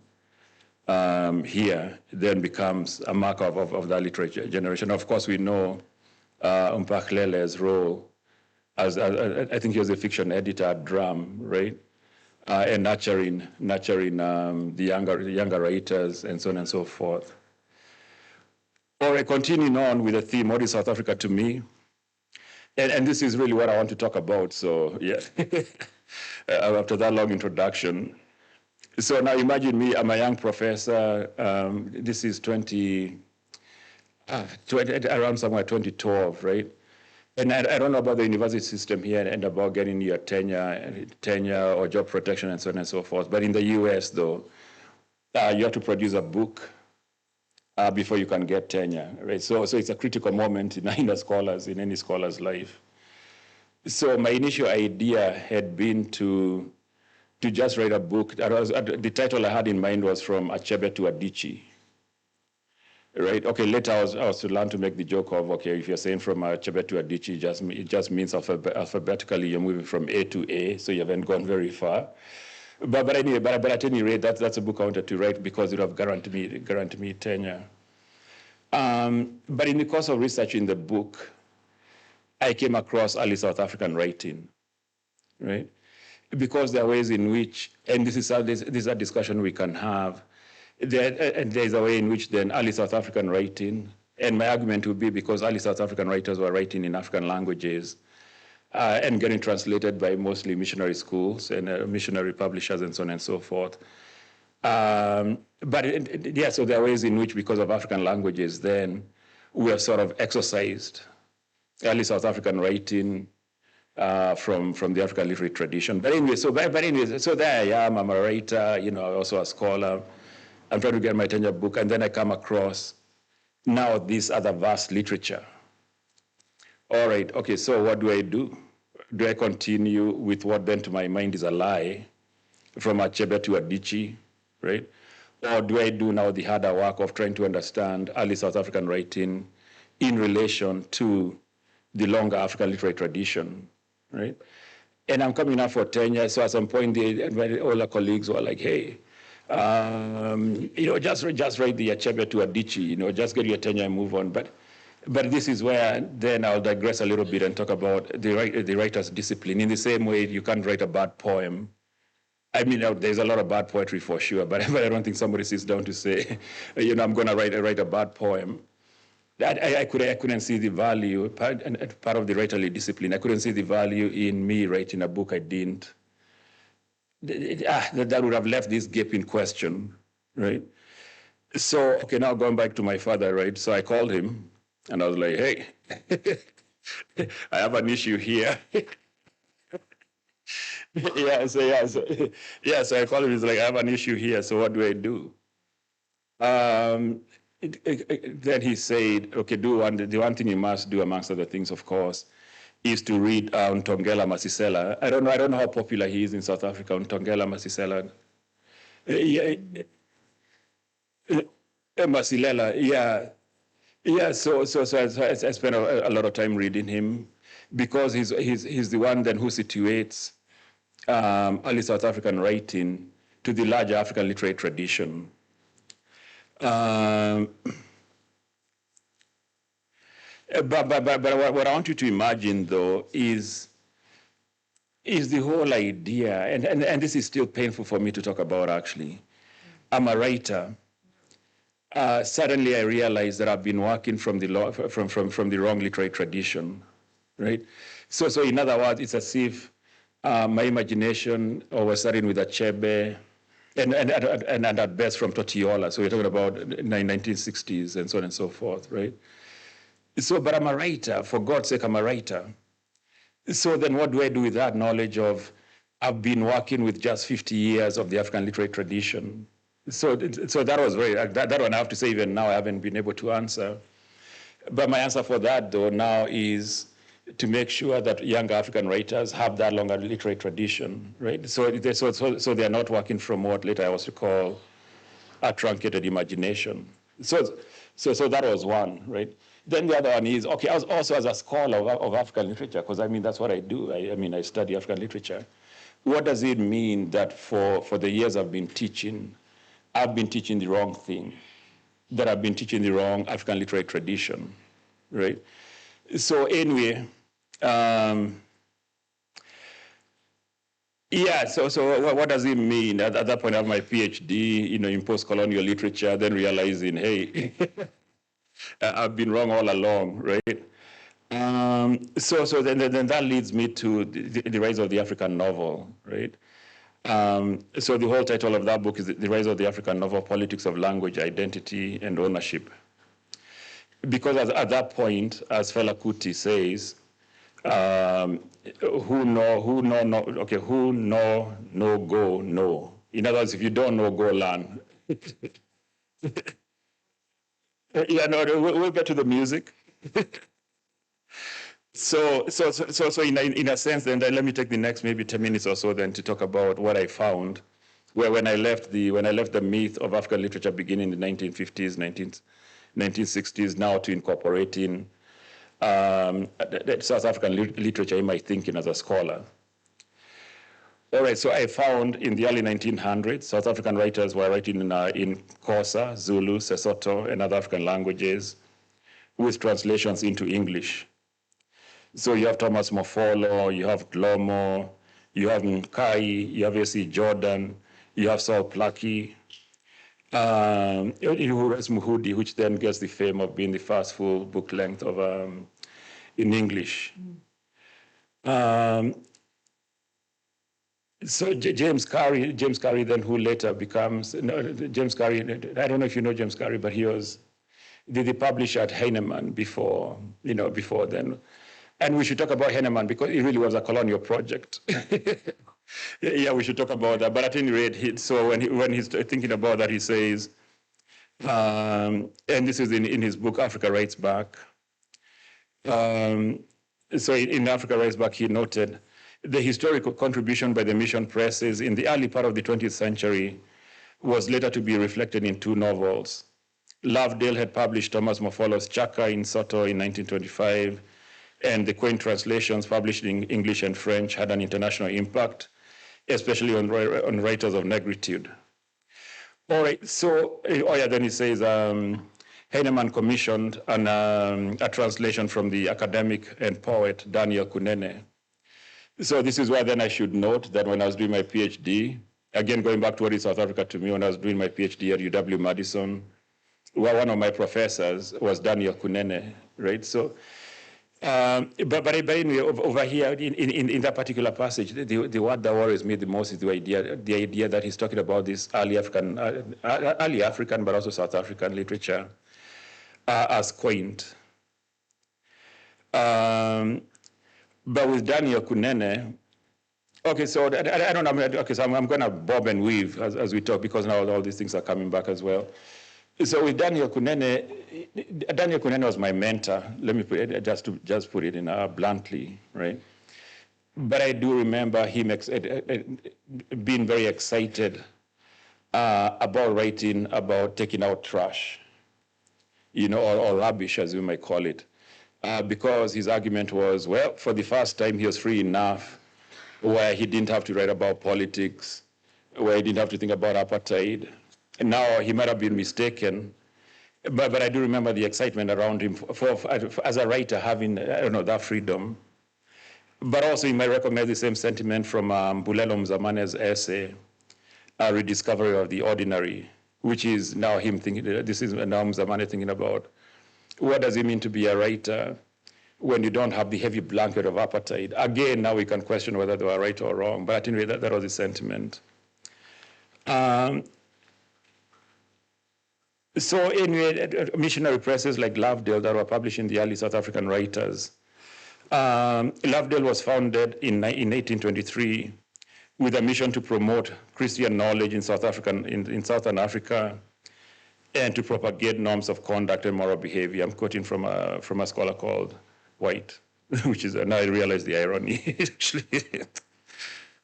here then becomes a marker of that literature generation. Of course, we know Mphahlele's role as I think he was a fiction editor at Drum, right? And nurturing the younger writers and so on and so forth. Or continuing on with the theme, what is South Africa to me? And this is really what I want to talk about. So yeah, after that long introduction. So now imagine me, I'm a young professor. This is around somewhere 2012, right? And I don't know about the university system here and about getting your tenure or job protection and so on and so forth. But in the US, though, you have to produce a book before you can get tenure, right? So it's a critical moment in any scholar's life. So my initial idea had been to just write a book. The title I had in mind was From Achebe to Adichie. Right. Okay. Later, I was to learn to make the joke of, okay, if you're saying from Achebe to Adichie, it just means alphabetically you're moving from A to A, so you haven't gone very far. But anyway, but at any rate, that's a book I wanted to write because it would have guaranteed me tenure. But in the course of researching the book, I came across early South African writing, right? Because there are ways in which, and this is a discussion we can have. There's a way in which then early South African writing, and my argument would be because early South African writers were writing in African languages, and getting translated by mostly missionary schools and missionary publishers and so on and so forth. Yeah, so there are ways in which, because of African languages, then we have sort of exercised early South African writing from the African literary tradition. But anyway, so there I am. I'm a writer, also a scholar. I'm trying to get my tenure book, and then I come across now this other vast literature. All right, okay, so what do I do? Do I continue with what then to my mind is a lie, from Achebe to Adichie, right? Or do I do now the harder work of trying to understand early South African writing in relation to the longer African literary tradition, right? And I'm coming up for tenure, so at some point, my older colleagues were like, hey, just write the Achebe to Adichie, just get your tenure and move on. But this is where then I'll digress a little bit and talk about the writer's discipline. In the same way, you can't write a bad poem. I mean, there's a lot of bad poetry for sure, but I don't think somebody sits down to say, I'm going to write a bad poem. I couldn't see the value, part of the writerly discipline, I couldn't see the value in me writing a book I didn't. That would have left this gap in question, right? So, okay, now going back to my father, right? So I called him, and I was like, hey, I have an issue here. So I called him, he's like, I have an issue here, so what do I do? Then he said, okay, the one thing you must do, amongst other things, of course, is to read Ntongela Masisela. I don't know how popular he is in South Africa, Ntongela Masisela. Masilela, yeah. So I spent a lot of time reading him, because he's the one then who situates early South African writing to the larger African literary tradition. But what I want you to imagine, though, is the whole idea, and this is still painful for me to talk about, actually. I'm a writer. Suddenly I realized that I've been working from the wrong literary tradition, right? So in other words, it's as if my imagination was starting with Achebe, and at best from Totiola. So we're talking about 1960s and so on and so forth, right? So, but I'm a writer. For God's sake, I'm a writer. So then what do I do with that knowledge of I've been working with just 50 years of the African literary tradition? So that was that one I have to say, even now I haven't been able to answer. But my answer for that, though, now is to make sure that young African writers have that longer literary tradition, right? So they're not working from what later I was to call a truncated imagination. So that was one, right? Then the other one is, okay, I was also, as a scholar of African literature, because I mean, that's what I do. I study African literature. What does it mean that for the years I've been teaching the wrong thing, that I've been teaching the wrong African literary tradition, right? So anyway, so what does it mean? At that point, I have my PhD, in post-colonial literature, then realizing, hey, I've been wrong all along, right? So then that leads me to the rise of the African novel, right? So the whole title of that book is The Rise of the African Novel, Politics of Language, Identity, and Ownership. Because at that point, as Fela Kuti says, who know, no, go, no. In other words, if you don't know, go learn. We'll get to the music. So in a sense, then let me take the next maybe 10 minutes or so then to talk about what I found, where when I left the myth of African literature beginning in the 1950s, 1960s, now to incorporating South African literature in my thinking as a scholar. All right, so I found in the early 1900s, South African writers were writing in Xhosa, Zulu, Sesotho, and other African languages with translations into English. So you have Thomas Mpholo, you have Glomo, you have Nkai, you have A.C. Jordan, you have Saul Plaatje, Muhudi, which then gets the fame of being the first full book length of in English. So James Curry then, who later becomes, James Curry, I don't know if you know James Curry, but he was the publisher at Heinemann before then. And we should talk about Heinemann because it really was a colonial project. Yeah, we should talk about that. But at any rate, so when he's thinking about that, he says, and this is in his book, Africa Writes Back. So in Africa Writes Back, he noted the historical contribution by the mission presses in the early part of the 20th century was later to be reflected in two novels. Lovedale had published Thomas Mofolo's Chaka in Soto in 1925, and the quaint translations published in English and French had an international impact, especially on writers of negritude. All right, so, then he says, Heinemann commissioned a translation from the academic and poet Daniel Kunene. So this is why then I should note that when I was doing my PhD, again, going back to what is South Africa to me, when I was doing my PhD at UW-Madison, one of my professors was Daniel Kunene, right? So, but anyway, over here in that particular passage, the word that worries me the most is the idea that he's talking about this early African, but also South African literature as quaint. But with Daniel Kunene, okay, so I don't know, okay, so I'm going to bob and weave as we talk because now all these things are coming back as well. So with Daniel Kunene was my mentor. Let me put it, just put it in bluntly, right? But I do remember him being very excited about writing about taking out trash, or rubbish, as we might call it. Because his argument was, well, for the first time, he was free enough where he didn't have to write about politics, where he didn't have to think about apartheid. And now he might have been mistaken, but I do remember the excitement around him for as a writer having, that freedom. But also you might recognize the same sentiment from Mbulelo Mzamane's essay, Rediscovery of the Ordinary, which is now him thinking, this is now Mzamane thinking about, what does it mean to be a writer when you don't have the heavy blanket of apartheid? Again, now we can question whether they were right or wrong, but anyway, that was the sentiment. So anyway, missionary presses like Lovedale that were publishing the early South African writers. Lovedale was founded in 1823 with a mission to promote Christian knowledge in Southern Africa, and to propagate norms of conduct and moral behavior. I'm quoting from a scholar called White, which is, now I realize the irony, actually.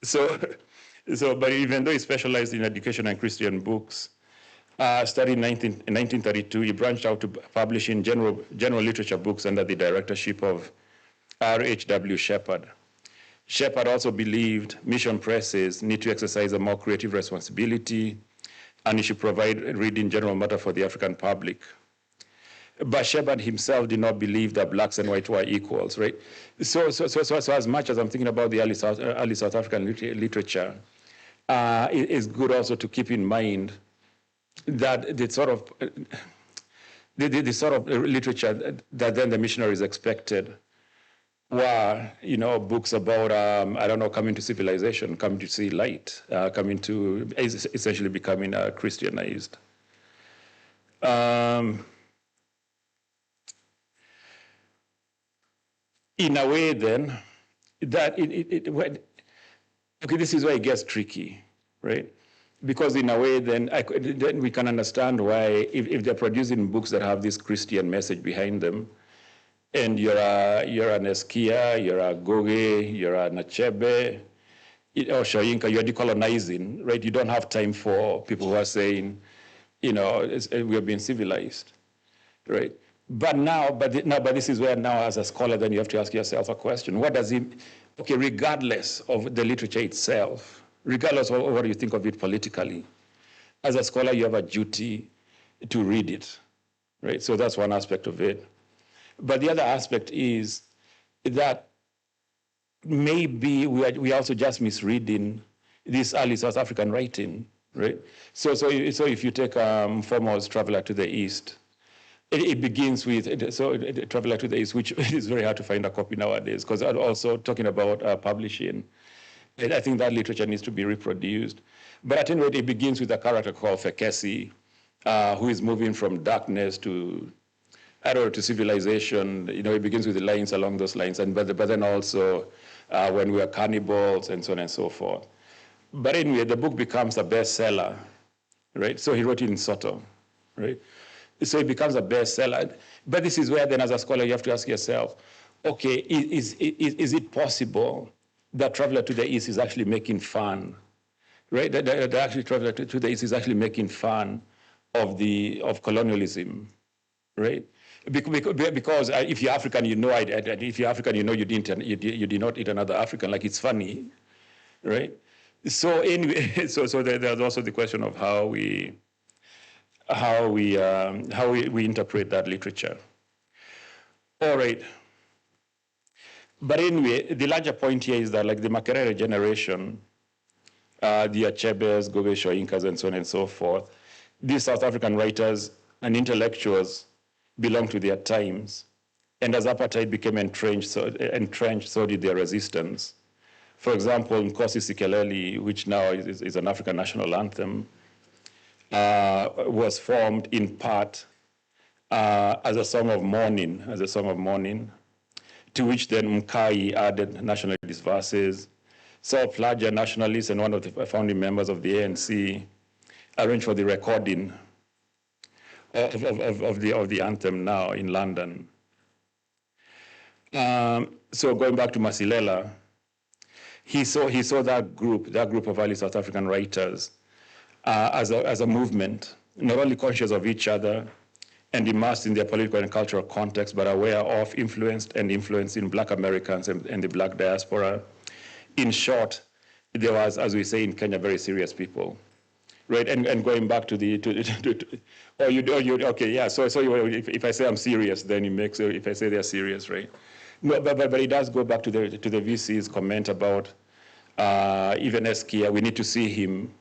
But even though he specialized in education and Christian books, starting in 1932, he branched out to publishing general literature books under the directorship of R.H.W. Shepard. Shepard also believed mission presses need to exercise a more creative responsibility, and he should provide reading general matter for the African public. But Shepard himself did not believe that blacks and whites were equals, right? So as much as I'm thinking about the early South African literature, it is good also to keep in mind that the sort of literature that then the missionaries expected were, books about, coming to civilization, coming to see light, coming to essentially becoming Christianized. In a way, then, that okay, this is where it gets tricky, right? Because in a way, then we can understand why, if they're producing books that have this Christian message behind them, and you're an Eskia, you're a Goge, you're a Nachebe, or Shayinka, you're decolonizing, right? You don't have time for people who are saying, we have been civilized, right? But this is where now, as a scholar, then you have to ask yourself a question. What does it, okay, regardless of the literature itself, regardless of what you think of it politically, as a scholar, you have a duty to read it, right? So that's one aspect of it. But the other aspect is that maybe we are also just misreading this early South African writing, right? So if you take Mfomo's Traveler to the East, it begins with, Traveler to the East, which is very hard to find a copy nowadays, because also talking about publishing, I think that literature needs to be reproduced. But at any rate, it begins with a character called Fekesi, who is moving from darkness to, I don't know, to civilization. It begins with the lines along those lines, but then also when we are cannibals and so on and so forth. But anyway, the book becomes a bestseller, right? So he wrote it in Soto, right? So it becomes a bestseller. But this is where then as a scholar you have to ask yourself, okay, is it possible that Traveler to the East is actually making fun, right? That actually Traveler to the East is actually making fun of colonialism, right? Because if you're African, you know, if you're African, you know you did not eat another African. Like, it's funny, right? So anyway, so there's also the question of how we interpret that literature. All right. But anyway, the larger point here is that, like, the Makerere generation, the Achebes, Gobe Shoinkas, and so on and so forth, these South African writers and intellectuals belonged to their times. And as apartheid became entrenched, so did their resistance. For example, Nkosi Sikeleli, which now is an African national anthem, was formed in part as a song of mourning, to which then Mkai added nationalist verses. Saul Plaja, nationalist and one of the founding members of the ANC, arranged for the recording of the anthem now in London. So going back to Masilela, he saw that group of early South African writers as a movement, not only conscious of each other and immersed in their political and cultural context, but aware of, influencing Black Americans and the Black diaspora. In short, there was, as we say in Kenya, very serious people, right? And going back to okay, yeah. So if I say I'm serious, then it makes. If I say they're serious, right? No, but it does go back to the VC's comment about even Eskia. We need to see him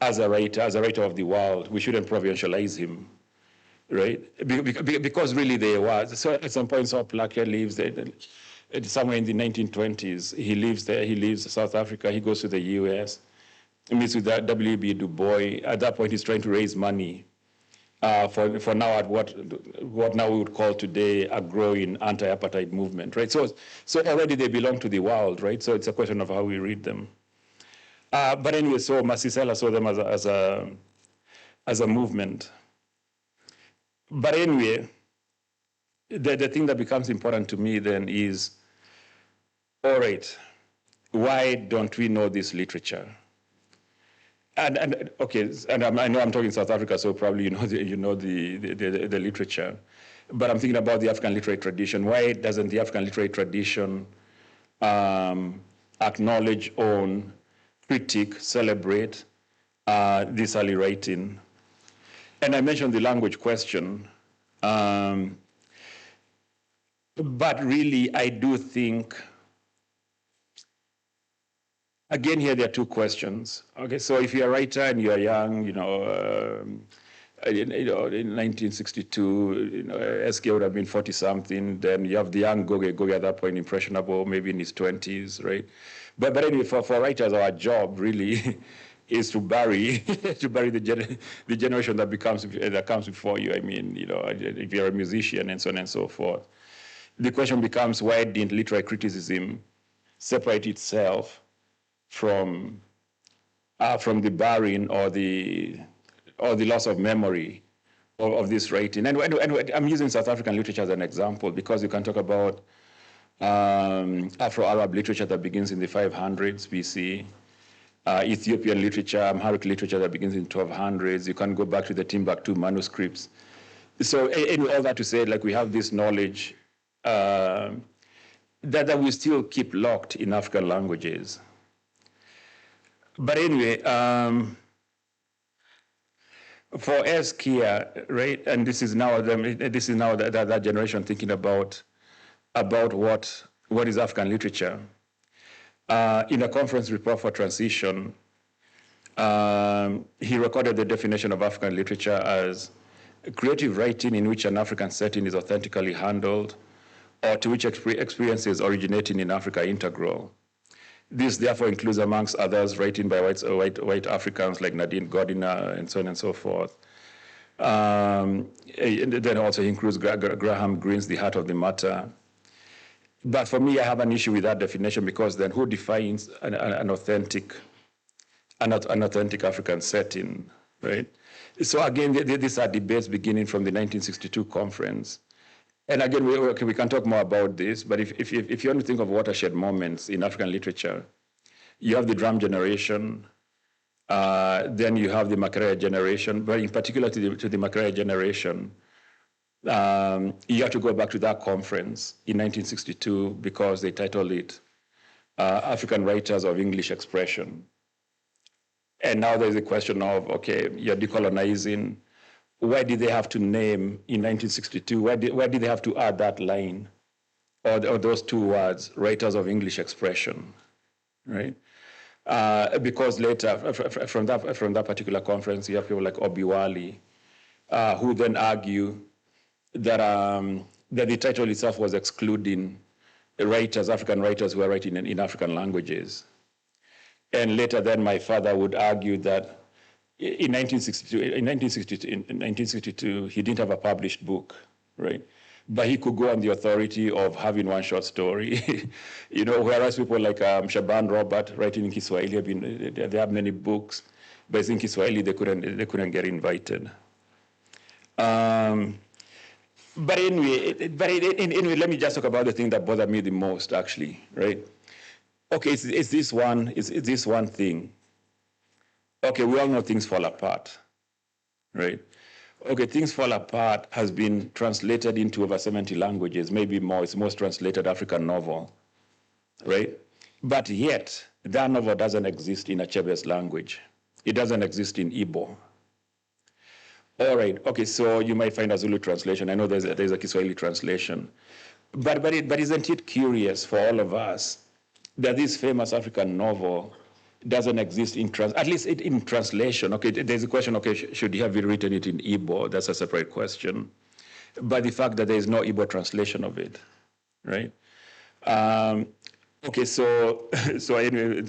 as a writer of the world. We shouldn't provincialize him, right? Because really there was. So at some point, Saul Plaja lives there. Somewhere in the 1920s, he lives there. He leaves South Africa. He goes to the U.S. He meets with W.B. Du Bois. At that point, he's trying to raise money for now at what now we would call today a growing anti-apartheid movement, right? So already they belong to the world, right? So it's a question of how we read them. But anyway, so Masisela saw them as a movement. But anyway, the thing that becomes important to me then is, all right, why don't we know this literature? And okay, and I know I'm talking South Africa, so probably you know the literature, but I'm thinking about the African literary tradition. Why doesn't the African literary tradition acknowledge, own, critique, celebrate this early writing? And I mentioned the language question, but really I do think. Again, here there are two questions. Okay, so if you're a writer and you're young, in 1962, SK would have been 40-something. Then you have the young Goge at that point, impressionable, maybe in his 20s, right? But anyway, for writers, our job really is to bury the generation that comes before you. I mean, if you're a musician and so on and so forth. The question becomes, why didn't literary criticism separate itself from the burying or the loss of memory of this writing? And I'm using South African literature as an example because you can talk about Afro-Arab literature that begins in the 500s BC, Ethiopian literature, Amharic literature that begins in 1200s. You can go back to the Timbuktu manuscripts. So anyway, all that to say, like, we have this knowledge that we still keep locked in African languages. But anyway, for Eskia, right, and this is now that generation thinking about what is African literature. In a conference report for transition, he recorded the definition of African literature as creative writing in which an African setting is authentically handled, or to which experiences originating in Africa are integral. This therefore includes, amongst others, writing by white Africans like Nadine Gordimer and so on and so forth. And then also includes Graham Greene's The Heart of the Matter. But for me, I have an issue with that definition, because then who defines an authentic African setting, right? So again, these are debates beginning from the 1962 conference. And again, we can talk more about this, but if you want to think of watershed moments in African literature, you have the drum generation, then you have the Mare generation, but in particular to the Mare generation, you have to go back to that conference in 1962 because they titled it African Writers of English Expression. And now there's a question of, okay, you're decolonizing. Why did they have to name in 1962? Why did they have to add that line or those two words, Writers of English Expression, right? Because later, from that particular conference, you have people like Obiwali, who then argue that the title itself was excluding writers, African writers who are writing in African languages. And later then my father would argue that in 1962, he didn't have a published book, right? But he could go on the authority of having one short story, whereas people like Shaban Robert writing in Kiswahili they have many books, but in Kiswahili they couldn't get invited. But anyway, let me just talk about the thing that bothered me the most, actually, right? Okay, it's this one thing. Okay, we all know things fall apart, right? Okay, Things Fall Apart has been translated into over 70 languages, maybe more. It's the most translated African novel, right? But yet, that novel doesn't exist in Achebe's language. It doesn't exist in Igbo. All right, okay, so you might find a Zulu translation. I know there's a Kiswahili translation. But isn't it curious for all of us that this famous African novel doesn't exist at least in translation? Okay, there's a question, okay, should he have written it in Igbo? That's a separate question. But the fact that there is no Igbo translation of it, right? Okay, so anyway,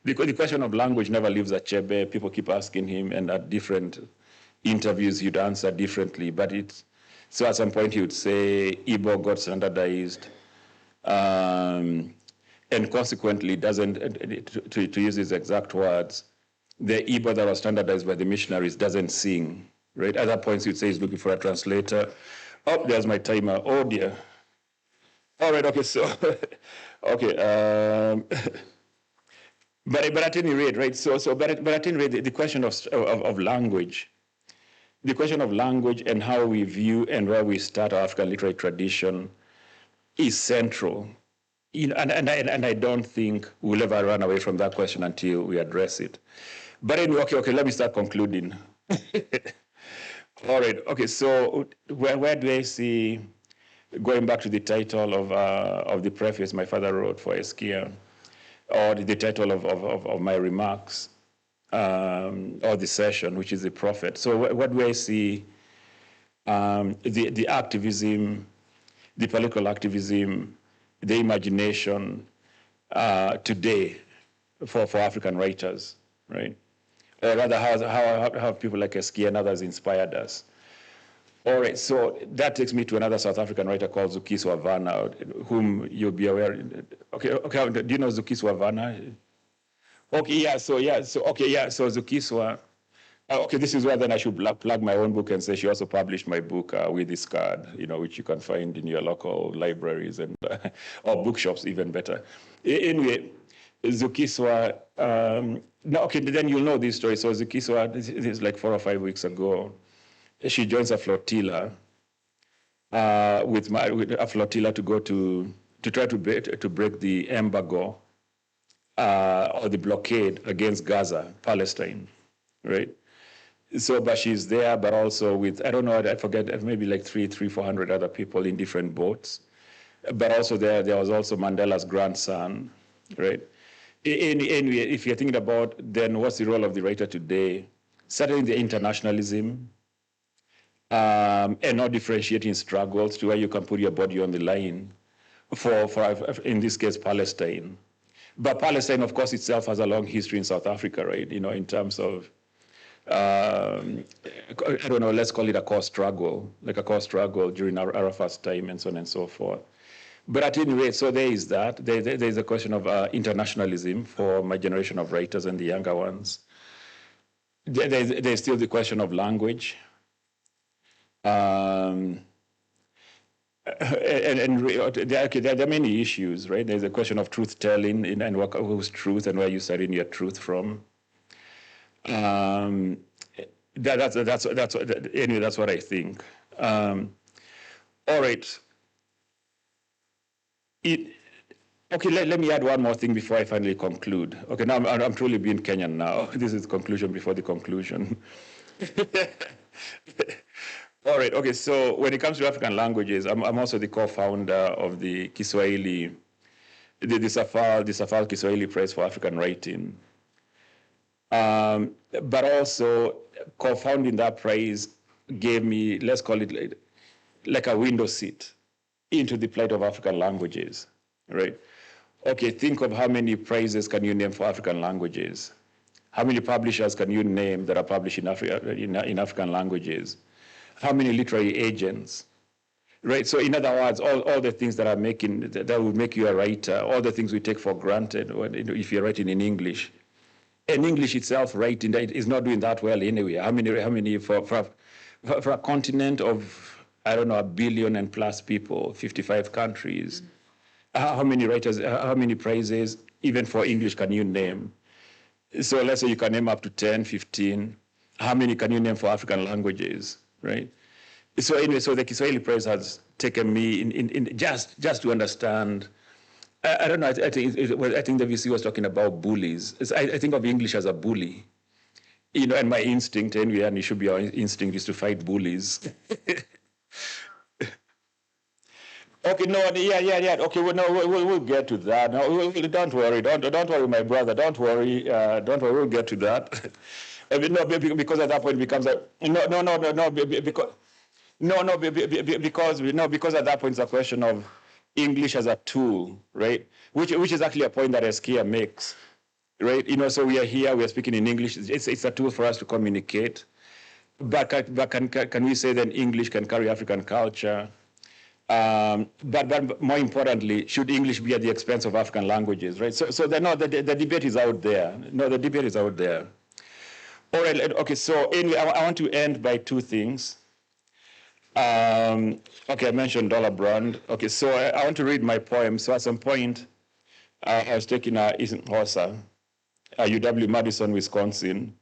the question of language never leaves Achebe. People keep asking him, and at different interviews he'd answer differently. So at some point he would say Igbo got standardized, and consequently doesn't, to use his exact words, the Igbo that was standardized by the missionaries doesn't sing, right? At that point, you'd say he's looking for a translator. Oh, there's my timer. Oh, dear. All right, okay, so, okay. But at any rate, right, but at any rate, the question of language, the question of language and how we view and where we start our African literary tradition is central. And I don't think we'll ever run away from that question until we address it. But anyway, okay, let me start concluding. All right, okay, so where do I see, going back to the title of the preface my father wrote for Eskia, or the title of my remarks, or the session, which is the prophet. So what do I see the activism, the political activism, the imagination today for African writers, right? Or rather, how have people like Eskia and others inspired us? All right, so that takes me to another South African writer called Zukiswa Vana, whom you'll be aware. Okay, do you know Zukiswa Vana? Okay, so Zukiswa. Okay, this is where then I should plug my own book and say she also published my book with this card, which you can find in your local libraries and or bookshops, even better. Anyway, Zukiswa. Okay, then you'll know this story. So Zukiswa, this is like 4 or 5 weeks ago. She joins a flotilla with a flotilla to go to try to break the embargo or the blockade against Gaza, Palestine, right? So, but she's there, but also with, I don't know, I forget, maybe like 400 other people in different boats. But also there was also Mandela's grandson, right? Anyway, if you're thinking about then what's the role of the writer today, certainly the internationalism, and not differentiating struggles to where you can put your body on the line for in this case, Palestine. But Palestine, of course, itself has a long history in South Africa, right? In terms of, I don't know, let's call it a core struggle, like a core struggle during Arafat's time and so on and so forth. But at any rate, so there is that. There is a question of internationalism for my generation of writers and the younger ones. There's still the question of language. There are many issues, right? There's a question of truth-telling and whose truth and where you starting your truth from. Anyway, that's what I think. All right. Okay, let me add one more thing before I finally conclude. Okay, now I'm truly being Kenyan now. This is the conclusion before the conclusion. All right, okay, so when it comes to African languages, I'm also the co-founder of the Kiswahili, the Safal Kiswahili Prize for African Writing. But also, co-founding that prize gave me, let's call it like a window seat into the plight of African languages, right? Okay, think of how many prizes can you name for African languages? How many publishers can you name that are published in African languages? How many literary agents, right? So in other words, all the things that would make you a writer, all the things we take for granted if you're writing in English. And English itself, writing, is not doing that well anyway. How many for a continent of, I don't know, 1 billion and plus people, 55 countries, how many writers, how many prizes, even for English, can you name? So let's say you can name up to 10, 15. How many can you name for African languages? Right. So anyway, so the Kiswahili Prize has taken me in just to understand. I don't know. I think the VC was talking about bullies. I think of English as a bully, and my instinct, and it should be our instinct, is to fight bullies. Okay, no, yeah. Okay, we'll get to that. No, don't worry, don't worry, my brother. Don't worry. We'll get to that. No, because at that point it becomes a because at that point it's a question of English as a tool, right? Which is actually a point that Eskia makes, right? So we are here, we are speaking in English. It's a tool for us to communicate. But can we say that English can carry African culture? But more importantly, should English be at the expense of African languages, right? So the debate is out there. No, the debate is out there. All right, okay, so anyway, I want to end by two things. Okay, I mentioned Dollar Brand. Okay, so I want to read my poem. So at some point, I was taking Hosa, UW-Madison, Wisconsin,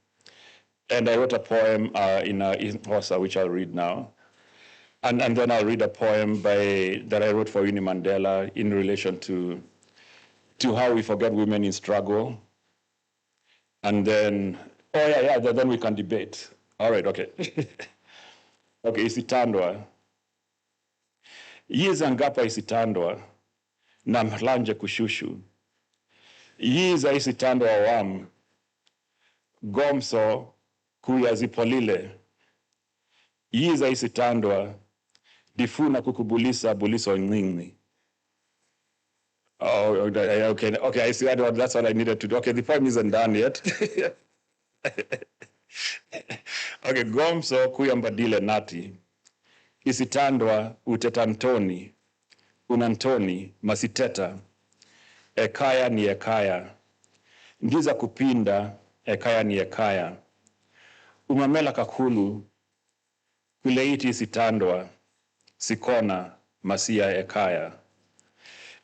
and I wrote a poem in Hosa, which I'll read now. And then I'll read a poem that I wrote for Winnie Mandela in relation to how we forget women in struggle. And then, then we can debate. All right, okay. Okay, isitandwa. Yiza ngapa isitandwa, na mhlanje kushushu. Yiza isitandwa wam, gomso kuyazipolile. Yiza isitandwa, difuna kukubulisa buliso nyingi. Oh, okay, I see that. That's what I needed to do. Okay, the poem isn't done yet. Okay, gomso kuyambadile nati. Isitandwa utetantoni, unantoni, masiteta. Ekaya ni ekaya. Ndiza kupinda, ekaya ni ekaya. Umamela kakulu, kuleiti isitandwa, sikona, masia ekaya.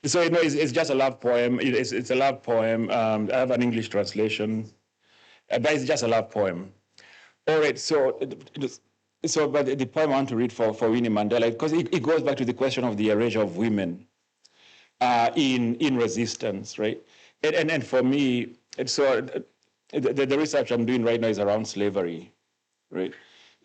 So, it's just a love poem. It's a love poem. I have an English translation, but it's just a love poem. All right, but the poem I want to read for Winnie Mandela, because it goes back to the question of the erasure of women in resistance, right? And for me, so the research I'm doing right now is around slavery, right?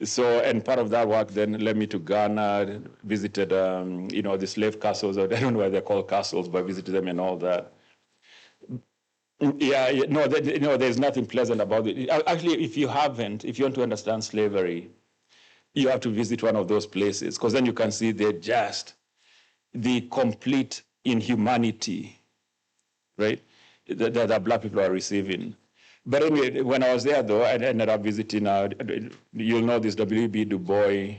So, and part of that work then led me to Ghana, visited, the slave castles, or I don't know why they're called castles, but I visited them and all that. Yeah, there's nothing pleasant about it. Actually, if you want to understand slavery, you have to visit one of those places, because then you can see the complete inhumanity, right, that Black people are receiving. But anyway, when I was there, though, I ended up visiting, you'll know this, W.B. Du Bois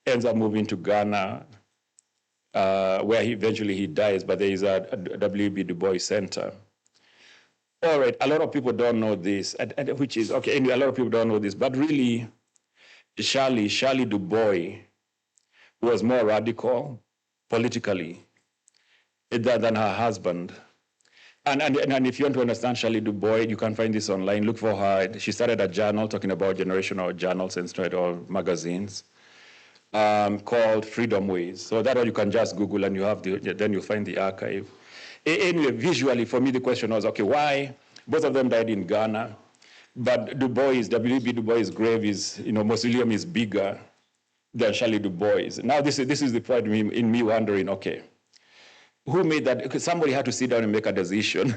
ends up moving to Ghana, where eventually he dies, but there is a W.B. Du Bois Center. All right, a lot of people don't know this, which is, okay, anyway, a lot of people don't know this, but really, Charlie Du Bois was more radical politically than her husband. And if you want to understand Charlie Du Bois, you can find this online. Look for her. She started a journal talking about generational journals instead of magazines called Freedom Ways. So that way you can just Google and you have then you find the archive. Anyway, visually, for me, the question was, okay, why? Both of them died in Ghana, but Du Bois, W.B. Du Bois' grave is, mausoleum is bigger than Charlie Du Bois. Now, this is the point in me wondering, okay, who made that? Because somebody had to sit down and make a decision.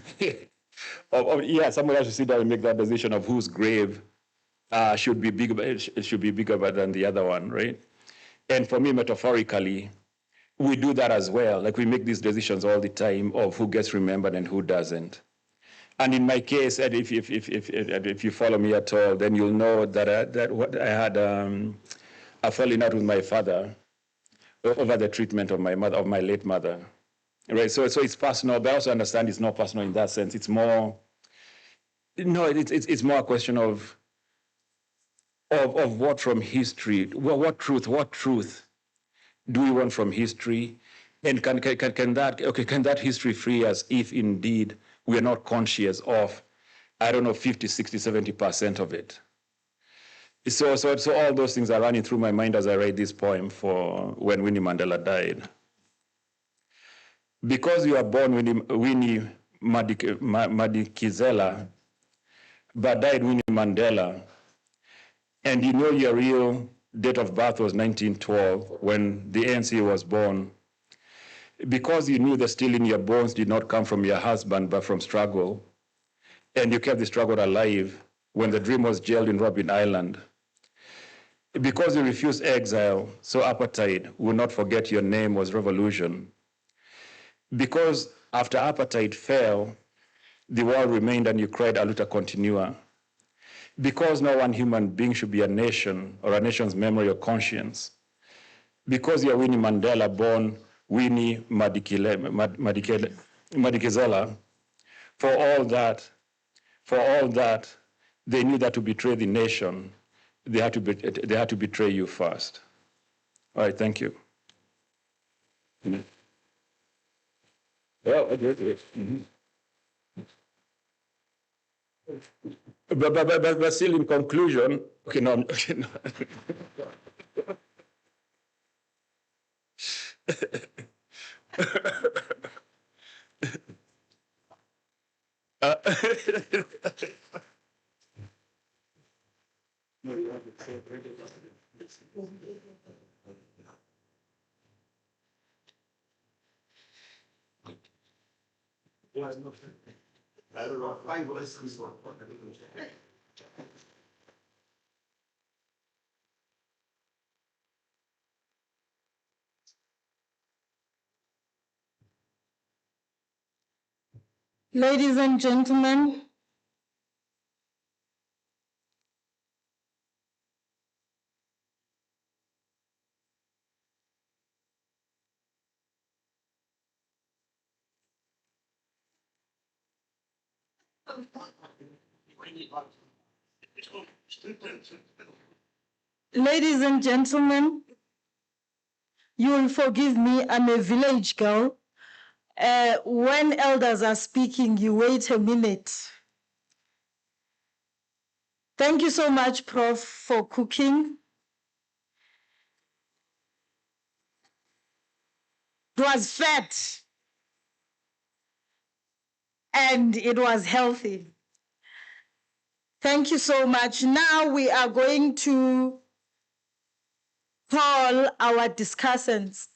Somebody has to sit down and make that decision of whose grave should be bigger than the other one, right? And for me, metaphorically, we do that as well. Like we make these decisions all the time of who gets remembered and who doesn't. And in my case, and if you follow me at all, then you'll know that I had a falling out with my father over the treatment of my late mother. Right, so it's personal, but I also understand it's not personal in that sense. It's more, it's more a question of what from history, what truth do we want from history, and can that history free us if indeed we are not conscious of, 50, 60, 70% of it. So all those things are running through my mind as I write this poem for when Winnie Mandela died. Because you are born Winnie Madikizela, but died Winnie Mandela, and you know your real date of birth was 1912 when the ANC was born, because you knew the steel in your bones did not come from your husband but from struggle, and you kept the struggle alive when the dream was jailed in Robben Island, because you refused exile, so apartheid would not forget your name was revolution. Because after apartheid fell, the world remained and you cried a luta continua. Because no one human being should be a nation or a nation's memory or conscience. Because you're Winnie Mandela, born Winnie Madikizela, for all that, they knew that to betray the nation, they had to betray you first. All right, thank you. Mm-hmm. Well, mm-hmm. But still, in conclusion, okay, no. I don't know. Ladies and gentlemen, you will forgive me, I'm a village girl. When elders are speaking, you wait a minute. Thank you so much, Prof, for cooking. It was fat and it was healthy. Thank you so much. Now we are going to call our discussants.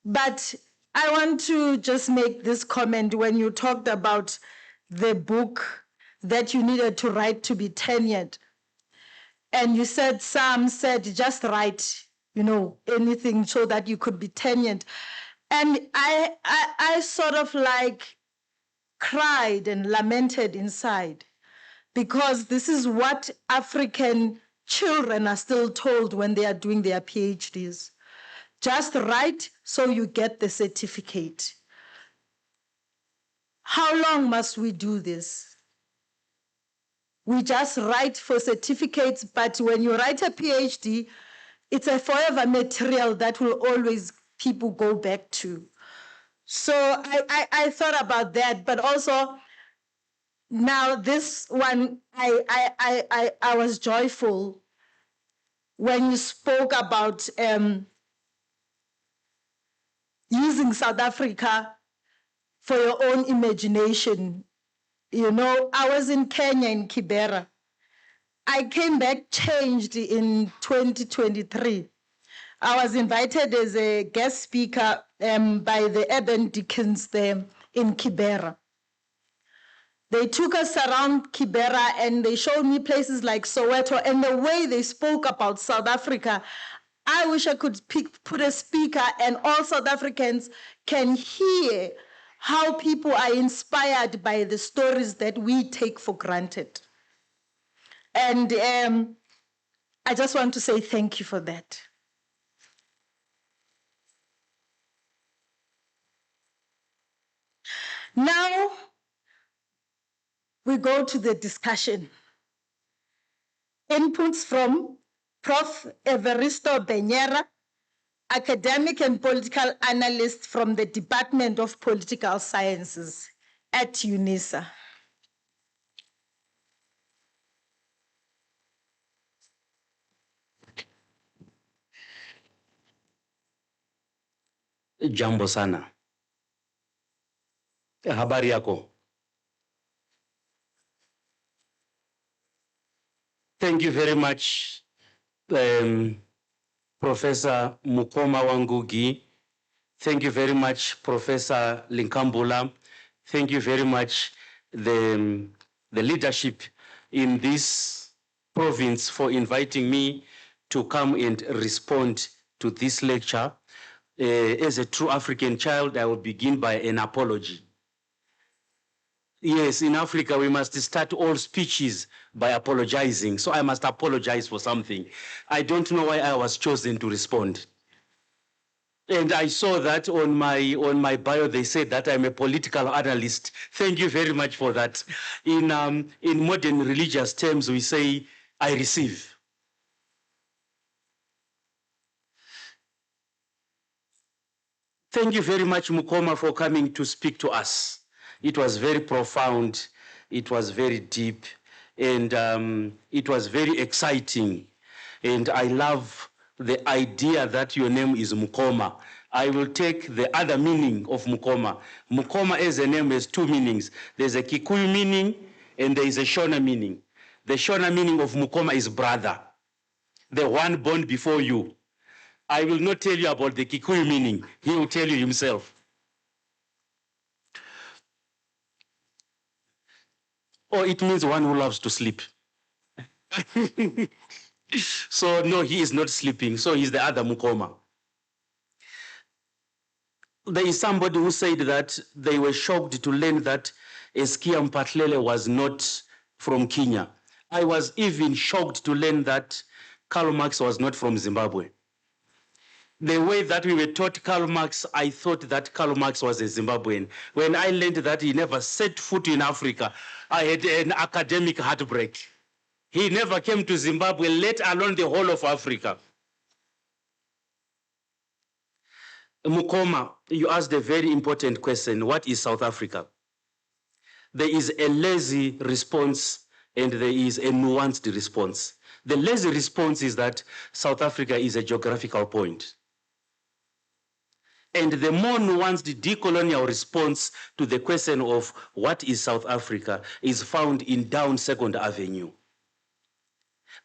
But I want to just make this comment when you talked about the book that you needed to write to be tenured. And you said, some said, just write, anything so that you could be tenured. And I sort of like cried and lamented inside, because this is what African children are still told when they are doing their PhDs. Just write so you get the certificate. How long must we do this? We just write for certificates, but when you write a PhD, it's a forever material that will always people go back to. So I thought about that, but also now this one, I was joyful when you spoke about using South Africa for your own imagination. I was in Kenya, in Kibera. I came back changed in 2023. I was invited as a guest speaker by the Urban Deacons there in Kibera. They took us around Kibera and they showed me places like Soweto, and the way they spoke about South Africa, I wish I could put a speaker and all South Africans can hear how people are inspired by the stories that we take for granted. And I just want to say thank you for that. Now, we go to the discussion. Inputs from Prof. Evaristo Benyera, academic and political analyst from the Department of Political Sciences at Unisa. Jambo sana. Habari yako? Thank you very much, Professor Mukoma Wangugi. Thank you very much, Professor Linkambula. Thank you very much, the leadership in this province, for inviting me to come and respond to this lecture. As a true African child, I will begin by an apology. Yes, in Africa, we must start all speeches by apologizing. So I must apologize for something. I don't know why I was chosen to respond. And I saw that on my bio, they said that I'm a political analyst. Thank you very much for that. In modern religious terms, we say, I receive. Thank you very much, Mukoma, for coming to speak to us. It was very profound, it was very deep, and it was very exciting. And I love the idea that your name is Mukoma. I will take the other meaning of Mukoma. Mukoma as a name has two meanings. There's a Kikuyu meaning and there is a Shona meaning. The Shona meaning of Mukoma is brother, the one born before you. I will not tell you about the Kikuyu meaning. He will tell you himself. Or it means one who loves to sleep. So no, he is not sleeping. So he's the other Mukoma. There is somebody who said that they were shocked to learn that Mphahlele was not from Kenya. I was even shocked to learn that Karl Marx was not from Zimbabwe. The way that we were taught Karl Marx, I thought that Karl Marx was a Zimbabwean. When I learned that he never set foot in Africa, I had an academic heartbreak. He never came to Zimbabwe, let alone the whole of Africa. Mukoma, you asked a very important question. What is South Africa? There is a lazy response and there is a nuanced response. The lazy response is that South Africa is a geographical point. And the more nuanced decolonial response to the question of what is South Africa is found in Down 2nd Avenue.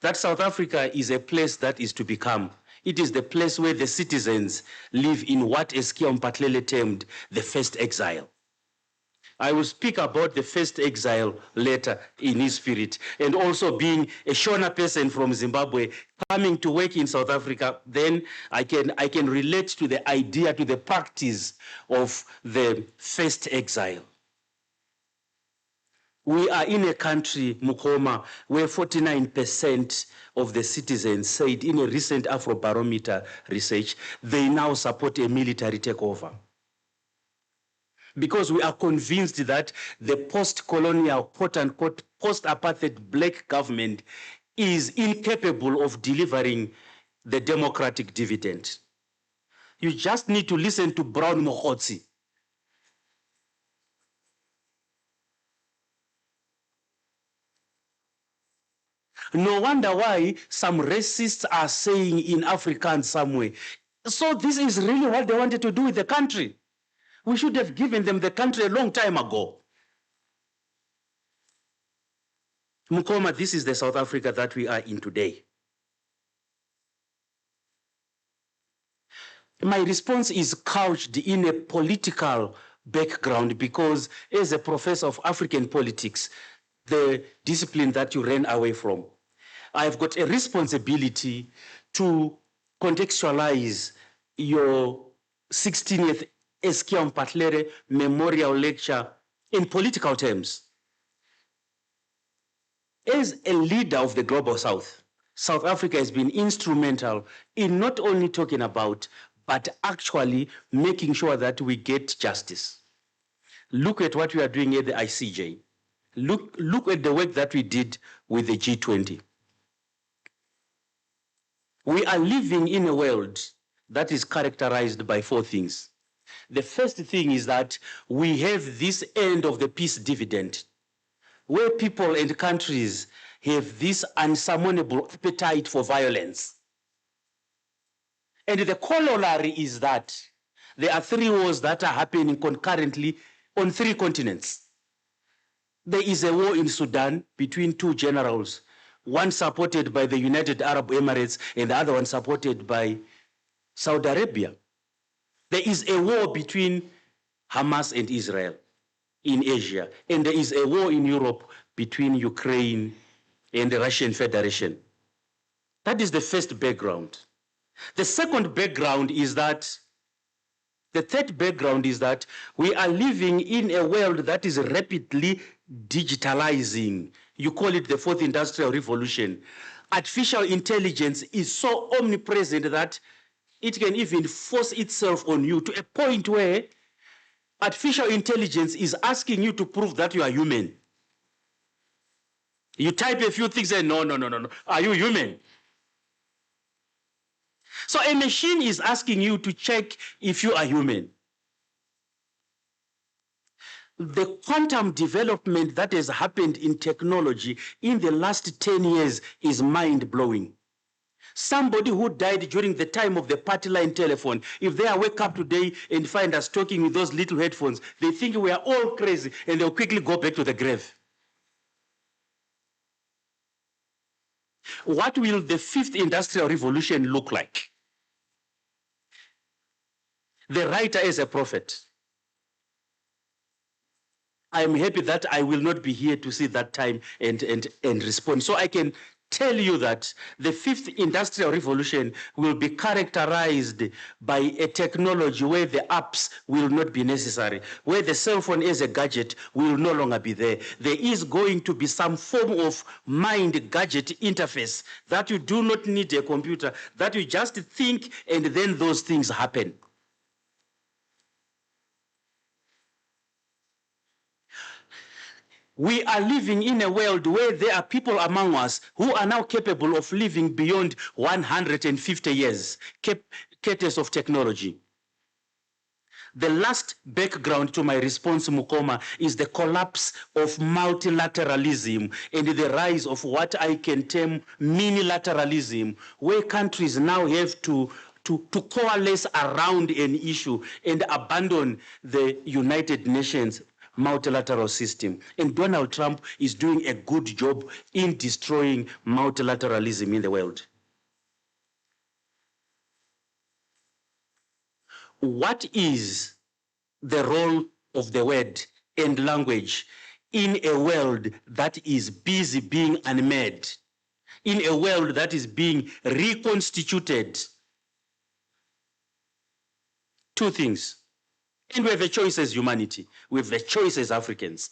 That South Africa is a place that is to become. It is the place where the citizens live in what Mphahlele termed the first exile. I will speak about the first exile later in his spirit, and also being a Shona person from Zimbabwe coming to work in South Africa. Then I can relate to the idea, to the practice of the first exile. We are in a country, Mukoma, where 49% of the citizens said in a recent Afrobarometer research, they now support a military takeover. Because we are convinced that the post-colonial, quote-unquote, post-apartheid black government is incapable of delivering the democratic dividend. You just need to listen to Brown Mokgotsi. No wonder why some racists are saying in Afrikaans somewhere, so this is really what they wanted to do with the country. We should have given them the country a long time ago. Mukoma, this is the South Africa that we are in today. My response is couched in a political background because as a professor of African politics, the discipline that you ran away from, I've got a responsibility to contextualize your 16th Mphahlele Memorial Lecture in political terms. As a leader of the Global South, South Africa has been instrumental in not only talking about, but actually making sure that we get justice. Look at what we are doing at the ICJ. Look at the work that we did with the G20. We are living in a world that is characterized by four things. The first thing is that we have this end of the peace dividend, where people and countries have this unsummonable appetite for violence. And the corollary is that there are 3 wars that are happening concurrently on 3 continents. There is a war in Sudan between 2 generals, one supported by the United Arab Emirates and the other one supported by Saudi Arabia. There is a war between Hamas and Israel in Asia, and there is a war in Europe between Ukraine and the Russian Federation. That is the first background. The second background is that, the third background is that we are living in a world that is rapidly digitalizing. You call it the 4th Industrial Revolution. Artificial intelligence is so omnipresent that it can even force itself on you to a point where artificial intelligence is asking you to prove that you are human. You type a few things and no. Are you human? So a machine is asking you to check if you are human. The quantum development that has happened in technology in the last 10 years is mind-blowing. Somebody who died during the time of the party line telephone, if they wake up today and find us talking with those little headphones, they think we are all crazy and they'll quickly go back to the grave. What will the 5th Industrial Revolution look like? The writer is a prophet. I am happy that I will not be here to see that time and respond. So I can tell you that the 5th Industrial Revolution will be characterized by a technology where the apps will not be necessary, where the cell phone as a gadget will no longer be there. There is going to be some form of mind-gadget interface that you do not need a computer, that you just think and then those things happen. We are living in a world where there are people among us who are now capable of living beyond 150 years, courtesy of technology. The last background to my response, Mukoma, is the collapse of multilateralism and the rise of what I can term minilateralism, where countries now have to coalesce around an issue and abandon the United Nations multilateral system. And Donald Trump is doing a good job in destroying multilateralism in the world. What is the role of the word and language in a world that is busy being unmade, in a world that is being reconstituted. Two things. And we have a choice as humanity, we have a choice as Africans,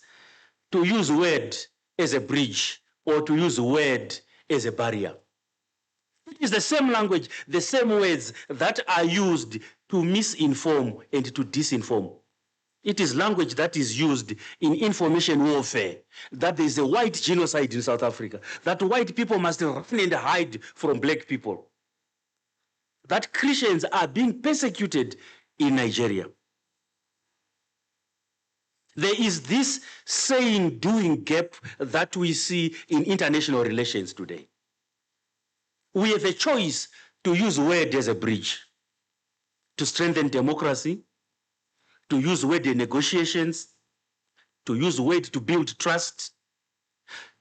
to use word as a bridge or to use word as a barrier. It is the same language, the same words that are used to misinform and to disinform. It is language that is used in information warfare, that there is a white genocide in South Africa, that white people must run and hide from black people, that Christians are being persecuted in Nigeria. There is this saying-doing gap that we see in international relations today. We have a choice to use word as a bridge, to strengthen democracy, to use word in negotiations, to use word to build trust,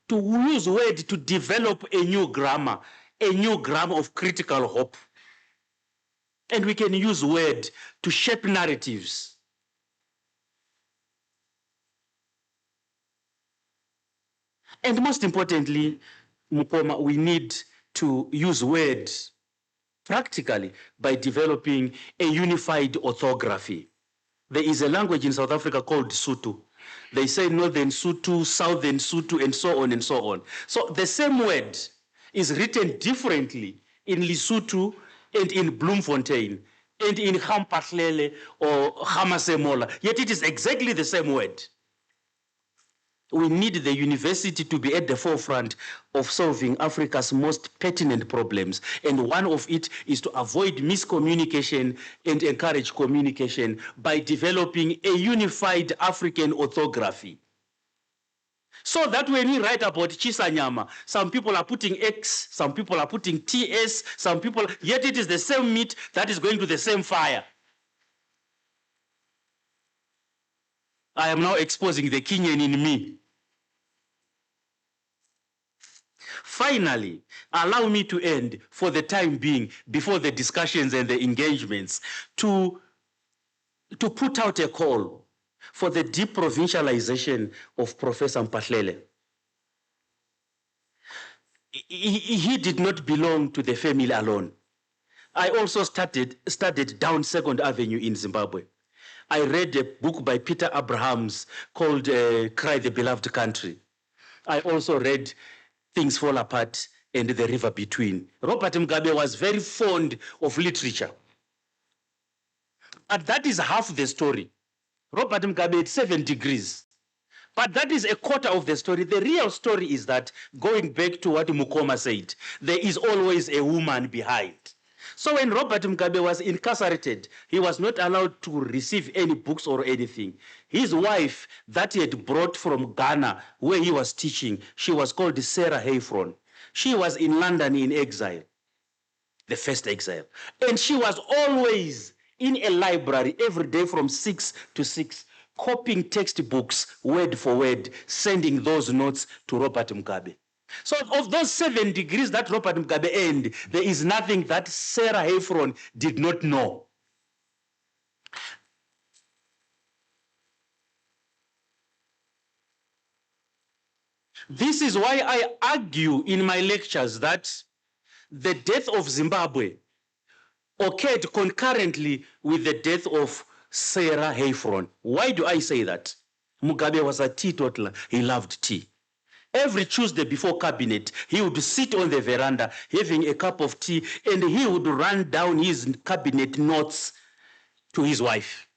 to use word to develop a new grammar of critical hope. And we can use word to shape narratives. And most importantly, Mukoma, we need to use words practically by developing a unified orthography. There is a language in South Africa called Sotho. They say Northern Sotho, Southern Sotho, and so on and so on. So the same word is written differently in Lesotho and in Bloemfontein and in Mphahlele or Hamasemola, yet it is exactly the same word. We need the university to be at the forefront of solving Africa's most pertinent problems. And one of it is to avoid miscommunication and encourage communication by developing a unified African orthography. So that when we write about Chisanyama, some people are putting X, some people are putting TS, some people, yet it is the same meat that is going to the same fire. I am now exposing the Kenyan in me. Finally, allow me to end for the time being, before the discussions and the engagements, to put out a call for the deprovincialization of Professor Mphahlele. He did not belong to the family alone. I also studied down 2nd Avenue in Zimbabwe. I read a book by Peter Abrahams called Cry the Beloved Country. I also read Things Fall Apart and The River Between. Robert Mugabe was very fond of literature. But that is half the story. Robert Mugabe had 7 degrees. But that is a quarter of the story. The real story is that, going back to what Mukoma said, there is always a woman behind. So when Robert Mugabe was incarcerated, he was not allowed to receive any books or anything. His wife, that he had brought from Ghana, where he was teaching, she was called Sarah Hayfron. She was in London in exile, the first exile. And she was always in a library every day from 6 to 6, copying textbooks word for word, sending those notes to Robert Mugabe. So of those 7 degrees that Robert Mugabe earned, there is nothing that Sarah Hayfron did not know. This is why I argue in my lectures that the death of Zimbabwe occurred concurrently with the death of Sarah Hayfron. Why do I say that? Mugabe was a teetotaler. He loved tea. Every Tuesday before cabinet, he would sit on the veranda having a cup of tea, and he would run down his cabinet notes to his wife.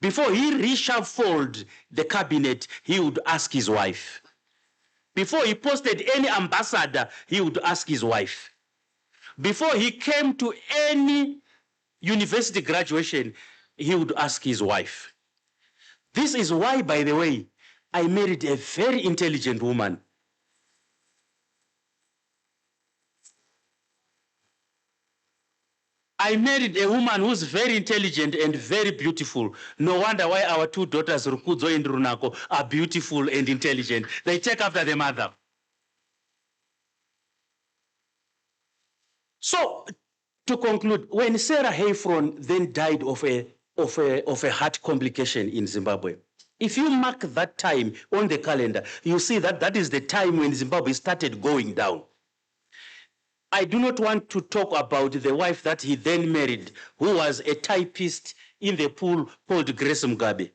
Before he reshuffled the cabinet, he would ask his wife. Before he posted any ambassador, he would ask his wife. Before he came to any university graduation, he would ask his wife. This is why, by the way, I married a very intelligent woman. I married a woman who's very intelligent and very beautiful. No wonder why our 2 daughters, Rukudzo and Runako, are beautiful and intelligent. They take after the mother. So, to conclude, when Sarah Hayfron then died of a heart complication in Zimbabwe, If you mark that time on the calendar, you see that that is the time when Zimbabwe started going down. I do not want to talk about the wife that he then married, who was a typist in the pool called Grace Mugabe.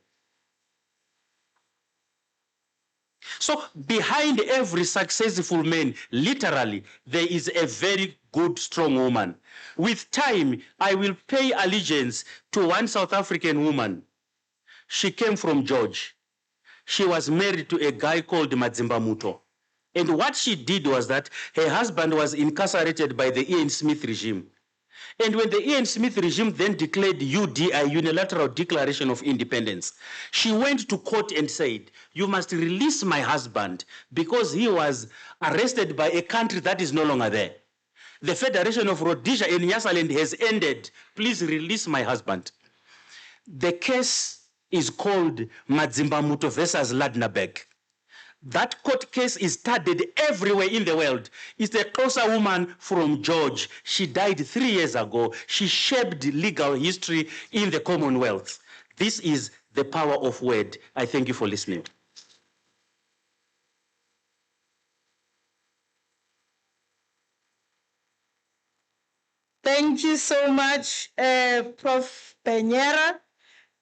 So behind every successful man, literally, there is a very good, strong woman. With time, I will pay allegiance to one South African woman. She came from George. She was married to a guy called Madzimba Muto. And what she did was that her husband was incarcerated by the Ian Smith regime. And when the Ian Smith regime then declared UDI, Unilateral Declaration of Independence, she went to court and said, you must release my husband because he was arrested by a country that is no longer there. The Federation of Rhodesia and Nyasaland has ended. Please release my husband. The case is called Madzimba Muto versus Ladnaberg. That court case is studied everywhere in the world. It's a Xhosa woman from George. She died 3 years ago. She shaped legal history in the Commonwealth. This is the power of word. I thank you for listening. Thank you so much, Prof. Peñera.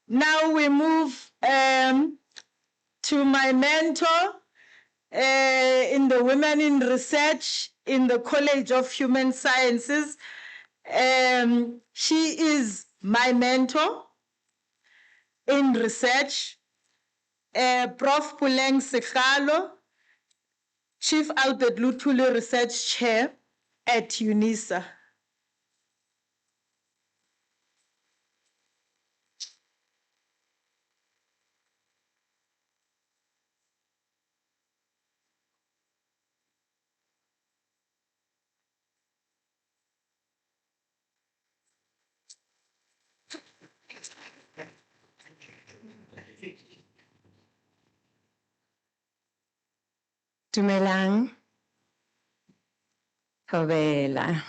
Now we move to my mentor in the Women in Research in the College of Human Sciences. She is my mentor in research, Prof. Puleng Sekgalo, Chief Alfred Luthuli Research Chair at Unisa. Dumelang, Hovela,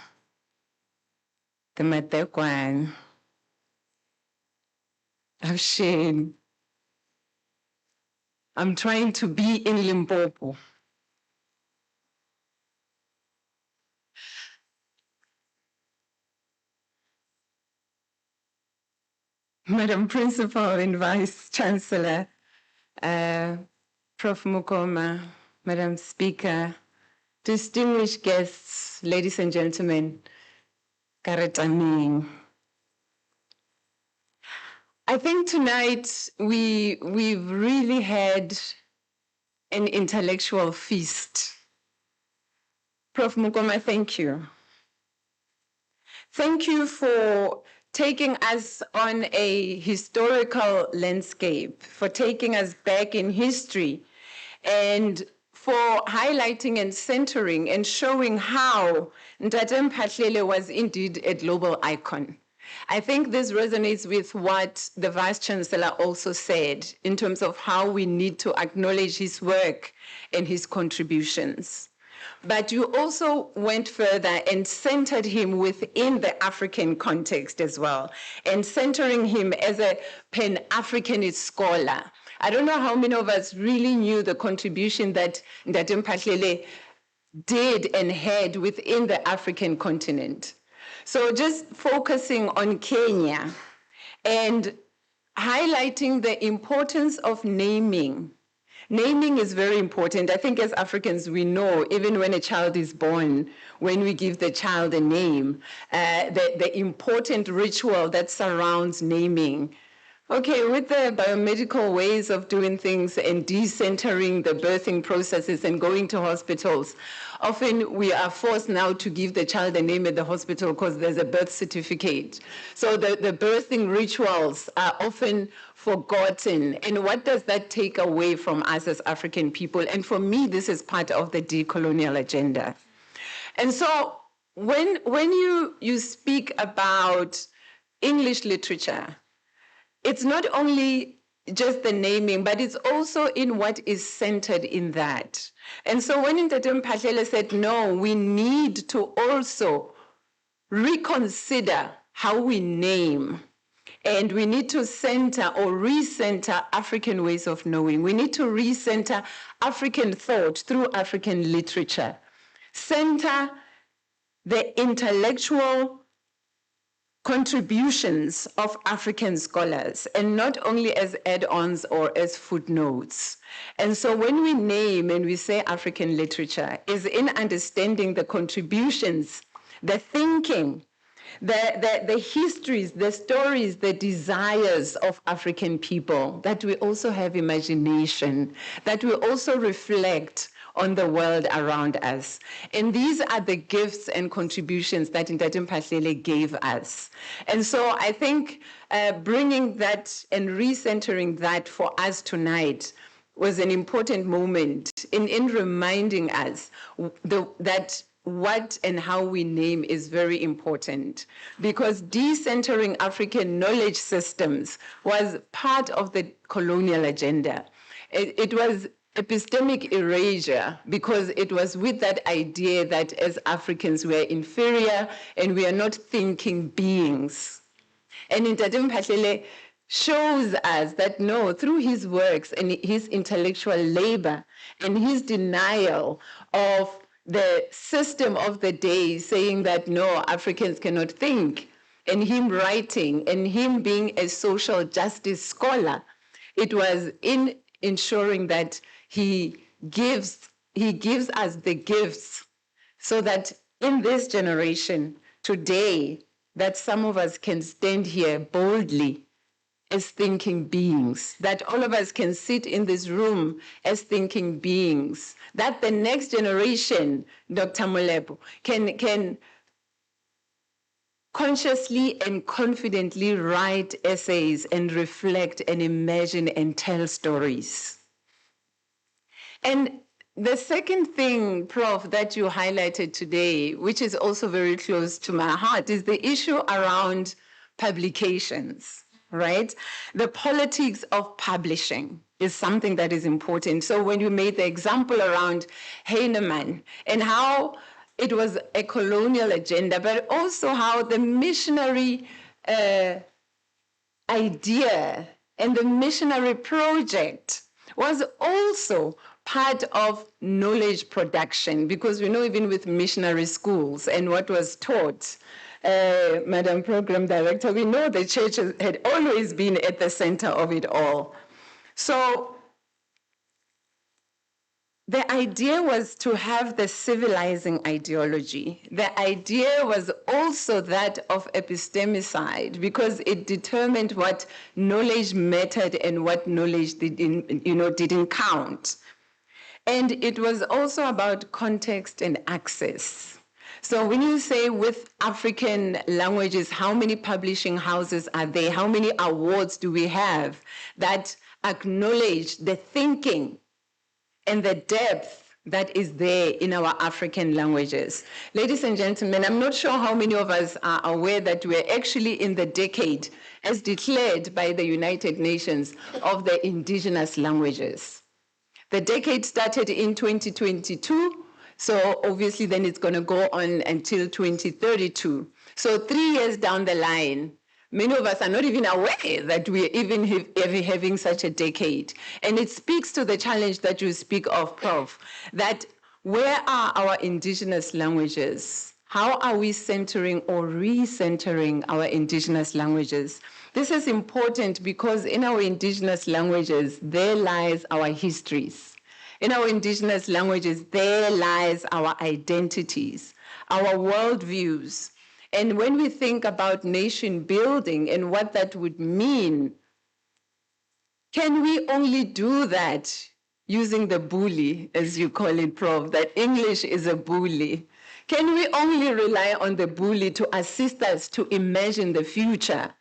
the Matekwan, Avshin. I'm trying to be in Limpopo. Madam Principal and Vice Chancellor, Prof. Mukoma, Madam Speaker, distinguished guests, ladies and gentlemen, Karataming. I think tonight we've really had an intellectual feast. Prof. Mukoma, thank you. Thank you for taking us on a historical landscape, for taking us back in history, and for highlighting and centering and showing how Mphahlele was indeed a global icon. I think this resonates with what the Vice Chancellor also said in terms of how we need to acknowledge his work and his contributions. But you also went further and centered him within the African context as well, and centering him as a Pan-Africanist scholar. I don't know how many of us really knew the contribution that Mphahlele did and had within the African continent. So just focusing on Kenya and highlighting the importance of naming. Naming is very important. I think as Africans, we know, even when a child is born, when we give the child a name, the important ritual that surrounds naming. Okay, with the biomedical ways of doing things and decentering the birthing processes and going to hospitals, often we are forced now to give the child a name at the hospital because there's a birth certificate. So the birthing rituals are often forgotten. And what does that take away from us as African people? And for me, this is part of the decolonial agenda. And so when you speak about English literature, it's not only just the naming, but it's also in what is centered in that. And so when Mphahlele said, no, we need to also reconsider how we name, And we need to center or recenter African ways of knowing. We need to recenter African thought through African literature. Center the intellectual contributions of African scholars, and not only as add-ons or as footnotes. And so when we name and we say African literature, is in understanding the contributions, the thinking, the histories, the stories, the desires of African people, that we also have imagination, that we also reflect on the world around us. And these are the gifts and contributions that Mphahlele gave us. And so I think bringing that and recentering that for us tonight was an important moment in reminding us that what and how we name is very important, because decentering African knowledge systems was part of the colonial agenda. It was epistemic erasure, because it was with that idea that as Africans we are inferior and we are not thinking beings. And Mphahlele shows us that no, through his works and his intellectual labor and his denial of the system of the day, saying that no, Africans cannot think, and him writing and him being a social justice scholar, it was in ensuring that he gives us the gifts so that in this generation today, that some of us can stand here boldly as thinking beings, that all of us can sit in this room as thinking beings, that the next generation, Dr. Molepo, can consciously and confidently write essays and reflect and imagine and tell stories. And the second thing, Prof, that you highlighted today, which is also very close to my heart, is the issue around publications, right? The politics of publishing is something that is important. So when you made the example around Heinemann and how it was a colonial agenda, but also how the missionary idea and the missionary project was also part of knowledge production, because we know even with missionary schools and what was taught, Madam Program Director, we know the church had always been at the center of it all. So the idea was to have the civilizing ideology. The idea was also that of epistemicide, because it determined what knowledge mattered and what knowledge didn't count. And it was also about context and access. So when you say with African languages, how many publishing houses are there? How many awards do we have that acknowledge the thinking and the depth that is there in our African languages? Ladies and gentlemen, I'm not sure how many of us are aware that we're actually in the decade, as declared by the United Nations, of the indigenous languages. The decade started in 2022, so obviously then it's going to go on until 2032. So 3 years down the line, many of us are not even aware that we're even having such a decade. And it speaks to the challenge that you speak of, Prof, that where are our indigenous languages? How are we centering or recentering our indigenous languages? This is important because in our indigenous languages, there lies our histories. In our indigenous languages, there lies our identities, our worldviews. And when we think about nation building and what that would mean, can we only do that using the bully, as you call it, Prof, that English is a bully? Can we only rely on the bully to assist us to imagine the future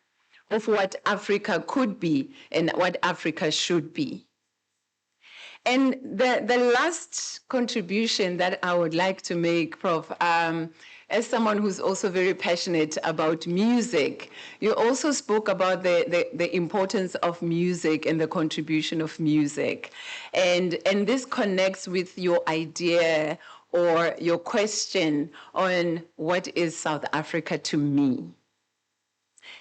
of what Africa could be and what Africa should be? And the last contribution that I would like to make, Prof, as someone who's also very passionate about music, you also spoke about the importance of music and the contribution of music. And this connects with your idea or your question on what is South Africa to me.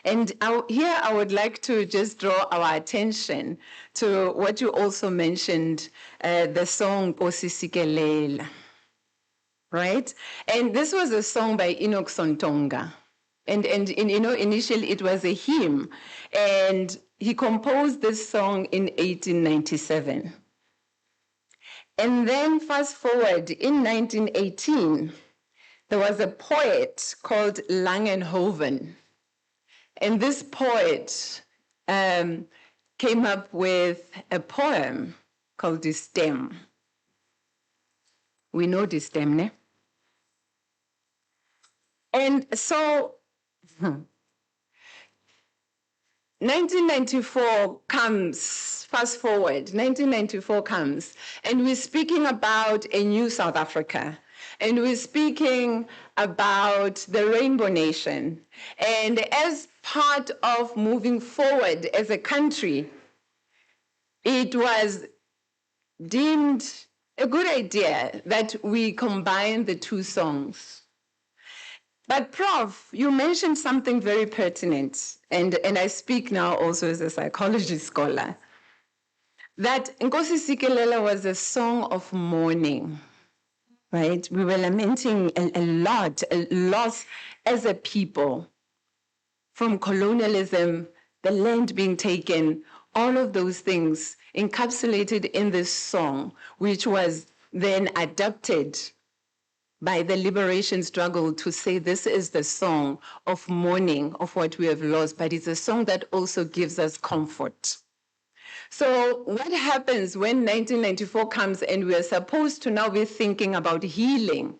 And here I would like to just draw our attention to what you also mentioned, the song Nkosi Sikelela, right? And this was a song by Enoch Sontonga. And initially it was a hymn, and he composed this song in 1897. And then fast forward, in 1918, there was a poet called Langenhoven. And this poet came up with a poem called Die Stem. We know Die Stem, ne? And so 1994 comes, fast forward, 1994 comes, and we're speaking about a new South Africa. And we're speaking about the Rainbow Nation. And as part of moving forward as a country, it was deemed a good idea that we combine the two songs. But Prof, you mentioned something very pertinent, and I speak now also as a psychology scholar, that Nkosi Sikelela was a song of mourning, right? We were lamenting a loss as a people from colonialism, the land being taken, all of those things encapsulated in this song, which was then adapted by the liberation struggle to say this is the song of mourning of what we have lost, but it's a song that also gives us comfort. So what happens when 1994 comes and we are supposed to now be thinking about healing?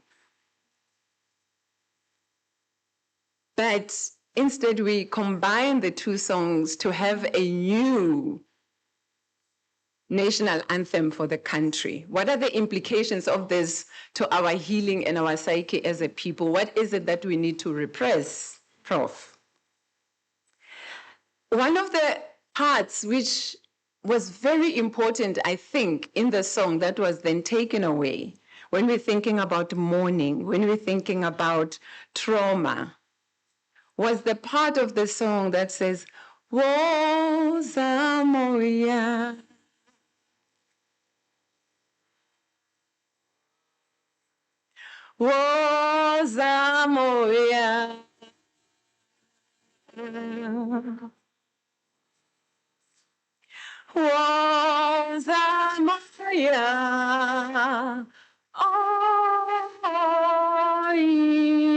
But instead we combine the two songs to have a new national anthem for the country. What are the implications of this to our healing and our psyche as a people? What is it that we need to repress, Prof? One of the parts which was very important, I think, in the song that was then taken away, when we're thinking about mourning, when we're thinking about trauma, was the part of the song that says, Woza moya. Woza moya. Woza moya. Oh, Iwele.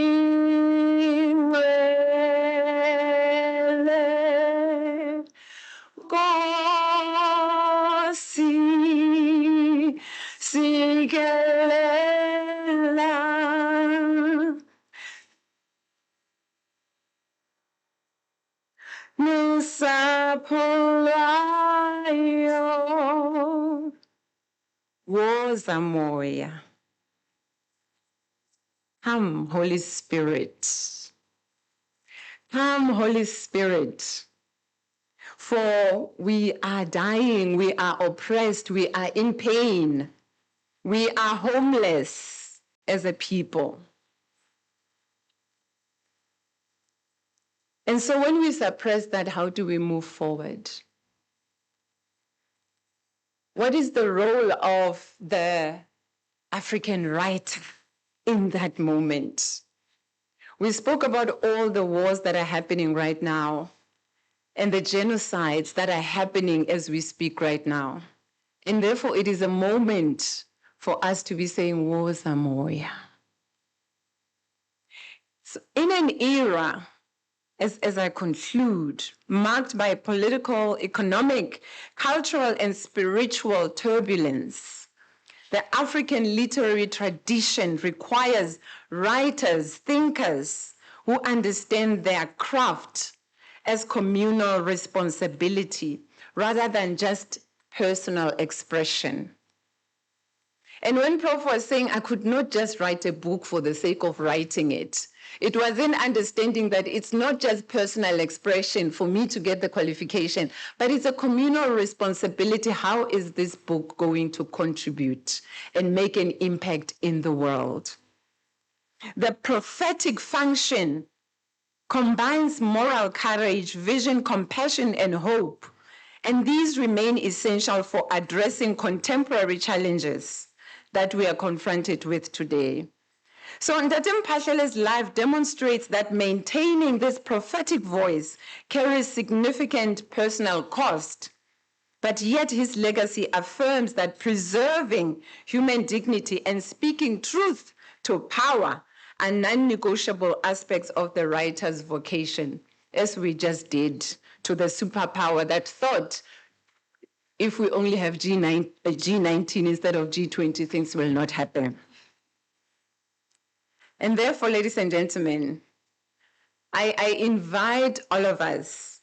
Nkosi Sikelela. Nosapho lwayo woza moya. Come, Holy Spirit. Come, Holy Spirit. For we are dying, we are oppressed, we are in pain, we are homeless as a people. And so when we suppress that, how do we move forward? What is the role of the African writer in that moment? We spoke about all the wars that are happening right now and the genocides that are happening as we speak right now. And therefore, it is a moment for us to be saying, Woza moya. So in an era, as I conclude, marked by political, economic, cultural, and spiritual turbulence, the African literary tradition requires writers, thinkers who understand their craft as communal responsibility rather than just personal expression. And when Prof was saying I could not just write a book for the sake of writing it, it was in understanding that it's not just personal expression for me to get the qualification, but it's a communal responsibility. How is this book going to contribute and make an impact in the world? The prophetic function combines moral courage, vision, compassion, and hope. And these remain essential for addressing contemporary challenges that we are confronted with today. So Mphahlele's life demonstrates that maintaining this prophetic voice carries significant personal cost, but yet his legacy affirms that preserving human dignity and speaking truth to power are non-negotiable aspects of the writer's vocation, as we just did to the superpower that thought if we only have G19 instead of G20, things will not happen. And therefore, ladies and gentlemen, I invite all of us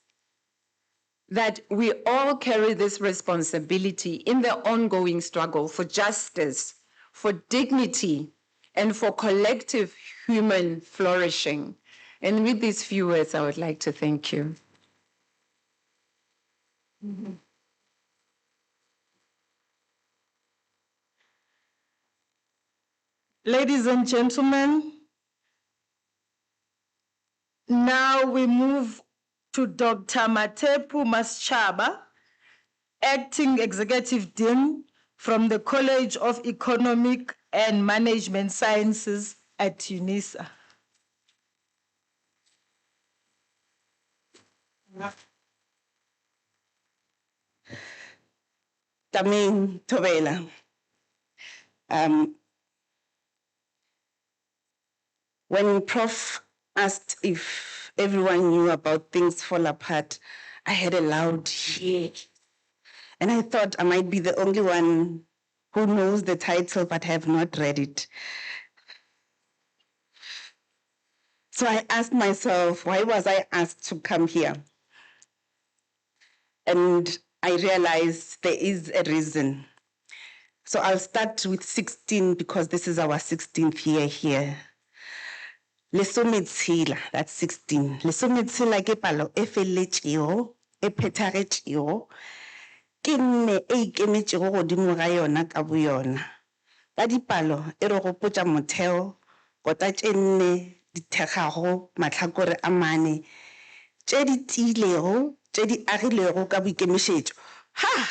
that we all carry this responsibility in the ongoing struggle for justice, for dignity, and for collective human flourishing. And with these few words, I would like to thank you. Ladies and gentlemen, now we move to Dr. Matepu Maschaba, Acting Executive Dean from the College of Economic and Management Sciences at Unisa. Taming Tobela. When Prof asked if everyone knew about Things Fall Apart, I had a loud yeah. And I thought I might be the only one who knows the title but have not read it. So I asked myself, why was I asked to come here? And I realized there is a reason. So I'll start with 16 because this is our 16th year here. Lesometshila, that's 16. Lesometshila ke palo e felletšego, e phethagetšego, ke nne e ikemetšego godimo ga yona ka boyona. Ka dipalo e re gopotša motheo, kota tše nne di thekgago mahlakore a mane, tše di tiilego, tše di agilego ka boikemišetšo. Ha!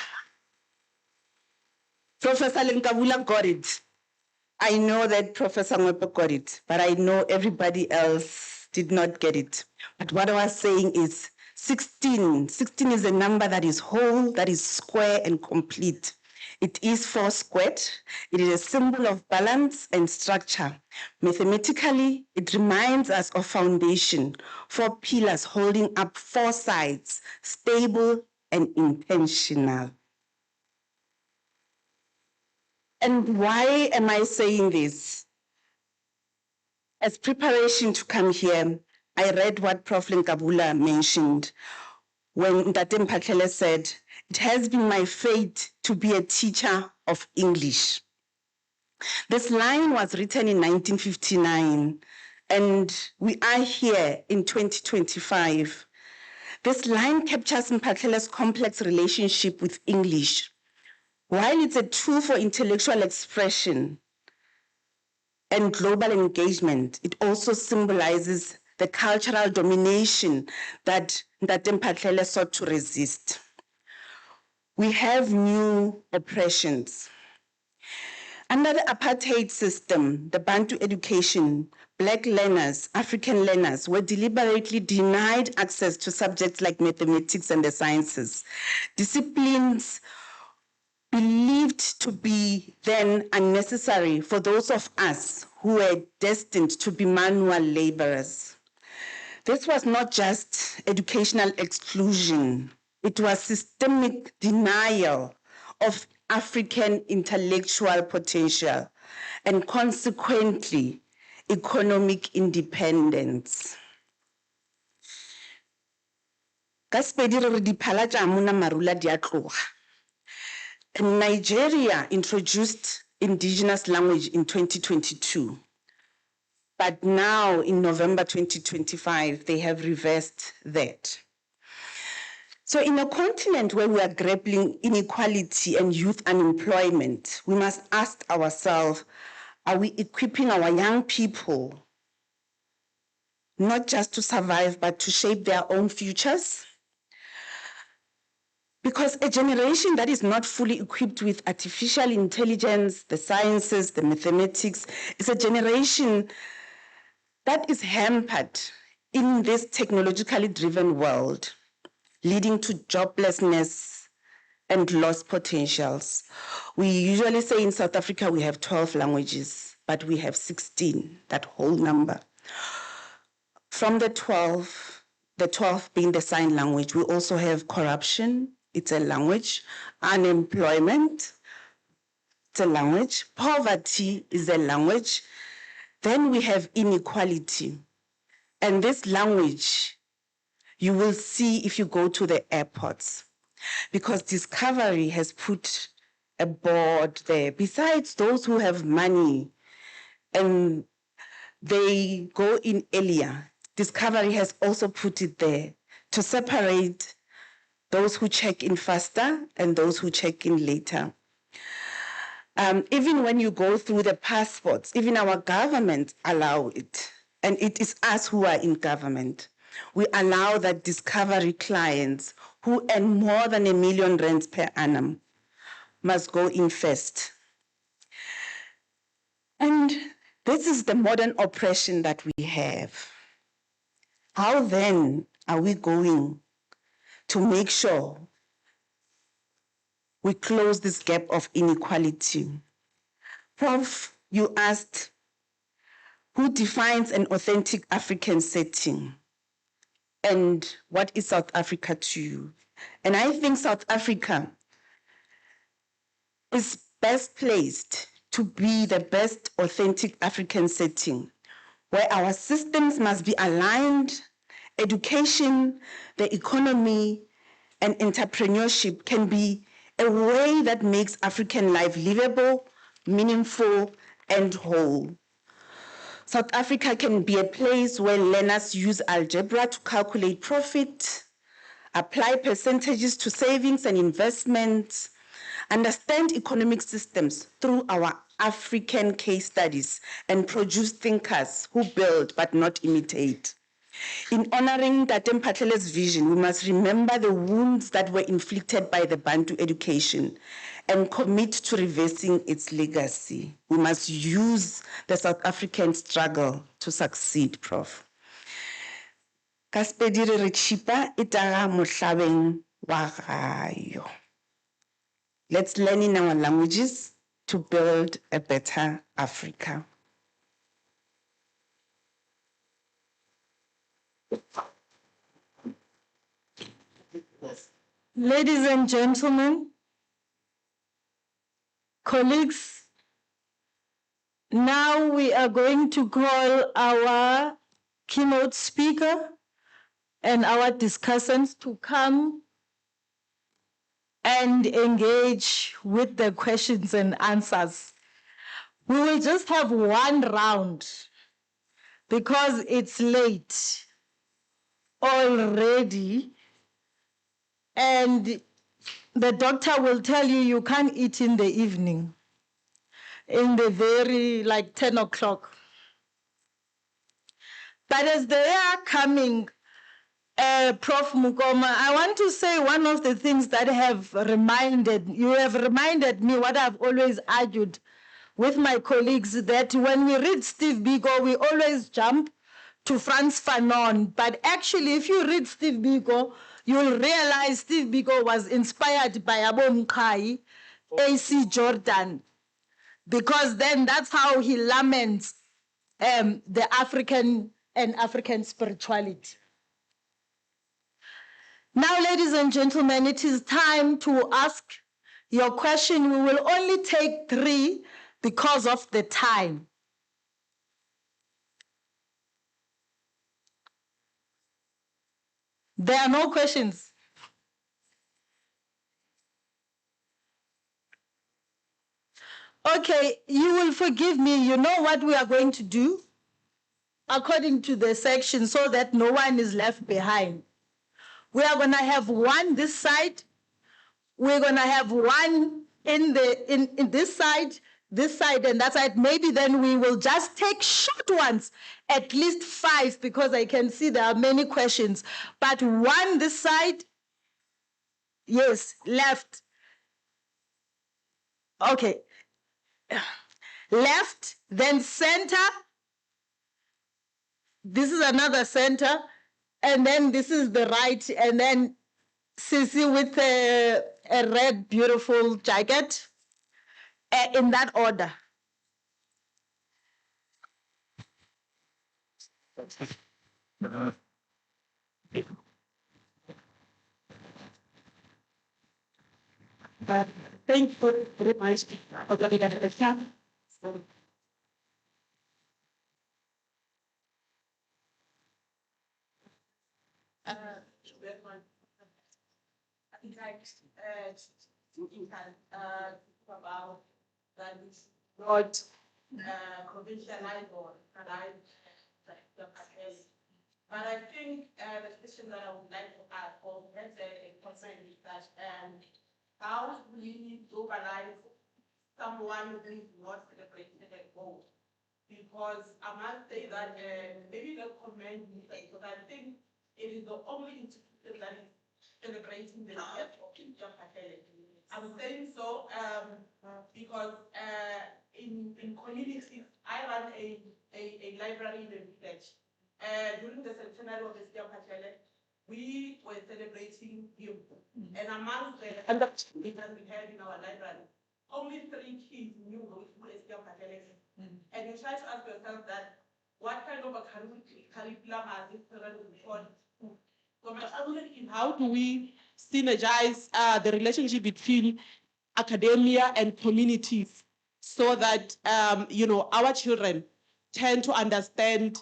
Professor Lenkabula got it. I know that Professor Mwepe got it, but I know everybody else did not get it. But what I was saying is 16. 16 is a number that is whole, that is square and complete. It is 4 squared. It is a symbol of balance and structure. Mathematically, it reminds us of foundation, 4 pillars holding up 4 sides, stable and intentional. And why am I saying this? As preparation to come here, I read what Prof. Lenkabula mentioned when Ntate Mphahlele said, it has been my fate to be a teacher of English. This line was written in 1959, and we are here in 2025. This line captures Mphahlele's complex relationship with English. While it's a tool for intellectual expression and global engagement, it also symbolizes the cultural domination that Mphahlele sought to resist. We have new oppressions. Under the apartheid system, the Bantu education, Black learners, African learners were deliberately denied access to subjects like mathematics and the sciences, disciplines believed to be then unnecessary for those of us who were destined to be manual laborers. This was not just educational exclusion, it was systemic denial of African intellectual potential and consequently economic independence. And Nigeria introduced indigenous language in 2022. But now in November 2025, they have reversed that. So in a continent where we are grappling inequality and youth unemployment, we must ask ourselves, are we equipping our young people not just to survive, but to shape their own futures. Because a generation that is not fully equipped with artificial intelligence, the sciences, the mathematics, is a generation that is hampered in this technologically driven world, leading to joblessness and lost potentials. We usually say in South Africa we have 12 languages, but we have 16, that whole number. From the 12 being the sign language, we also have corruption, it's a language, unemployment, it's a language, poverty is a language, then we have inequality. And this language, you will see if you go to the airports, because Discovery has put a board there. Besides those who have money and they go in earlier, Discovery has also put it there to separate those who check in faster and those who check in later. Even when you go through the passports, even our government allow it, and it is us who are in government. We allow that Discovery clients who earn more than R1 million per annum must go in first. And this is the modern oppression that we have. How then are we going to make sure we close this gap of inequality? Prof, you asked, who defines an authentic African setting? And what is South Africa to you? And I think South Africa is best placed to be the best authentic African setting, where our systems must be aligned, education, the economy, and entrepreneurship can be a way that makes African life livable, meaningful, and whole. South Africa can be a place where learners use algebra to calculate profit, apply percentages to savings and investments, understand economic systems through our African case studies, and produce thinkers who build but not imitate. In honoring Tate Mphahlele's vision, we must remember the wounds that were inflicted by the Bantu education and commit to reversing its legacy. We must use the South African struggle to succeed, Prof. Kaspediri Richipa itaga mohlabeng wa gayo. Let's learn in our languages to build a better Africa. Ladies and gentlemen, colleagues, now we are going to call our keynote speaker and our discussants to come and engage with the questions and answers. We will just have one round because it's late already, and the doctor will tell you you can't eat in the evening, in the very, like 10 o'clock. But as they are coming, Prof. Mukoma, I want to say one of the things that you have reminded me what I've always argued with my colleagues, that when we read Steve Biko, we always jump to Frantz Fanon. But actually, if you read Steve Biko, you'll realize Steve Biko was inspired by Abo Mkai, A.C. Jordan, because then that's how he laments the African and African spirituality. Now, ladies and gentlemen, it is time to ask your question. We will only take 3 because of the time. There are no questions. Okay, you will forgive me. You know what we are going to do? According to the section, so that no one is left behind. We are going to have one this side. We're going to have one in this side, this side and that side. Maybe then we will just take short ones, at least 5, because I can see there are many questions. But one this side, yes, left. Okay. Left, then center. This is another center. And then this is the right. And then Sissy with a red, beautiful jacket. In that order. Thank you very much for giving us the chance. I think I about that is not provincialized or canalized like the cartel. But I think the question that I would like to ask, or that's a concern, is that how do we globalize someone who is not celebrating a goal? Because I must say that maybe the comment, because I think it is the only institution that is celebrating the death of Mphahlele. I'm saying so because in communities, I run a library in the village. During the centenary of the Mphahlele, we were celebrating him. And amongst the that we had in our library, only 3 kids knew who Mphahlele is. And you try to ask yourself that what kind of a curriculum are these children taught? So my argument is, how do we synergize the relationship between academia and communities so that our children tend to understand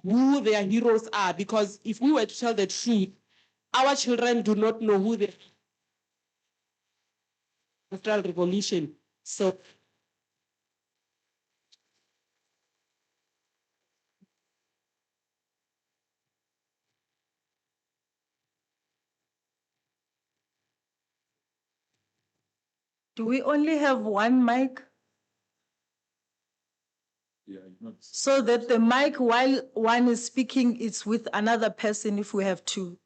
who their heroes are? Because if we were to tell the truth, our children do not know who the Industrial Revolution. So Do we only have one mic? Yeah, So that the mic, while one is speaking, is with another person if we have 2.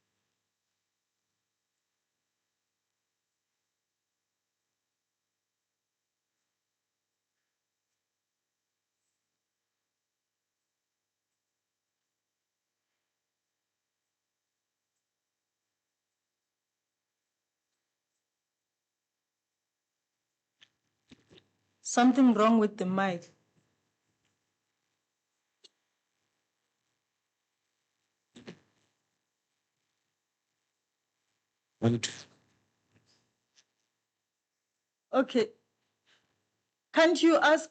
Something wrong with the mic. Okay. Can't you ask,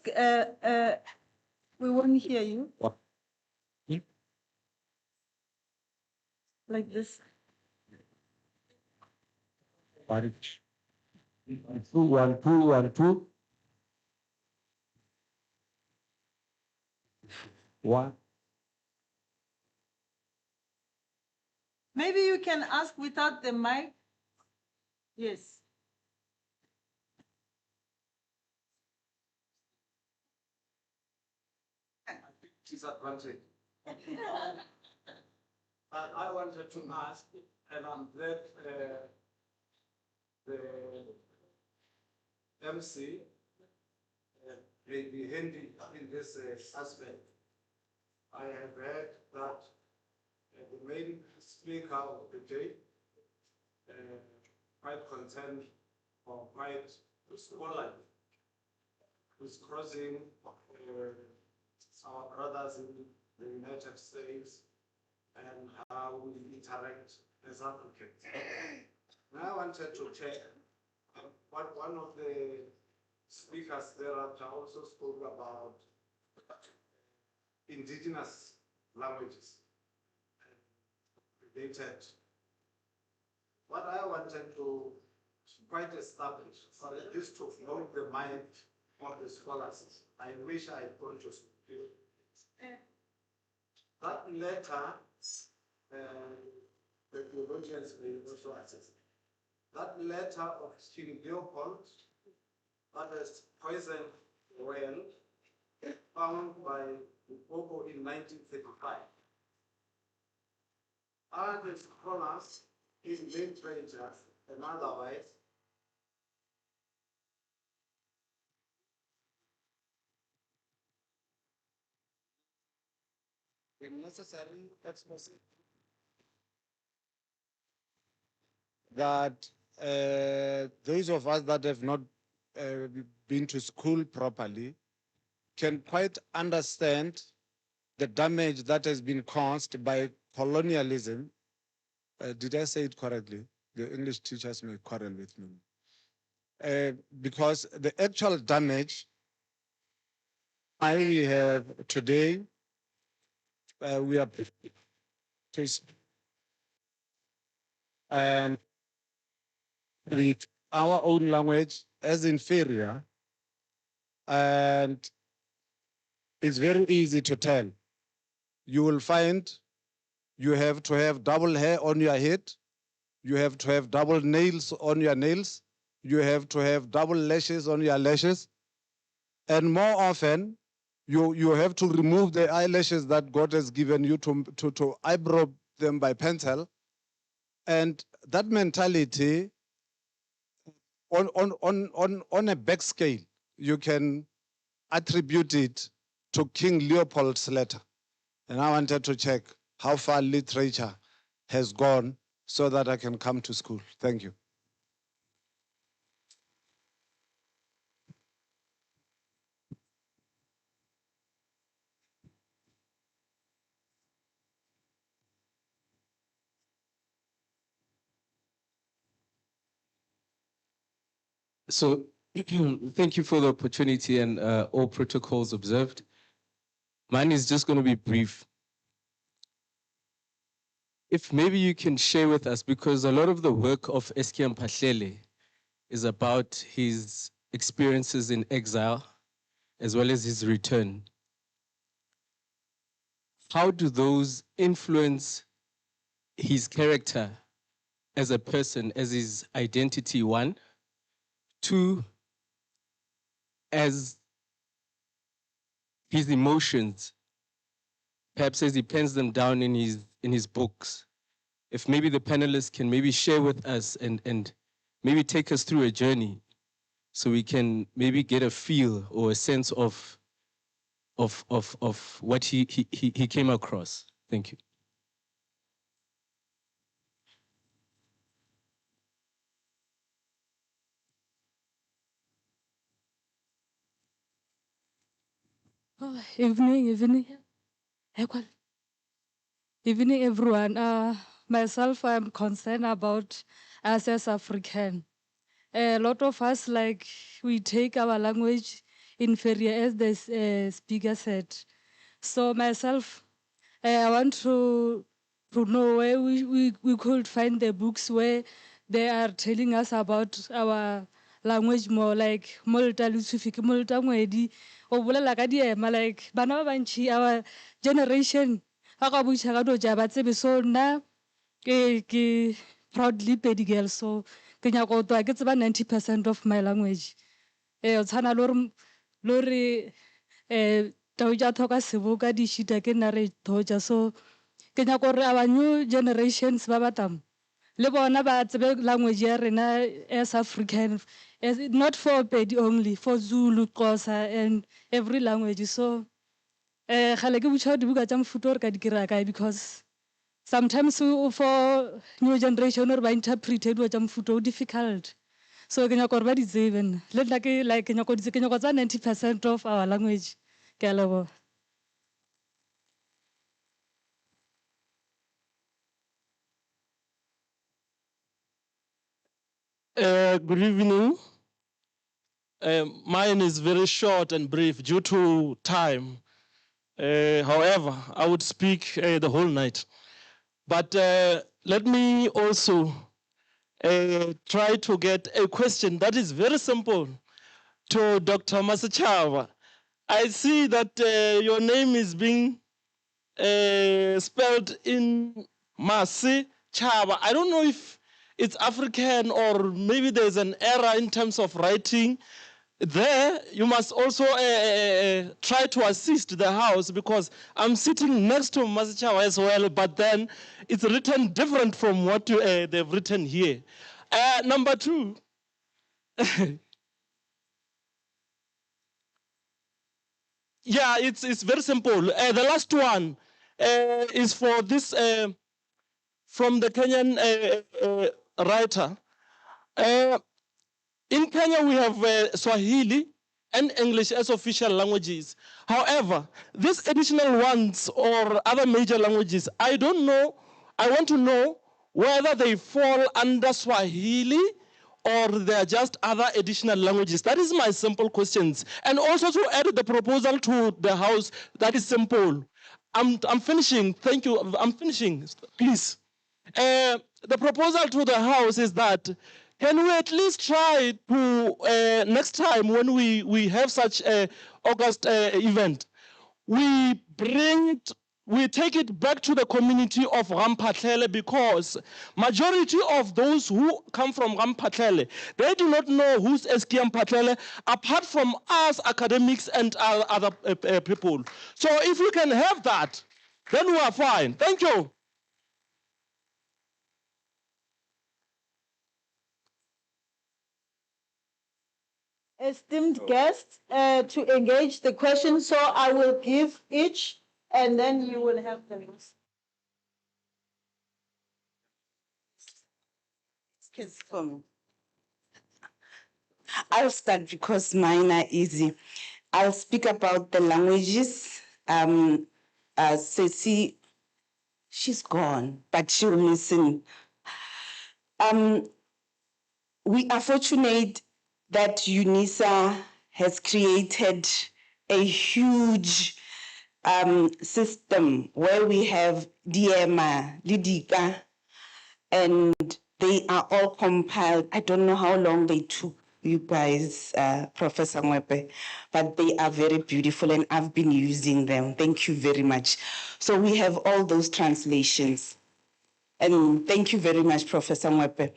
we won't hear you. What? Like this. 2 1 2 1 2 1. Maybe you can ask without the mic. Yes. Disadvantage. But I wanted to ask, and I'm glad the MC may be handy in this aspect. I have heard that the main speaker of the day quite concerned or quite scholarly is crossing our brothers in the United States and how we interact as Africans. And I wanted to check what one of the speakers thereafter also spoke about indigenous languages related. What I wanted to quite establish, or at least to know the mind of the scholars, I wish I could just do that letter, the theologians may also assist. That letter of King Leopold that has poisoned well found by Popo in 1935. Other scholars in literature and otherwise the necessary exposition that those of us that have not been to school properly can quite understand the damage that has been caused by colonialism. Did I say it correctly? The English teachers may quarrel with me. Because the actual damage I have today, we are and with our own language as inferior, and it's very easy to tell. You will find you have to have double hair on your head, you have to have double nails on your nails, you have to have double lashes on your lashes, and more often, you have to remove the eyelashes that God has given you to eyebrow them by pencil. And that mentality, on a back scale, you can attribute it to King Leopold's letter. And I wanted to check how far literature has gone so that I can come to school. Thank you. So thank you for the opportunity and all protocols observed. Mine is just going to be brief. If maybe you can share with us, because a lot of the work of Mphahlele is about his experiences in exile as well as his return. How do those influence his character as a person, as his identity, one? Two, as his emotions, perhaps as he pens them down in his books. If maybe the panelists can maybe share with us and maybe take us through a journey so we can maybe get a feel or a sense of what he came across. Thank you. Oh, evening. Evening, everyone. Myself, I'm concerned about us as African. A lot of us, like, we take our language inferior, as the speaker said. So myself, I want to know where we could find the books where they are telling us about our language more, like Molta Lusufiki, Molta Mwedi, or Bolela ka diema, like bana ba bantši, our generation, ha ka buša ka dilo tša ba tsebe. So nna ke proudly Pedi girl, so ke nyaka go tloga ke tseba 90% of my language. O tshwana le gore tau tša thoka seboka di šita ke nna re thoja. So ke nyaka gore our new generations ba batamo le bona ba tsebe language ya rena as African, not for Pedi only, for Zulu, Xhosa, and every language. So gale ke botša dibuka tša mofuta gore ka di kry-a kae, because sometimes for new generation or ba interprete dilo tša mofuta o difficult. So ke nyaka gore ba di tsebe nna le nna ke nyako tsa 90% of our language. Ke a leboga. Good evening. Mine is very short and brief due to time. However, I would speak the whole night. But let me also try to get a question that is very simple to Dr. Masachava. I see that your name is being spelled in Masi Chava. I don't know if it's African or maybe there's an error in terms of writing, there you must also try to assist the house, because I'm sitting next to Masichawa as well, but then it's written different from what they've written here. Number two, yeah, it's very simple. The last one is for this from the Kenyan writer. In Kenya, we have Swahili and English as official languages. However, these additional ones or other major languages, I don't know. I want to know whether they fall under Swahili or they're just other additional languages. That is my simple questions. And also to add the proposal to the House, that is simple. I'm finishing. Thank you. I'm finishing. Please. The proposal to the House is that can we at least try to, next time when we have such an August event, we take it back to the community of Mphahlele, because majority of those who come from Mphahlele, they do not know who's Mphahlele apart from us academics and other people. So if we can have that, then we are fine. Thank you. Esteemed guests, to engage the question, so I will give each, and then you will have the rest. I'll start because mine are easy. I'll speak about the languages. Ceci, she's gone, but she'll listen. We are fortunate that Unisa has created a huge system where we have Diema, Lidika, and they are all compiled. I don't know how long they took you guys, Professor Mwepe, but they are very beautiful and I've been using them. Thank you very much. So we have all those translations. And thank you very much, Professor Mwepe.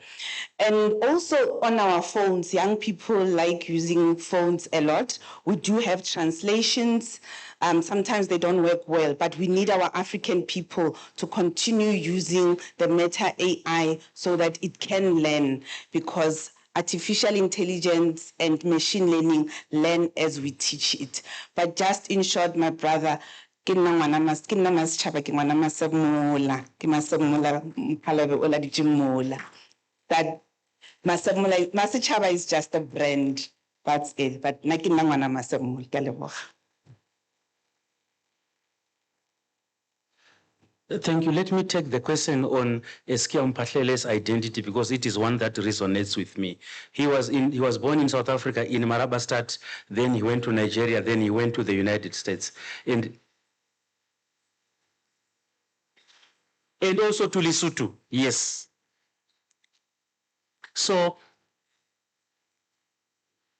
And also on our phones, young people like using phones a lot. We do have translations. Sometimes they don't work well, but we need our African people to continue using the Meta AI so that it can learn, because artificial intelligence and machine learning learn as we teach it. But just in short, my brother, ke nna Masechaba, ke ngwana Masemola, ke Masemola Mphahlele ola ditšhimola. That Masechaba is just a brand, that's it. But nna ke nna ngwana Masemola, ke a leboga. Thank you. Let me take the question on Mphahlele's identity, because it is one that resonates with me. He was born in South Africa in Marabastad, then he went to Nigeria, then he went to the United States. And also to Lesotho, yes. So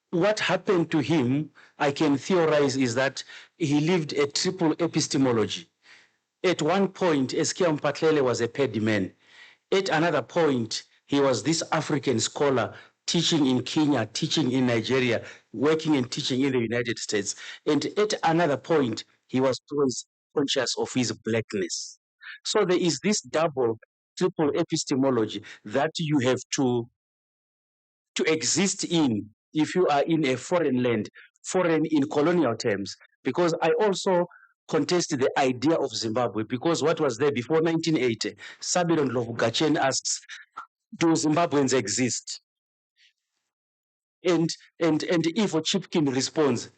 what happened to him, I can theorize, is that he lived a triple epistemology. At one point, Mphahlele was a paid man. At another point, he was this African scholar teaching in Kenya, teaching in Nigeria, working and teaching in the United States. And at another point, he was always conscious of his blackness. So there is this triple epistemology that you have to exist in if you are in a foreign land, foreign in colonial terms, because I also contest the idea of Zimbabwe, because what was there before 1980, Sabiro Ndlovu asks, do Zimbabweans exist? And Ivo Chipkin responds,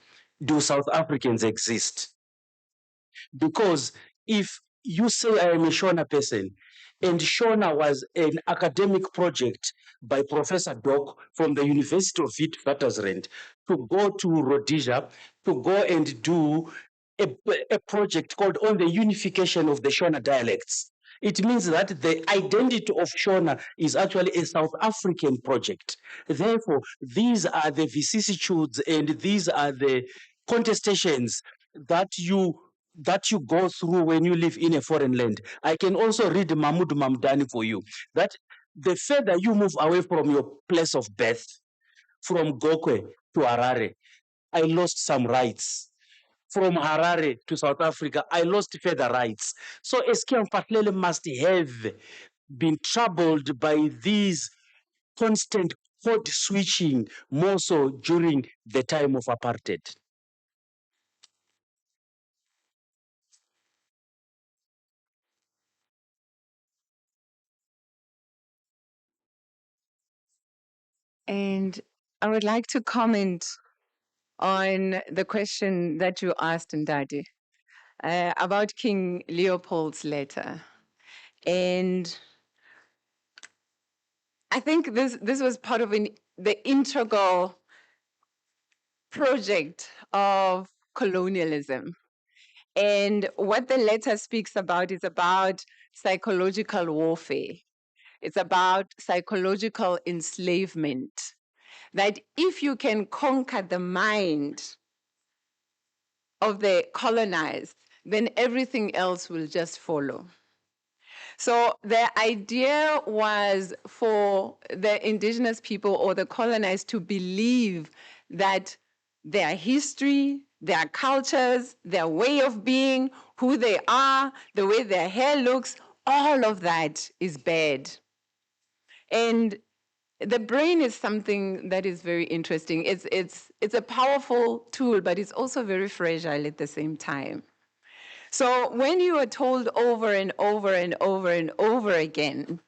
do South Africans exist? Because if you say I am a Shona person, and Shona was an academic project by Professor Doc from the University of Witwatersrand to go to Rhodesia to go and do a project called On the Unification of the Shona Dialects. It means that the identity of Shona is actually a South African project. Therefore, these are the vicissitudes and these are the contestations that you go through when you live in a foreign land. I can also read Mahmoud Mamdani for you, that the further you move away from your place of birth, from Gokwe, to Harare, I lost some rights. From Harare to South Africa, I lost further rights. So Eskia Mphahlele must have been troubled by these constant code switching, more so during the time of apartheid. And I would like to comment on the question that you asked, Ndadi, about King Leopold's letter. And I think this was part of the integral project of colonialism. And what the letter speaks about is about psychological warfare. It's about psychological enslavement. That if you can conquer the mind of the colonized, then everything else will just follow. So the idea was for the indigenous people or the colonized to believe that their history, their cultures, their way of being, who they are, the way their hair looks, all of that is bad. And the brain is something that is very interesting. It's a powerful tool, but it's also very fragile at the same time. So when you are told over and over and over and over again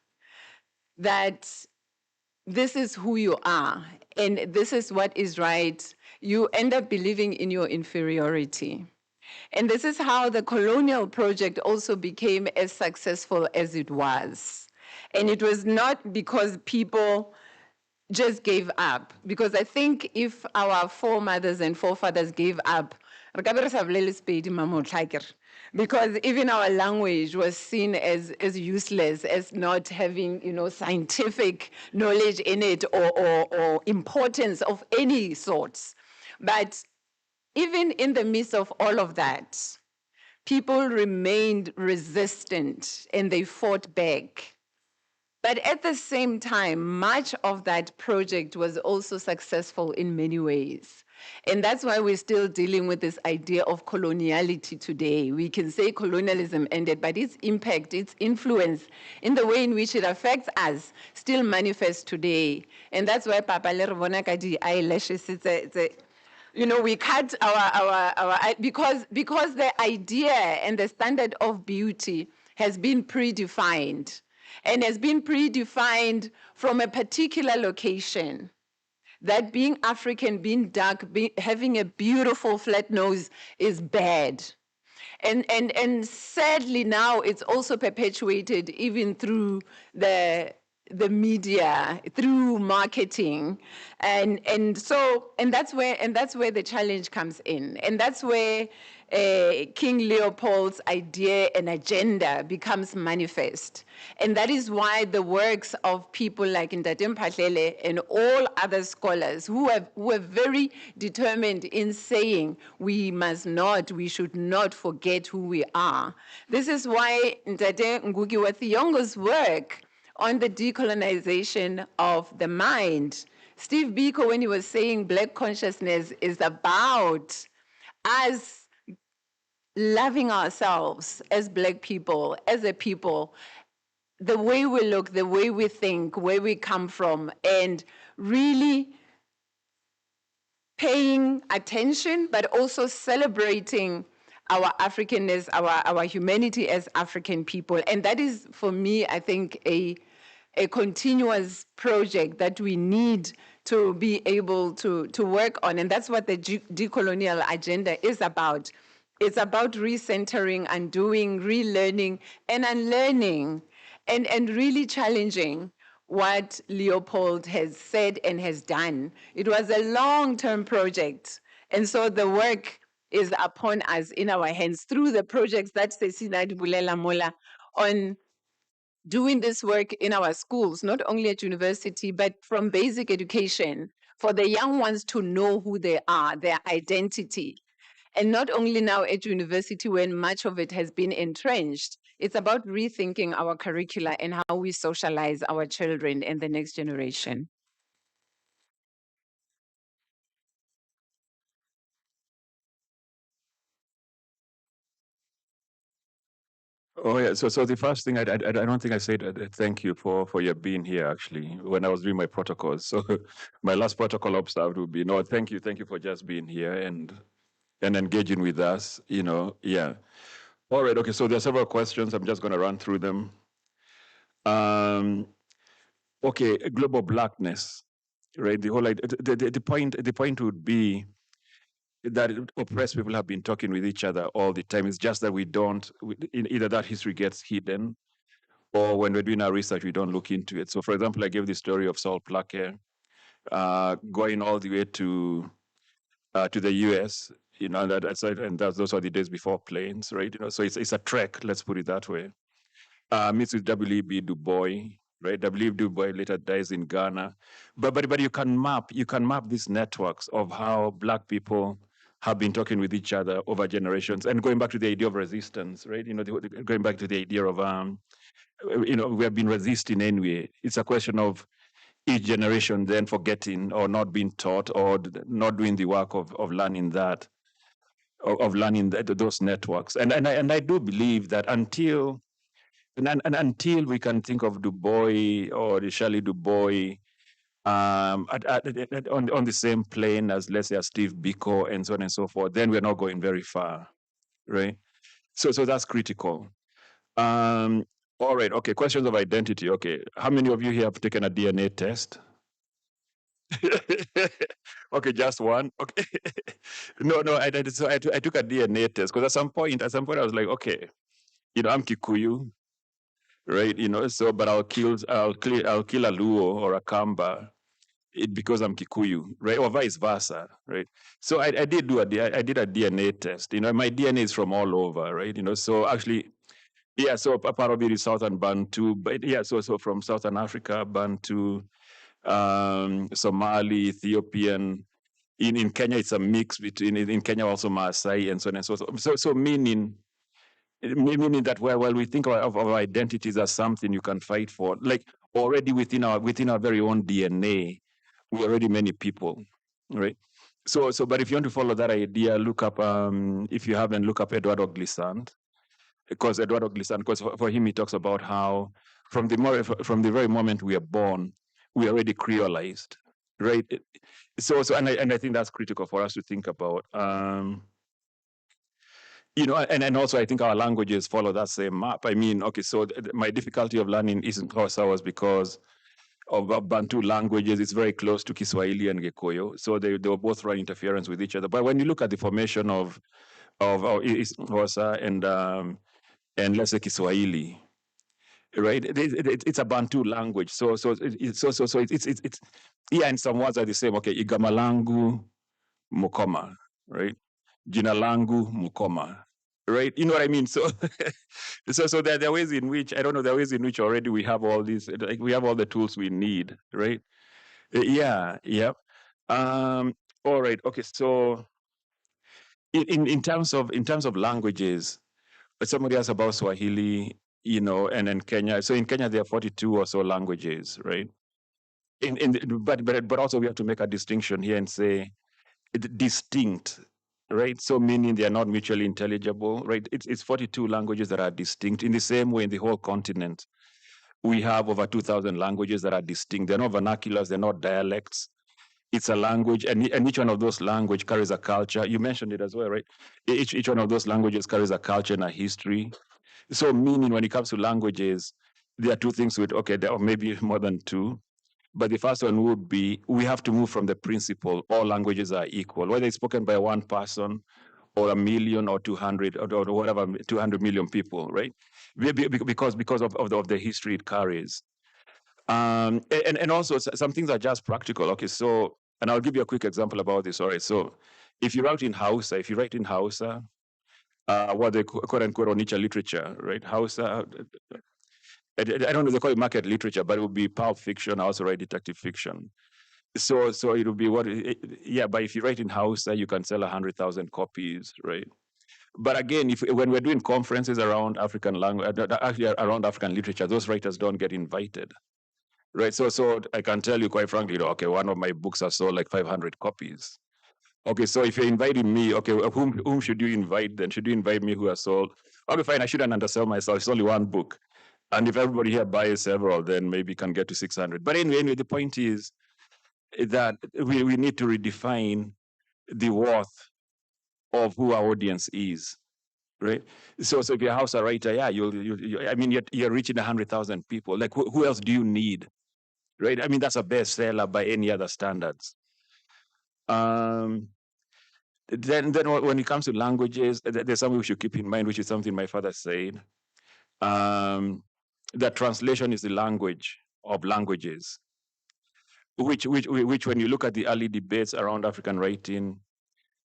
that this is who you are and this is what is right, you end up believing in your inferiority. And this is how the colonial project also became as successful as it was. And it was not because people just gave up. Because I think if our foremothers and forefathers gave up, because even our language was seen as useless, as not having, scientific knowledge in it or importance of any sorts. But even in the midst of all of that, people remained resistant and they fought back. But at the same time, much of that project was also successful in many ways. And that's why we're still dealing with this idea of coloniality today. We can say colonialism ended, but its impact, its influence in the way in which it affects us still manifests today. And that's why Papa Lervona Kadi eyelashes, we cut our because the idea and the standard of beauty has been predefined. And has been predefined from a particular location. That being African, being dark, having a beautiful flat nose is bad. And sadly now it's also perpetuated even through the media, through marketing. And that's where the challenge comes in. And that's where King Leopold's idea and agenda becomes manifest. And that is why the works of people like Ntate Mphahlele and all other scholars who are very determined in saying we should not forget who we are. This is why Ntate Ngugi wa Thiong'o's work on the decolonization of the mind. Steve Biko, when he was saying Black consciousness is about us loving ourselves as Black people, as a people, the way we look, the way we think, where we come from, and really paying attention, but also celebrating our Africanness, our humanity as African people. And that is, for me, I think, a continuous project that we need to be able to work on. And that's what the decolonial agenda is about. It's about recentering, undoing, relearning, and unlearning, and really challenging what Leopold has said and has done. It was a long-term project. And so the work is upon us in our hands through the projects that Cecina Bulela Mola on doing this work in our schools, not only at university, but from basic education, for the young ones to know who they are, their identity. And not only now at university when much of it has been entrenched, it's about rethinking our curricula and how we socialize our children and the next generation. Oh yeah. So the first thing I don't think I said thank you for your being here actually when I was doing my protocols. So my last protocol observed would be no, thank you for just being here and engaging with us. You know, yeah. All right. Okay. So there are several questions. I'm just going to run through them. Okay. Global blackness, right? The whole the point would be that oppressed people have been talking with each other all the time. It's just that we don't. Either that history gets hidden, or when we're doing our research, we don't look into it. So, for example, I gave the story of Saul Plaquer going all the way to the U.S. You know, those are the days before planes, right? You know, so it's a trek. Let's put it that way. Meets with W.E.B. Du Bois, right? W.E.B. Du Bois later dies in Ghana, but you can map these networks of how Black people have been talking with each other over generations, and going back to the idea of resistance, right? You know, going back to the idea of you know, we have been resisting anyway. It's a question of each generation then forgetting or not being taught or not doing the work of learning that, of learning those networks. And I do believe that until we can think of Du Bois or Shirley Du Bois on the same plane as, let's say, Steve Biko and so on and so forth, then we're not going very far, right? So that's critical. All right. Okay. Questions of identity. Okay. How many of you here have taken a DNA test? Okay, just one. Okay. No. I took a DNA test because at some point I was like, okay, you know, I'm Kikuyu, right? You know, so but I'll kill a Luo or a Kamba because I'm Kikuyu, right? Or vice versa, right? So I did a DNA test. You know, my DNA is from all over, right? You know, so actually. Yeah, so a part of it is Southern Bantu, but yeah, so from Southern Africa, Bantu, Somali, Ethiopian. In Kenya, it's a mix between, in Kenya also Maasai and so on and so forth. So meaning that while we think of our identities as something you can fight for, like already within our very own DNA, we're already many people, right? So but if you want to follow that idea, look up, if you haven't, look up Eduardo Glissant. Because for him, he talks about how from the very moment we are born, we are already creolized, right? So and I think that's critical for us to think about. You know, and also I think our languages follow that same map. I mean, okay, so my difficulty of learning isn't Xhosa was because of Bantu languages. It's very close to Kiswahili and Gikuyu, so they were both run interference with each other. But when you look at the formation of Xhosa and let's say Kiswahili, right? It's a Bantu language, so it's yeah, and some words are the same. Okay, igama langu Mukoma, right? Jina langu Mukoma, right? You know what I mean? So so there are ways in which, I don't know, there are ways in which already we have all these, like we have all the tools we need, right? Yeah. All right. Okay. So in terms of languages, somebody asked about Swahili, you know, and then Kenya. So in Kenya, there are 42 or so languages, right? But also we have to make a distinction here and say distinct, right? So meaning they are not mutually intelligible, right? It's 42 languages that are distinct. In the same way, in the whole continent, we have over 2,000 languages that are distinct. They're not vernaculars, they're not dialects. It's a language, and each one of those languages carries a culture. You mentioned it as well, right? Each one of those languages carries a culture and a history. So meaning when it comes to languages, there are two things with, okay, there are maybe more than two. But the first one would be, we have to move from the principle all languages are equal, whether it's spoken by one person or 1 million or 200 or whatever, 200 million people, right? Because of the history it carries. And also some things are just practical. Okay, so, and I'll give you a quick example about this. All right, so if you write in Hausa, what they quote unquote Onitsha literature, right? Hausa, I don't know if they call it market literature, but it would be pulp fiction. I also write detective fiction. So it would be yeah, but if you write in Hausa, you can sell 100,000 copies, right? But again, when we're doing conferences around African language, actually around African literature, those writers don't get invited, right? So I can tell you quite frankly, okay, one of my books are sold like 500 copies. Okay, so if you're inviting me, okay, whom should you invite then? Should you invite me who has sold? Okay, fine, I shouldn't undersell myself. It's only one book. And if everybody here buys several, then maybe can get to 600. But anyway, the point is that we need to redefine the worth of who our audience is, right? So if you're a house writer, yeah, I mean, you're reaching 100,000 people. Like, who else do you need, right? I mean, that's a bestseller by any other standards. Then when it comes to languages, there's something we should keep in mind, which is something my father said. That translation is the language of languages, which when you look at the early debates around African writing,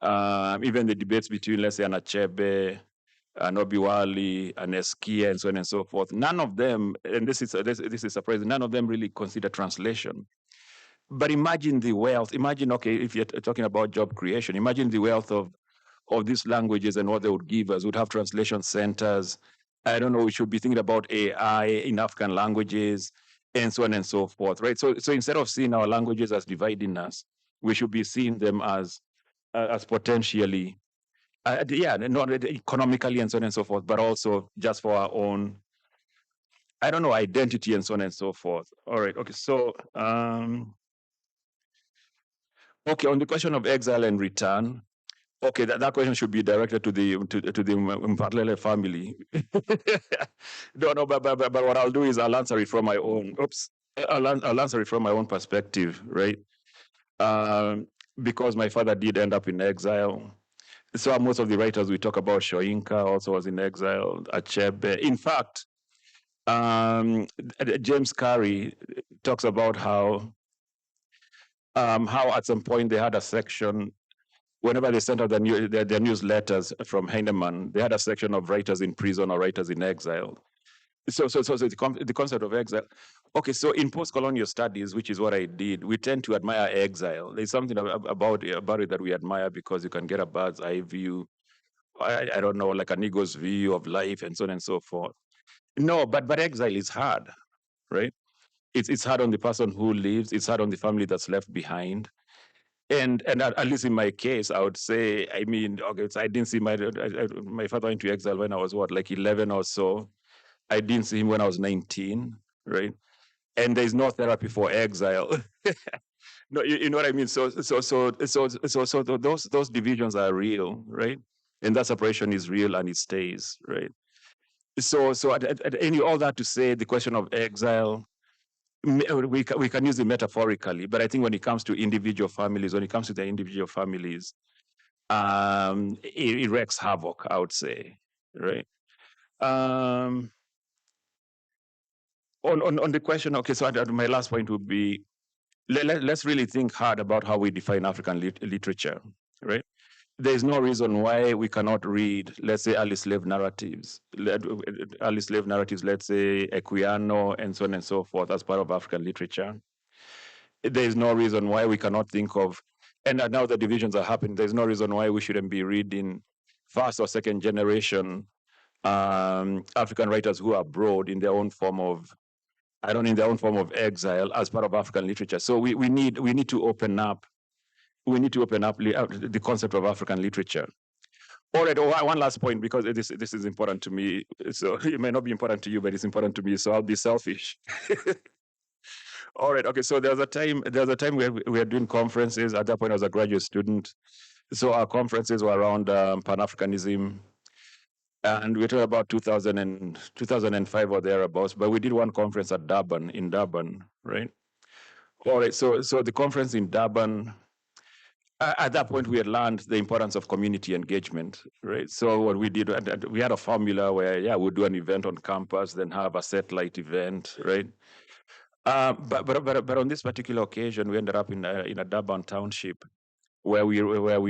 even the debates between, let's say, an Achebe, an Obiwali, an Eskia, and so on and so forth, none of them, and this is surprising, none of them really consider translation. But imagine the wealth. Imagine, okay, if you're talking about job creation, imagine the wealth of these languages and what they would give us. We'd have translation centers. I don't know, we should be thinking about AI in African languages and so on and so forth, right? So instead of seeing our languages as dividing us, we should be seeing them as potentially, not economically and so on and so forth, but also just for our own, I don't know, identity and so on and so forth. All right, okay, so, okay, on the question of exile and return, okay, that question should be directed to the Mphahlele family. No, but what I'll do is I'll answer it from my own. I'll answer it from my own perspective, right? Because my father did end up in exile. So most of the writers we talk about, Shoinka also was in exile. Achebe. In fact, James Carey talks about how at some point they had a section. Whenever they sent out their newsletters from Heinemann, they had a section of writers in prison or writers in exile. So the concept of exile. Okay, so in post-colonial studies, which is what I did, we tend to admire exile. There's something about it that we admire because you can get a bird's eye view. I don't know, like an eagle's view of life and so on and so forth. No, but exile is hard, right? It's hard on the person who leaves. It's hard on the family that's left behind. And at least in my case, I would say, I mean, okay, so I didn't see my father into exile when I was like 11 or so. I didn't see him when I was 19, right? And there's no therapy for exile. No, you know what I mean? So those divisions are real, right? And that separation is real and it stays, right? So all that to say, the question of exile, we can use it metaphorically, but I think when it comes to individual families, it wreaks havoc, I would say, right? On the question, okay, so my last point would be, let's really think hard about how we define African literature, right? There's no reason why we cannot read, let's say, early slave narratives, let's say Equiano and so on and so forth as part of African literature. There's no reason why we cannot think of, and now the divisions are happening, there's no reason why we shouldn't be reading first or second generation African writers who are abroad in their own form of, exile as part of African literature. So we need to open up the concept of African literature. All right, one last point, because this is important to me. So it may not be important to you, but it's important to me, so I'll be selfish. All right, okay, so there's a time where we were doing conferences. At that point, I was a graduate student. So our conferences were around Pan-Africanism. And we were talking about 2005 or thereabouts, but we did one conference in Durban, right? All right, so the conference in Durban, at that point, we had learned the importance of community engagement, right? So what we did, we had a formula where, we'd do an event on campus, then have a satellite event, right? But on this particular occasion, we ended up in a Durban township where we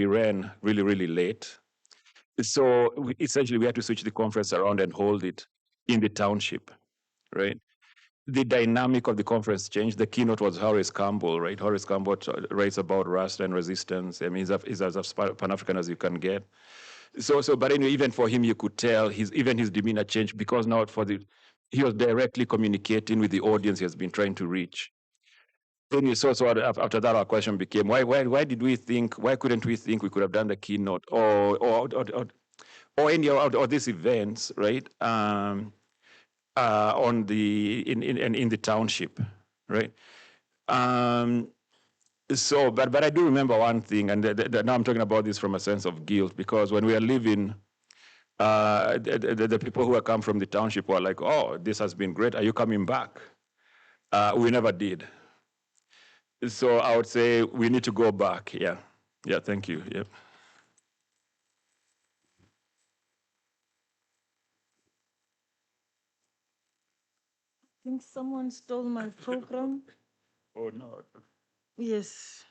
ran really, really late. So essentially, we had to switch the conference around and hold it in the township, right? The dynamic of the conference changed. The keynote was Horace Campbell, right? Horace Campbell writes about Rasta and resistance. I mean, he's as Pan-African as you can get. But anyway, even for him, you could tell his demeanor changed, because now he was directly communicating with the audience he has been trying to reach. After that, our question became, why did we think, why couldn't we think we could have done the keynote or any of these events, right? In the township, right? But I do remember one thing, and now I'm talking about this from a sense of guilt, because when we are leaving, the people who have come from the township were like, "Oh, this has been great. Are you coming back?" We never did. So I would say we need to go back. Yeah. Thank you. Yeah. I think someone stole my program. Oh no. Yes.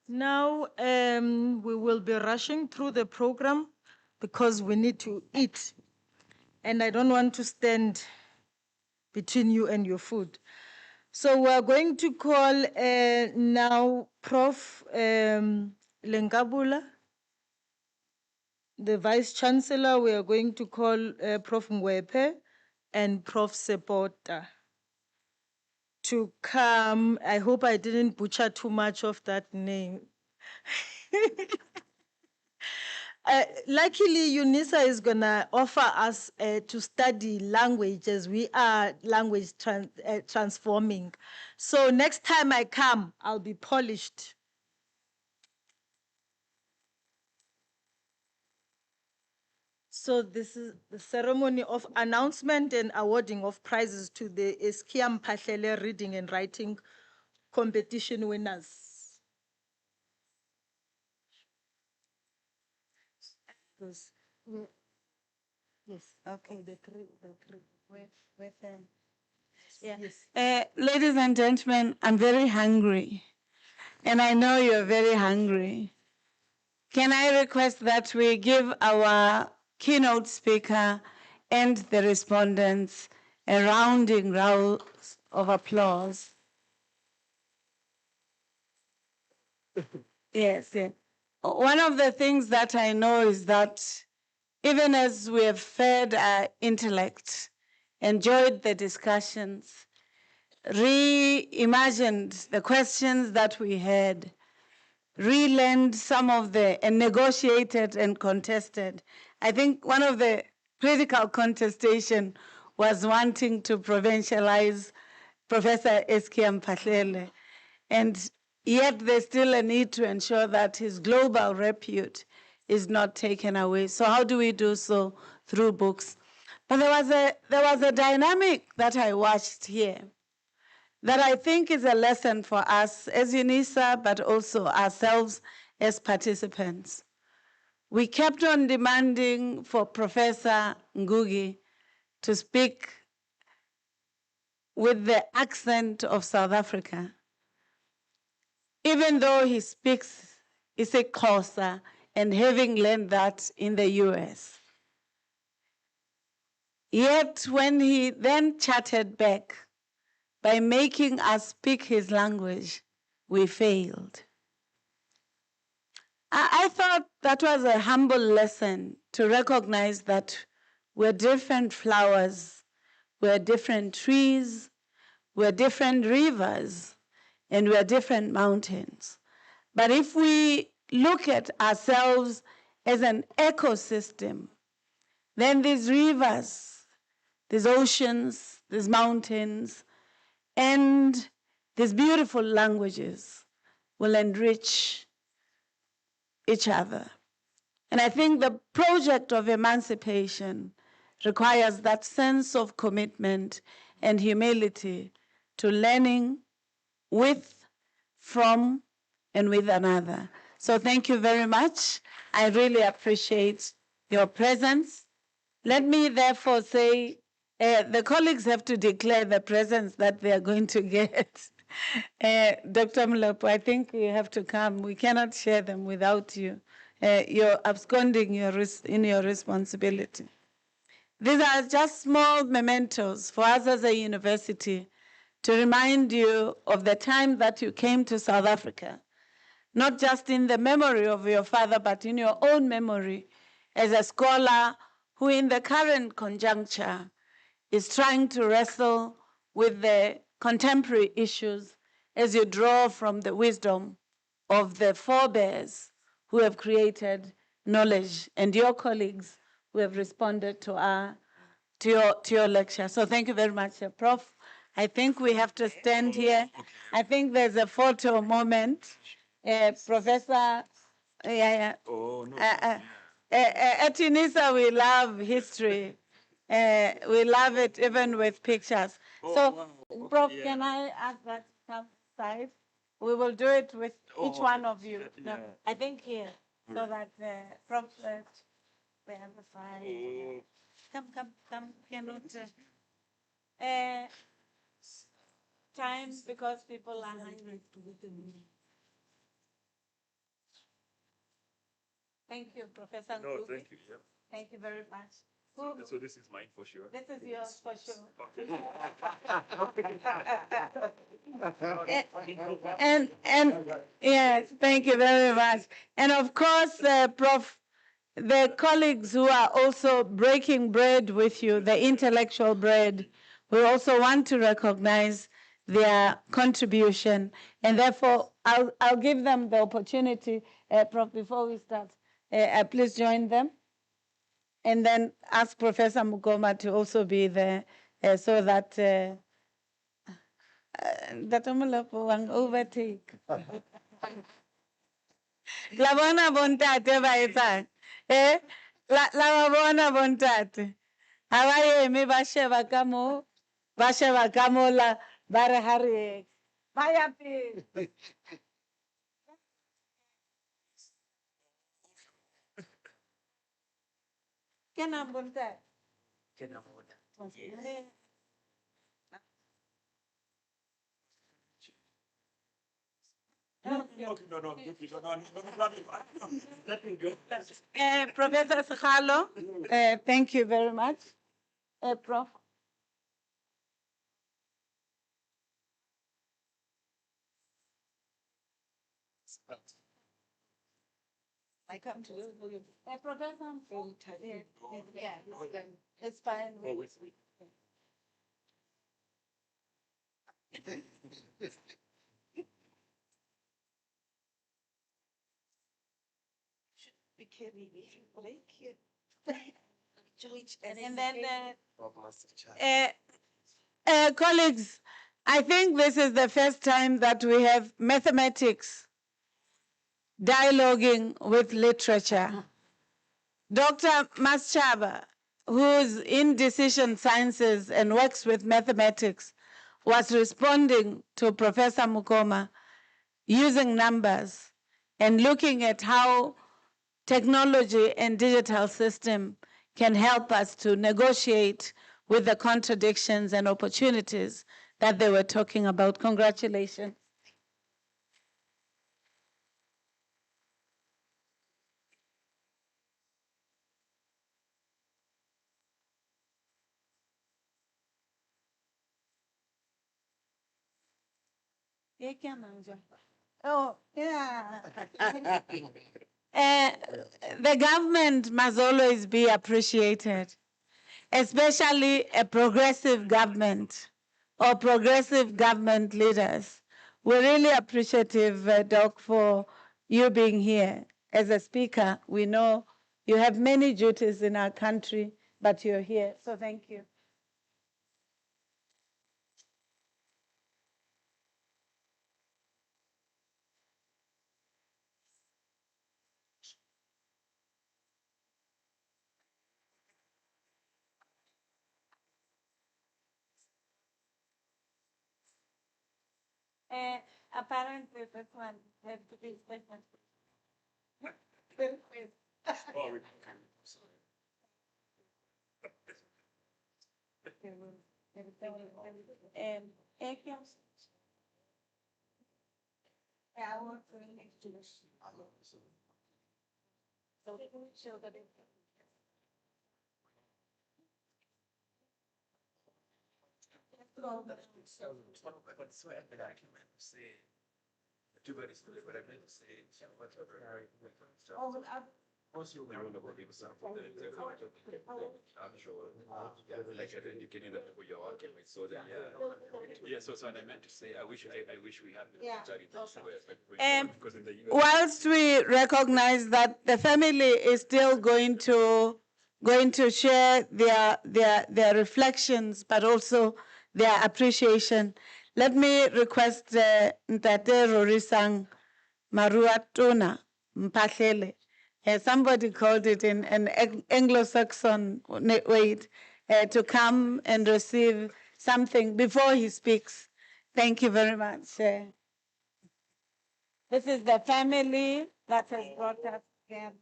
Now we will be rushing through the program because we need to eat. And I don't want to stand between you and your food. So we're going to call now Prof. Lenkabula, the Vice Chancellor. We are going to call Prof. Ngwepe and Prof. Sepota to come. I hope I didn't butcher too much of that name. Luckily, Unisa is going to offer us to study language as we are language transforming. So next time I come, I'll be polished. So this is the ceremony of announcement and awarding of prizes to the Mphahlele reading and writing competition winners. Yes. Okay. The three. With them. Yeah. Ladies and gentlemen, I'm very hungry, and I know you're very hungry. Can I request that we give our keynote speaker and the respondents a rounding round of applause? Yes. One of the things that I know is that even as we have fed our intellect, enjoyed the discussions, reimagined the questions that we had, relearned some of and negotiated and contested. I think one of the critical contestation was wanting to provincialize Professor Mphahlele. And yet there's still a need to ensure that his global repute is not taken away. So how do we do so? Through books. But there was a dynamic that I watched here that I think is a lesson for us as Unisa, but also ourselves as participants. We kept on demanding for Professor Ngugi to speak with the accent of South Africa, even though he speaks isiXhosa and having learned that in the US. Yet when he then chatted back by making us speak his language, we failed. I thought that was a humble lesson to recognize that we're different flowers, we're different trees, we're different rivers, and we're different mountains. But if we look at ourselves as an ecosystem, then these rivers, these oceans, these mountains, and these beautiful languages will enrich each other. And I think the project of emancipation requires that sense of commitment and humility to learning with, from, and with another. So thank you very much. I really appreciate your presence. Let me therefore say, the colleagues have to declare the presents that they are going to get. Dr. Mlopo, I think you have to come. We cannot share them without you. You're absconding in your responsibility. These are just small mementos for us as a university to remind you of the time that you came to South Africa, not just in the memory of your father, but in your own memory as a scholar who in the current conjuncture is trying to wrestle with the contemporary issues as you draw from the wisdom of the forebears who have created knowledge and your colleagues who have responded to your lecture. So thank you very much, Prof. I think we have to stand here. I think there's a photo moment. Professor, at Unisa, we love history. We love it even with pictures. So, Prof, can I ask that to come side? We will do it with each one of you. No, I think here, so that Prof, the other side. Come. Cannot. Time because people are hungry. Thank you, Professor. No, thank you. Yeah. Thank you very much. So this is mine for sure. This is yours for sure. and yes, thank you very much. And of course, Prof, the colleagues who are also breaking bread with you, the intellectual bread, we also want to recognize their contribution. And therefore, I'll give them the opportunity, Prof, before we start. Please join them. And then ask Professor Mukoma to also be there so that that overtake. Labona bontate ba etsang. La bona bontate. Abaye ba sheba ka mo, ba sheba ka mo la ba re ha re ba ya pele. Ke na bontate. Ke na bontate. No. Professor Sekgalo, thank you very much. Prof. I come to you. Professor, yeah, it's fine. And then, colleagues, I think this is the first time that we have mathematics dialoguing with literature. Dr. Maschaba, who's in decision sciences and works with mathematics, was responding to Professor Mukoma using numbers and looking at how technology and digital system can help us to negotiate with the contradictions and opportunities that they were talking about. Congratulations. Oh, yeah. The government must always be appreciated, especially a progressive government or progressive government leaders. We're really appreciative, Doc, for you being here. As a speaker, we know you have many duties in our country, but you're here, so thank you. Apparently, this one has to be special. I'm sure. Like I indicated that for your argument, so that so what I meant to say, I wish we had because in the Whilst we recognize that the family is still going to share their reflections, but also their appreciation, let me request Ntate Rorisang Maruatuna Mphahlele. Somebody called it in an Anglo-Saxon way to come and receive something before he speaks. Thank you very much. This is the family that has brought us here.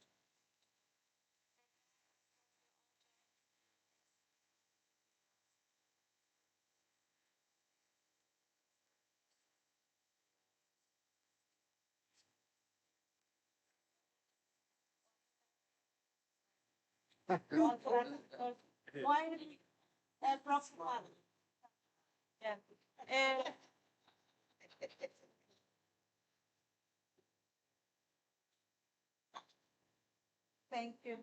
Thank you.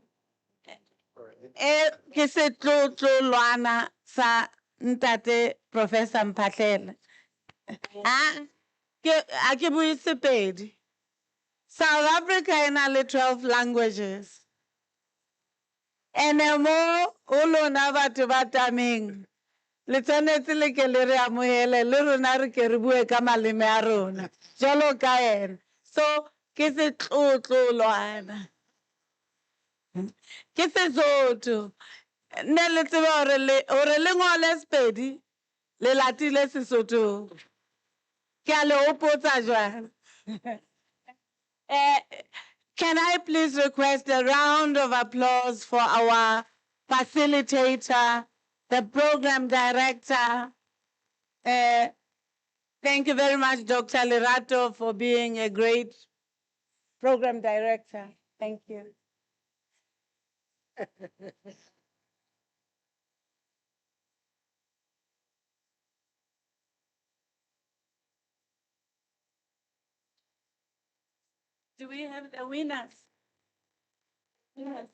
Ke setlotlolwana sa Ntate Professor Mphahlele. A ke bue Sepedi. South Africa e na le 12 languages. Ene mo o lona batho ba tameng le tshwanetse le ke le re amohele le rona re ke re bue ka maleme a rona jalo ka ena. So ke setlotlolwana. Ke Sesotho. Ne le tseba hore le ngole Sepedi le latile Sesotho. Ke a le hopotsa jwang. Can I please request a round of applause for our facilitator, the program director. Thank you very much, Dr. Lerato, for being a great program director. Thank you. Do we have the winners? Yes.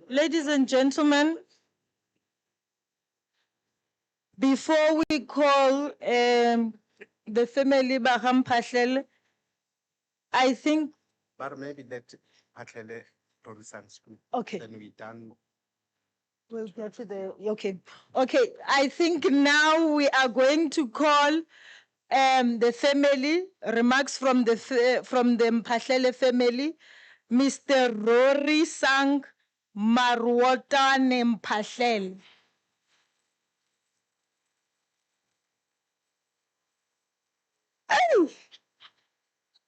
Ladies and gentlemen, before we call the family Mphahlele, I think. But maybe let Mphahlele Rorisang speak. Okay. Then we done. We'll get to the, okay. Okay, I think now we are going to call the family, remarks from the Mphahlele family, Mr. Rorisang Maruatane Mphahlele. Hey,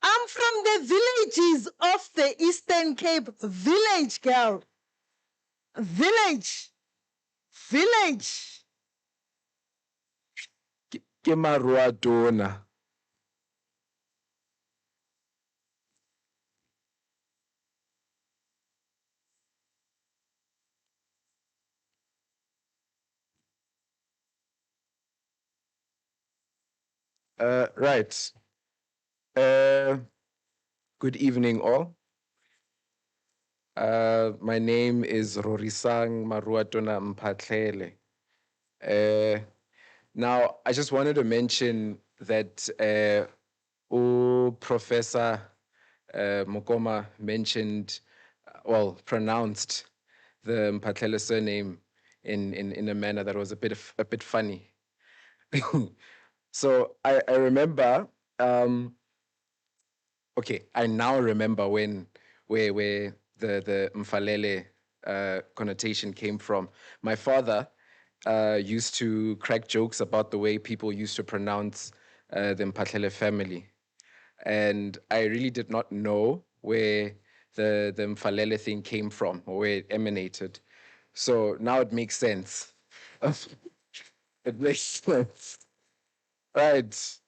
I'm from the villages of the Eastern Cape. Village girl. Village. Village. Ke Maruatona. Right. Good evening, all. My name is Rorisang Maruatona Mphahlele. Now, I just wanted to mention that Professor Mokoma mentioned, well, pronounced the Mphahlele surname in a manner that was a bit funny. So I remember okay, I now remember where the Mphahlele connotation came from. My father used to crack jokes about the way people used to pronounce the Mphahlele family. And I really did not know where the Mphahlele thing came from or where it emanated. So now it makes sense. It makes sense. Right.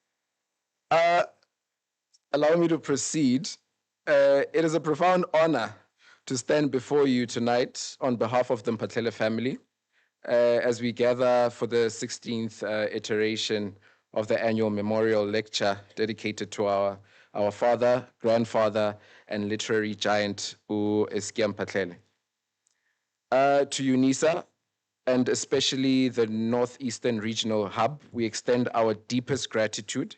Allow me to proceed. It is a profound honor to stand before you tonight on behalf of the Mphahlele family as we gather for the 16th iteration of the annual memorial lecture dedicated to our father, grandfather, and literary giant, Eskia Mphahlele. To Unisa, and especially the Northeastern Regional Hub, we extend our deepest gratitude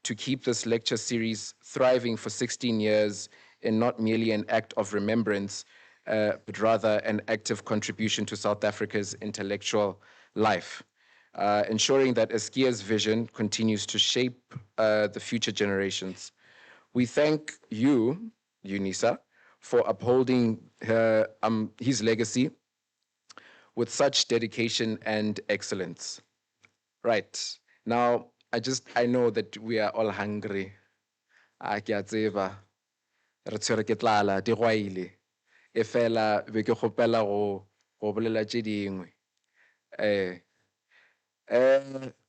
to keep this lecture series thriving for 16 years in not merely an act of remembrance, but rather an active contribution to South Africa's intellectual life, ensuring that Eskia's vision continues to shape the future generations. We thank you, Unisa, for upholding his legacy with such dedication and excellence. Right. Now, I know that we are all hungry. Ke a tseba. Re tshwere ke tlala, di gwaile. E fela be ke kgopela go bolela tše dingwe.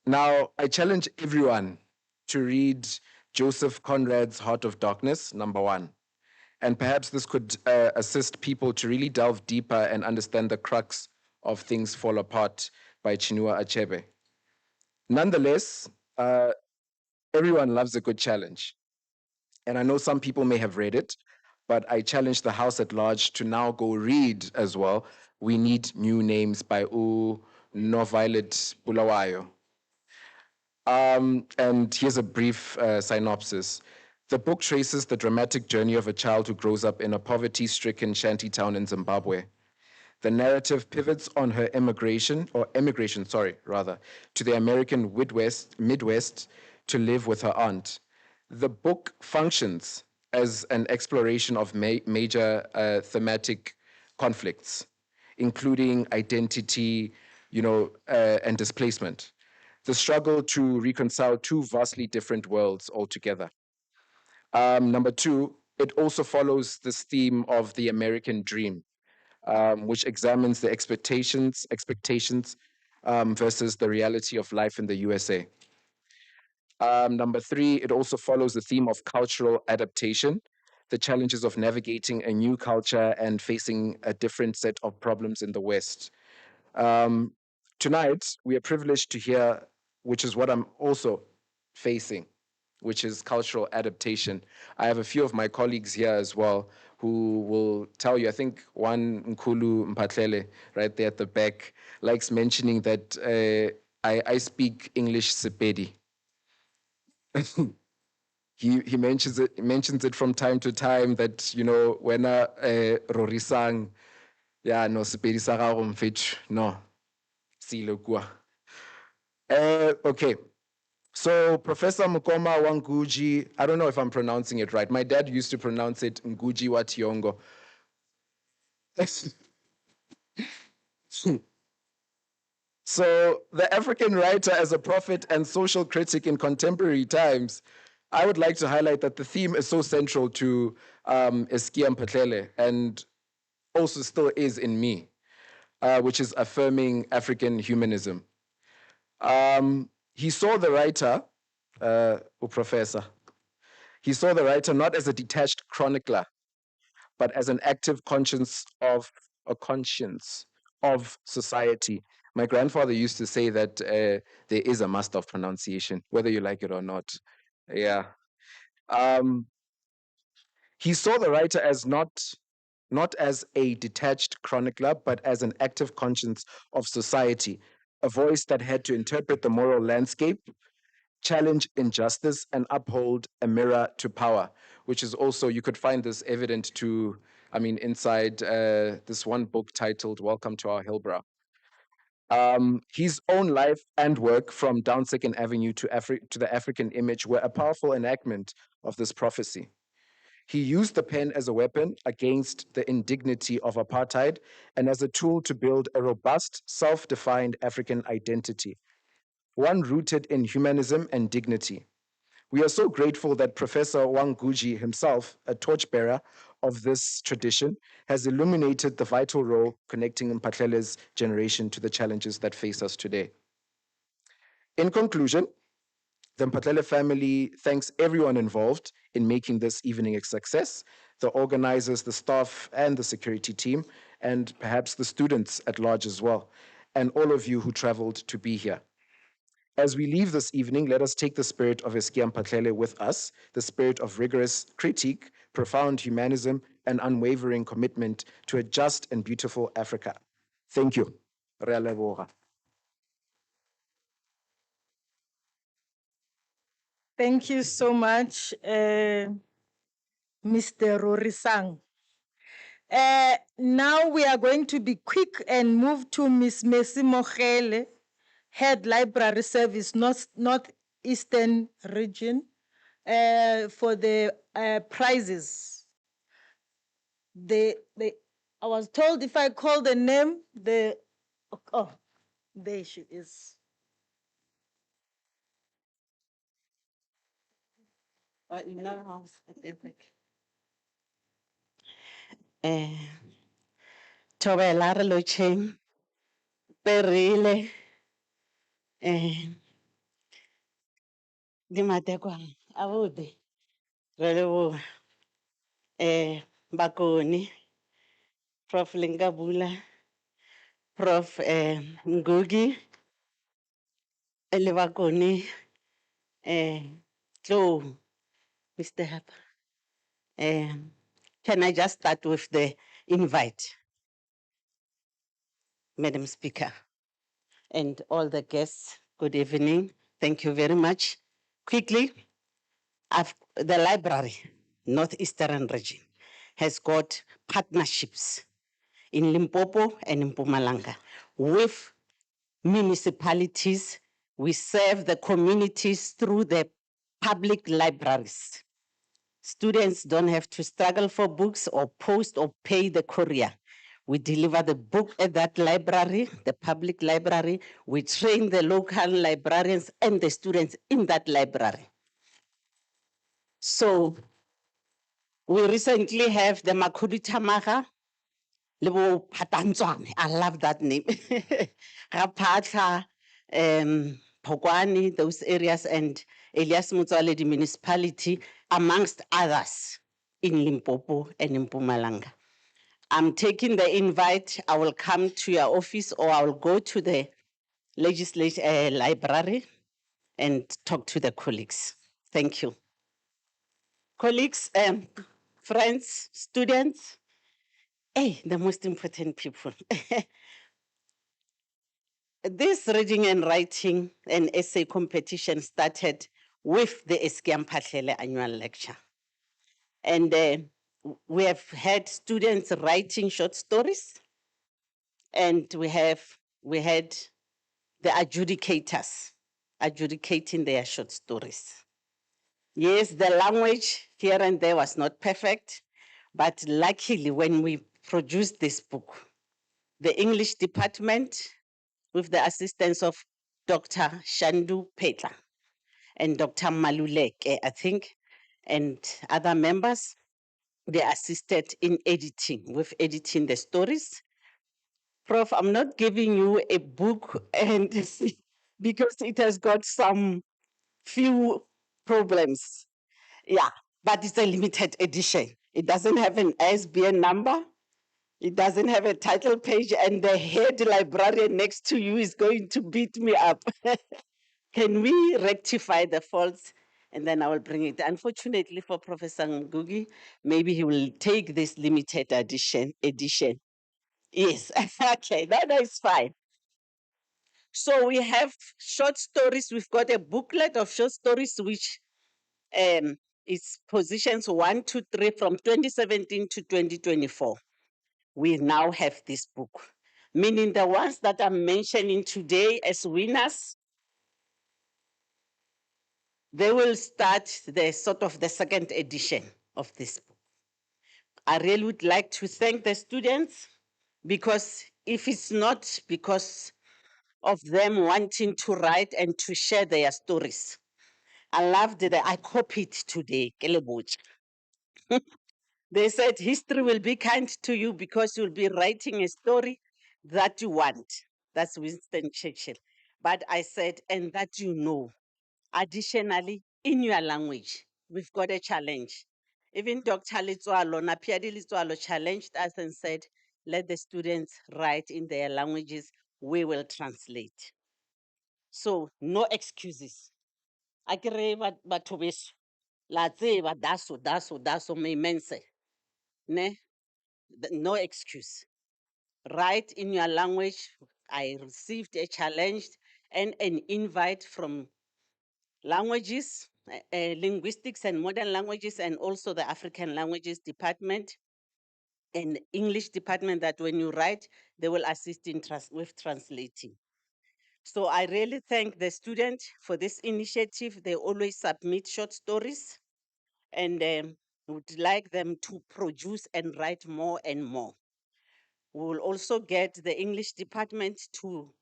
Now, I challenge everyone to read Joseph Conrad's Heart of Darkness, #1. And perhaps this could assist people to really delve deeper and understand the crux of Things Fall Apart by Chinua Achebe. Nonetheless, everyone loves a good challenge. And I know some people may have read it, but I challenge the House at large to now go read as well. We Need New Names by Mphahlele Bulawayo. And here's a brief synopsis. The book traces the dramatic journey of a child who grows up in a poverty-stricken shantytown in Zimbabwe. The narrative pivots on her emigration, to the American Midwest to live with her aunt. The book functions as an exploration of major thematic conflicts, including identity, and displacement. The struggle to reconcile two vastly different worlds altogether. #2, it also follows this theme of the American dream, which examines the expectations versus the reality of life in the USA. #3, it also follows the theme of cultural adaptation, the challenges of navigating a new culture and facing a different set of problems in the West. Tonight, we are privileged to hear, which is what I'm also facing, which is cultural adaptation. I have a few of my colleagues here as well who will tell you, I think one Nkulu Mphahlele right there at the back likes mentioning that I speak English Sepedi. He mentions it from time to time that, when Rorisang, yeah, no, Sepedi sa gago mfethu, no, sile kua. Okay. So Professor Mukoma Wanguji, I don't know if I'm pronouncing it right. My dad used to pronounce it Nguji wa Tiongo. So the African writer as a prophet and social critic in contemporary times, I would like to highlight that the theme is so central to Eskia Mphahlele and also still is in me, which is affirming African humanism. He saw the writer, professor, he saw the writer not as a detached chronicler, but as an active conscience of society. My grandfather used to say that there is a master of pronunciation, whether you like it or not. Yeah. He saw the writer as not as a detached chronicler, but as an active conscience of society, a voice that had to interpret the moral landscape, challenge injustice, and uphold a mirror to power, which is also, you could find this evident inside this one book titled Welcome to Our Hillbrow. His own life and work from Down Second Avenue to the African Image were a powerful enactment of this prophecy. He used the pen as a weapon against the indignity of apartheid and as a tool to build a robust, self-defined African identity, one rooted in humanism and dignity. We are so grateful that Professor Wanguji himself, a torchbearer of this tradition, has illuminated the vital role connecting Mphahlele's generation to the challenges that face us today. In conclusion, the Mphahlele family thanks everyone involved in making this evening a success, the organizers, the staff, and the security team, and perhaps the students at large as well, and all of you who traveled to be here. As we leave this evening, let us take the spirit of Eskia Mphahlele with us, the spirit of rigorous critique, profound humanism, and unwavering commitment to a just and beautiful Africa. Thank you. Re a leboga. Thank you so much, Mr. Rorisang. Now we are going to be quick and move to Ms. Messi Mphahlele, Head Library Service, Northeastern Region, for the prizes. I was told if I call the name, there she is. Thobela re lotjheng, Perile, di matekwane, abuti, re leboga, Bakoni, Prof. Lengabula, Prof. Ngugi, le Bakoni, Tlo, Mr. Harper. Can I just start with the invite, Madam Speaker, and all the guests? Good evening. Thank you very much. Quickly, the library, Northeastern Region, has got partnerships in Limpopo and in Mpumalanga with municipalities. We serve the communities through the public libraries. Students don't have to struggle for books or post or pay the courier. We deliver the book at that library, the public library. We train the local librarians and the students in that library. So we recently have the Makhudu Tamaga, Lebo Patanzwane. I love that name. Rapatla, Polokwane, those areas, and Elias Mutswale, the municipality, amongst others in Limpopo and in Mpumalanga. I'm taking the invite. I will come to your office or I will go to the legislative library and talk to the colleagues. Thank you. Colleagues, friends, students, the most important people. This reading and writing and essay competition started with the Eskia Mphahlele annual lecture. And we have had students writing short stories, and we had the adjudicators adjudicating their short stories. Yes, the language here and there was not perfect, but luckily when we produced this book, the English department, with the assistance of Dr. Shandu Petla and Dr. Maluleke, I think, and other members, they assisted in editing the stories. Prof, I'm not giving you a book and because it has got some few problems. Yeah, but it's a limited edition. It doesn't have an ISBN number. It doesn't have a title page, and the head librarian next to you is going to beat me up. Can we rectify the faults? And then I will bring it. Unfortunately for Professor Ngugi, maybe he will take this limited edition. Yes, okay, that is fine. So we have short stories. We've got a booklet of short stories, which is positions 1 to 3 from 2017 to 2024. We now have this book, meaning the ones that I'm mentioning today as winners, they will start the second edition of this book. I really would like to thank the students, because if it's not because of them wanting to write and to share their stories, I loved that I copied today. Ke leboha. They said history will be kind to you because you'll be writing a story that you want. That's Winston Churchill. But I said, and that you know. Additionally, in your language, we've got a challenge. Even Dr. Litswalo, Napiadi Litswalo challenged us and said, let the students write in their languages, we will translate. So, no excuses. Akere batho beso, la tseba daso me mense. Ne? No excuse. Write in your language. I received a challenge and an invite from languages, linguistics and modern languages, and also the African languages department and English department, that when you write, they will assist in with translating. So I really thank the students for this initiative. They always submit short stories, and would like them to produce and write more and more. We will also get the English department to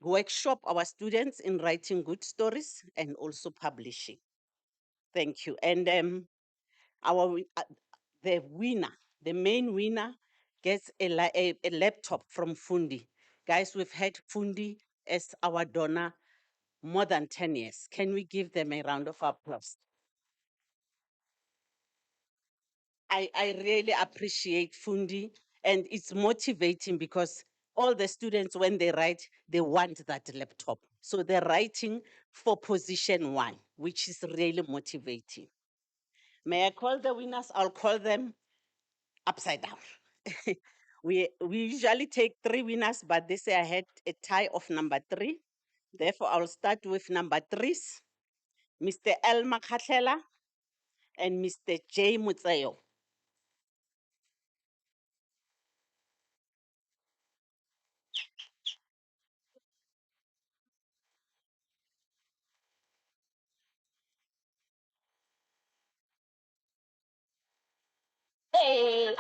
workshop our students in writing good stories and also publishing. Thank you. And the winner, the main winner, gets a laptop from Fundi. Guys, we've had Fundi as our donor more than 10 years. Can we give them a round of applause? I really appreciate Fundi, and it's motivating because all the students, when they write, they want that laptop. So they're writing for position 1, which is really motivating. May I call the winners? I'll call them upside down. we usually take 3 winners, but this year I had a tie of number 3. Therefore, I'll start with number 3s, Mr. L. Mphahlele and Mr. J. Mutseyo. Hey,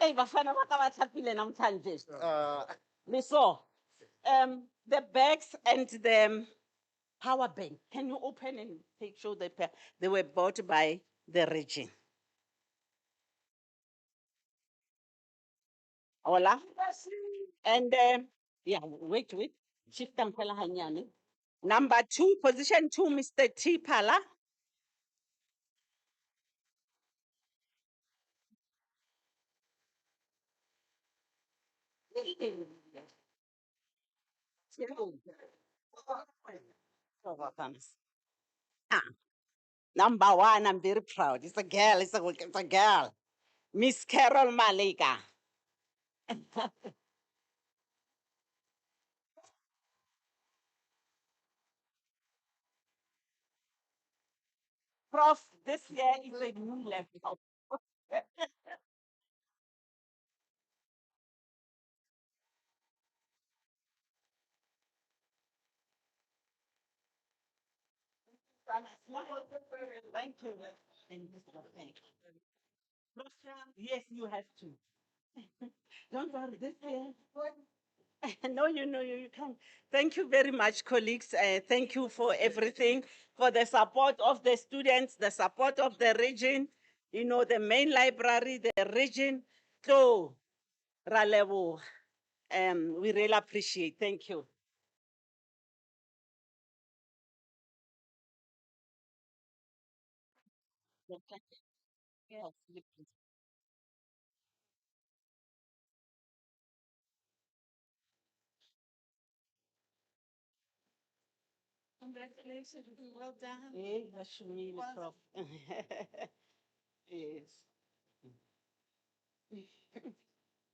hey, bafana ba ka ba thapile namhlanje. Liso, the bags and the power bank. Can you open and show the they were bought by the region? Hola. And yeah, wait. Shift down phela hanyane. Number 2, position 2, Mr. T. Pala. Ah, number 1, I'm very proud. It's a girl, it's a girl. Miss Carol Malika. Prof, this year is a new laptop. Thank you. Thank you. Yes, you have to. Don't worry, this year. No, you can. Thank you very much, colleagues. Thank you for everything, for the support of the students, the support of the region, the main library, the region. So, Ralevo, we really appreciate. Thank you. Yes, please. Congratulations, well done. Eh, Bashumi, Prof. Yes.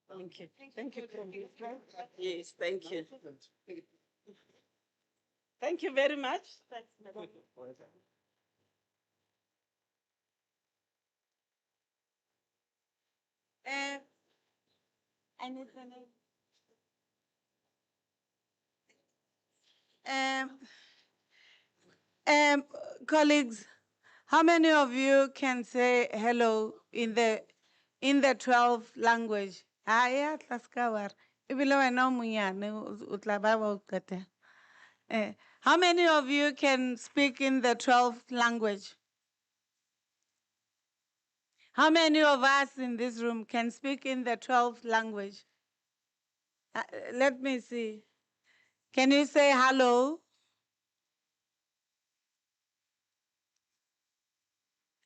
Thank you. Thank you. Yes, thank you. Thank you very much. Uh, anything? Um, colleagues, How many of you can say hello in the 12th language? Aya tlaskawar. Ibile wena o monyane, o tla ba wa o qeta. How many of you can speak in the 12th language? How many of us in this room can speak in the 12th language? Let me see. Can you say hello?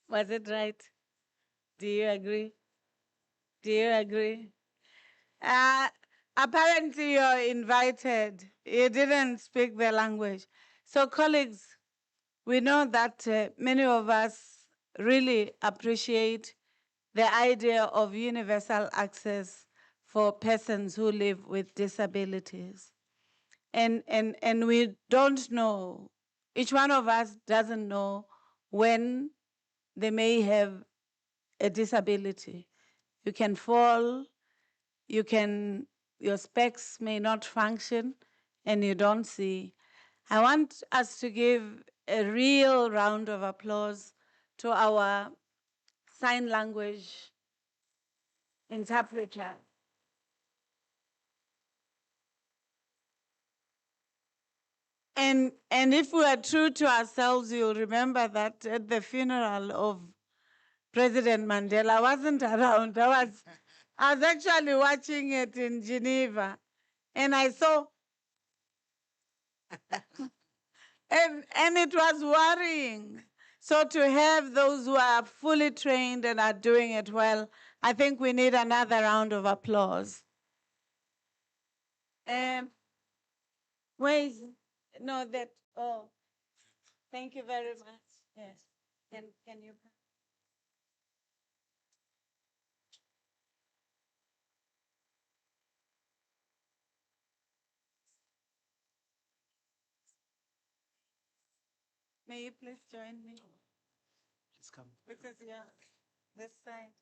Was it right? Do you agree? Do you agree? Apparently you're invited. You didn't speak the language. So colleagues, we know that many of us really appreciate the idea of universal access for persons who live with disabilities. And we don't know, each one of us doesn't know when they may have a disability. You can fall, your specs may not function and you don't see. I want us to give a real round of applause to our sign language interpreter. And if we are true to ourselves, you'll remember that at the funeral of President Mandela, I wasn't around. I was actually watching it in Geneva. And I saw, and it was worrying. So to have those who are fully trained and are doing it well, I think we need another round of applause. Where is, no, that, oh, thank you very much. Yes, can you? May you please join me? Please come. Because, yeah, this side.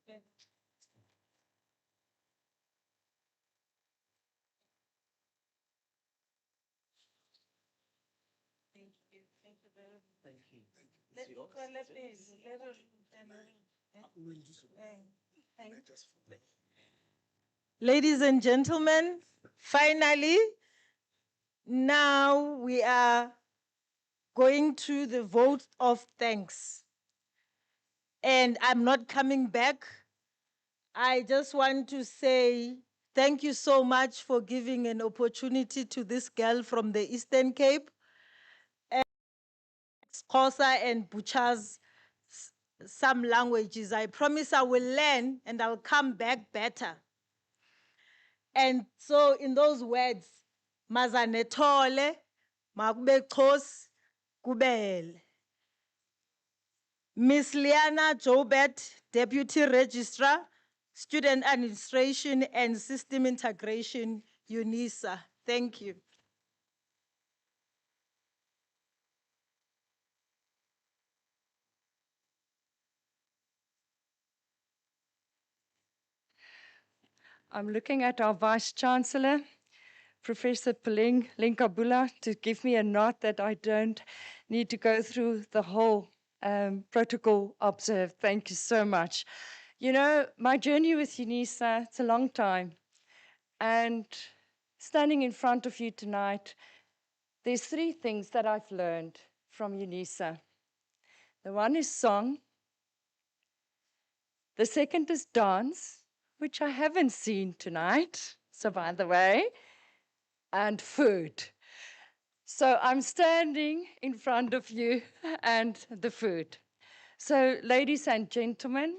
Okay. Thank you. Thank you very much. Thank you. Ladies and gentlemen, finally, now we are going to the vote of thanks. And I'm not coming back. I just want to say thank you so much for giving an opportunity to this girl from the Eastern Cape. Xhosa and Butchers some languages. I promise I will learn and I'll come back better. And so in those words, mazanethole, makube Xhosa, kubele. Miss Liana Jobert, Deputy Registrar, Student Administration and System Integration, Unisa. Thank you. I'm looking at our Vice Chancellor, Professor Peling Linkabula, to give me a nod that I don't need to go through the whole protocol observed. Thank you so much. You know, my journey with Unisa, it's a long time. And standing in front of you tonight, there's three things that I've learned from Unisa. The one is song. The second is dance, which I haven't seen tonight, so by the way, and food. So I'm standing in front of you and the food. So ladies and gentlemen,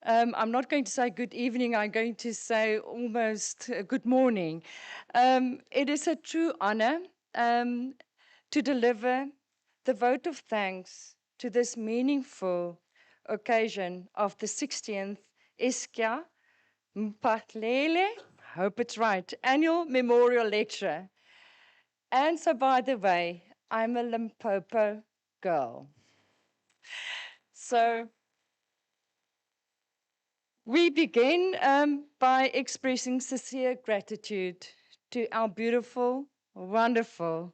I'm not going to say good evening, I'm going to say almost good morning. It is a true honor to deliver the vote of thanks to this meaningful occasion of the 16th Iskia Mphahlele, hope it's right, annual memorial lecture. And so, by the way, I'm a Limpopo girl. So we begin by expressing sincere gratitude to our beautiful, wonderful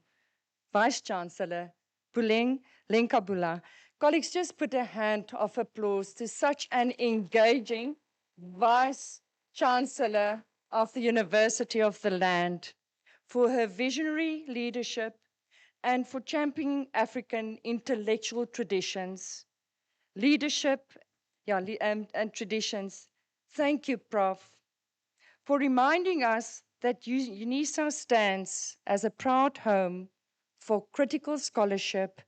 Vice Chancellor, Buleng Lenkabula. Colleagues, just put a hand of applause to such an engaging Vice Chancellor of the University of the Land for her visionary leadership and for championing African intellectual traditions, leadership and traditions. Thank you, Prof, for reminding us that Unisa stands as a proud home for critical scholarship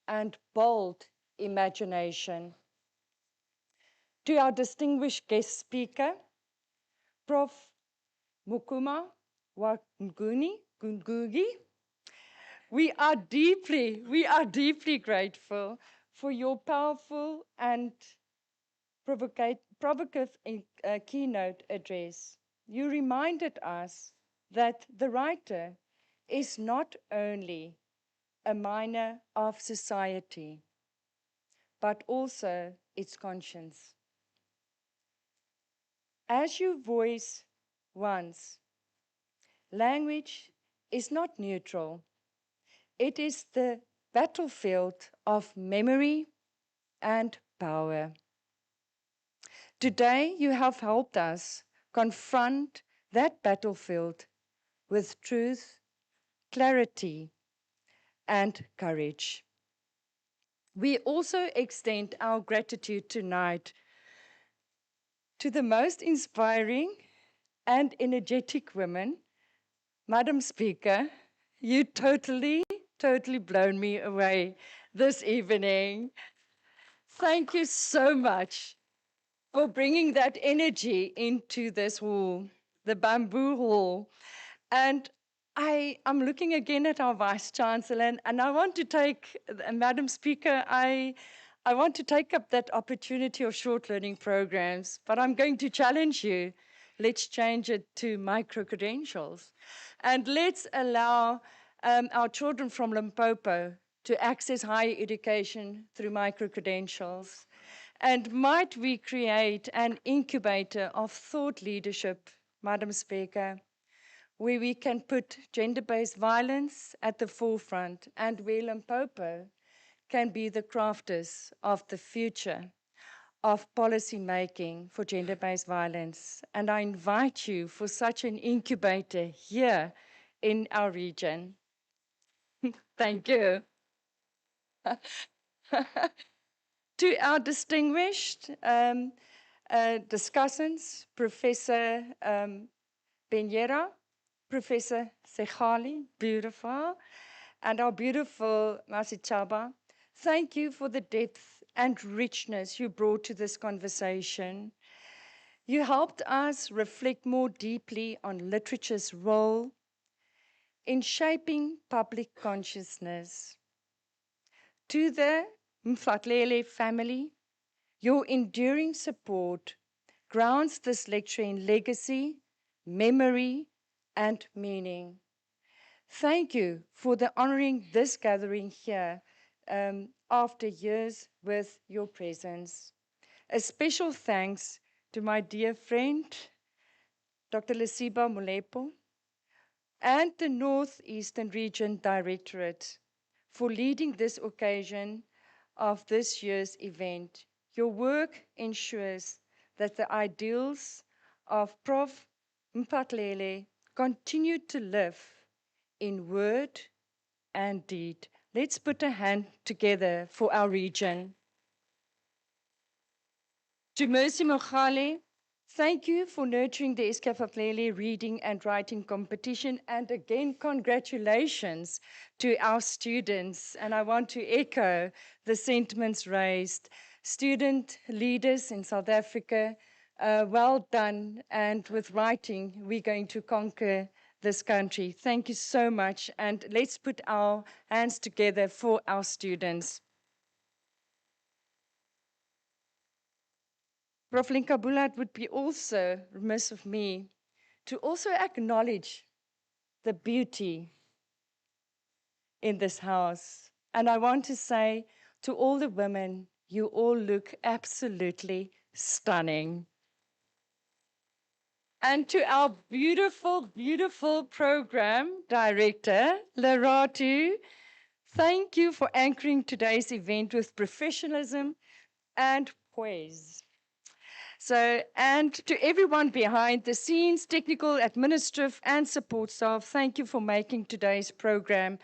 and bold imagination. To our distinguished guest speaker, Prof. Mukuma Gungugi, we are deeply grateful for your powerful and provocative keynote address. You reminded us that the writer is not only a miner of society, but also its conscience. As you voice once, language is not neutral. It is the battlefield of memory and power. Today, you have helped us confront that battlefield with truth, clarity, and courage. We also extend our gratitude tonight to the most inspiring and energetic women. Madam Speaker, you totally blown me away this evening. Thank you so much for bringing that energy into this hall, the bamboo hall. And I'm looking again at our Vice Chancellor, and I want to take, Madam Speaker, I want to take up that opportunity of short learning programs, but I'm going to challenge you. Let's change it to micro-credentials. And let's allow our children from Limpopo to access higher education through micro-credentials. And might we create an incubator of thought leadership, Madam Speaker, where we can put gender-based violence at the forefront and where Limpopo can be the crafters of the future of policy making for gender-based violence. And I invite you for such an incubator here in our region. Thank you. To our distinguished discussants, Professor Benyera, Professor Mphahlele, beautiful, and our beautiful Masichaba, thank you for the depth and richness you brought to this conversation. You helped us reflect more deeply on literature's role in shaping public consciousness. To the Mphahlele family, your enduring support grounds this lecture in legacy, memory, and meaning. Thank you for honoring this gathering here after years with your presence. A special thanks to my dear friend, Dr. Lesiba Molepo, and the Northeastern Region Directorate for leading this occasion of this year's event. Your work ensures that the ideals of Prof. Mphahlele continue to live in word and deed. Let's put a hand together for our region. To Mercy Mphahlele, thank you for nurturing the Mphahlele reading and writing competition. And again, congratulations to our students. And I want to echo the sentiments raised. Student leaders in South Africa, well done. And with writing, we're going to conquer this country. Thank you so much. And let's put our hands together for our students. Prof. Lenkabula, it would be also remiss of me to also acknowledge the beauty in this house. And I want to say to all the women, you all look absolutely stunning. And to our beautiful, beautiful program director, Leratu, Thank you for anchoring today's event with professionalism and poise. So, and to everyone behind the scenes, technical, administrative, and support staff, thank you for making today's program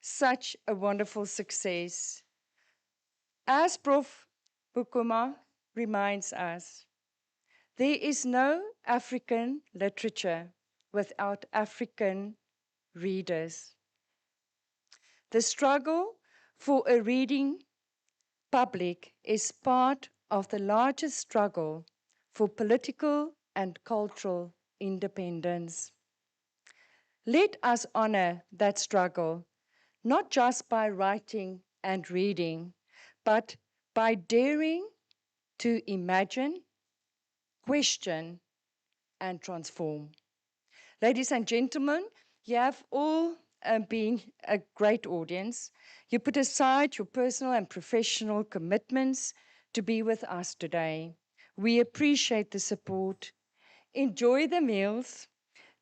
such a wonderful success. As Prof. Bukuma reminds us, there is no African literature without African readers. The struggle for a reading public is part of the largest struggle for political and cultural independence. Let us honor that struggle, not just by writing and reading, but by daring to imagine, question, and transform. Ladies and gentlemen, you have all been a great audience. You put aside your personal and professional commitments to be with us today. We appreciate the support. Enjoy the meals,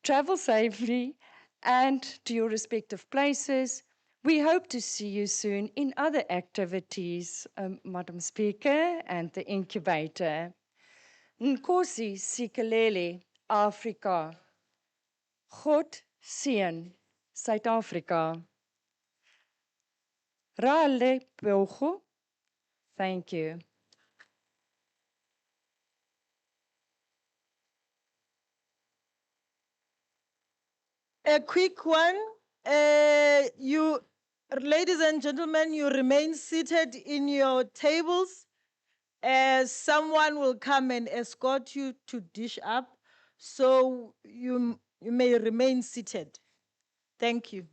travel safely, and to your respective places. We hope to see you soon in other activities, Madam Speaker, and the incubator. Nkosi Sikelele, Afrika. God seën Suid-Afrika. Rale Bogo. Thank you. A quick one. Ladies and gentlemen, you remain seated in your tables. As someone will come and escort you to dish up, so you may remain seated. Thank you.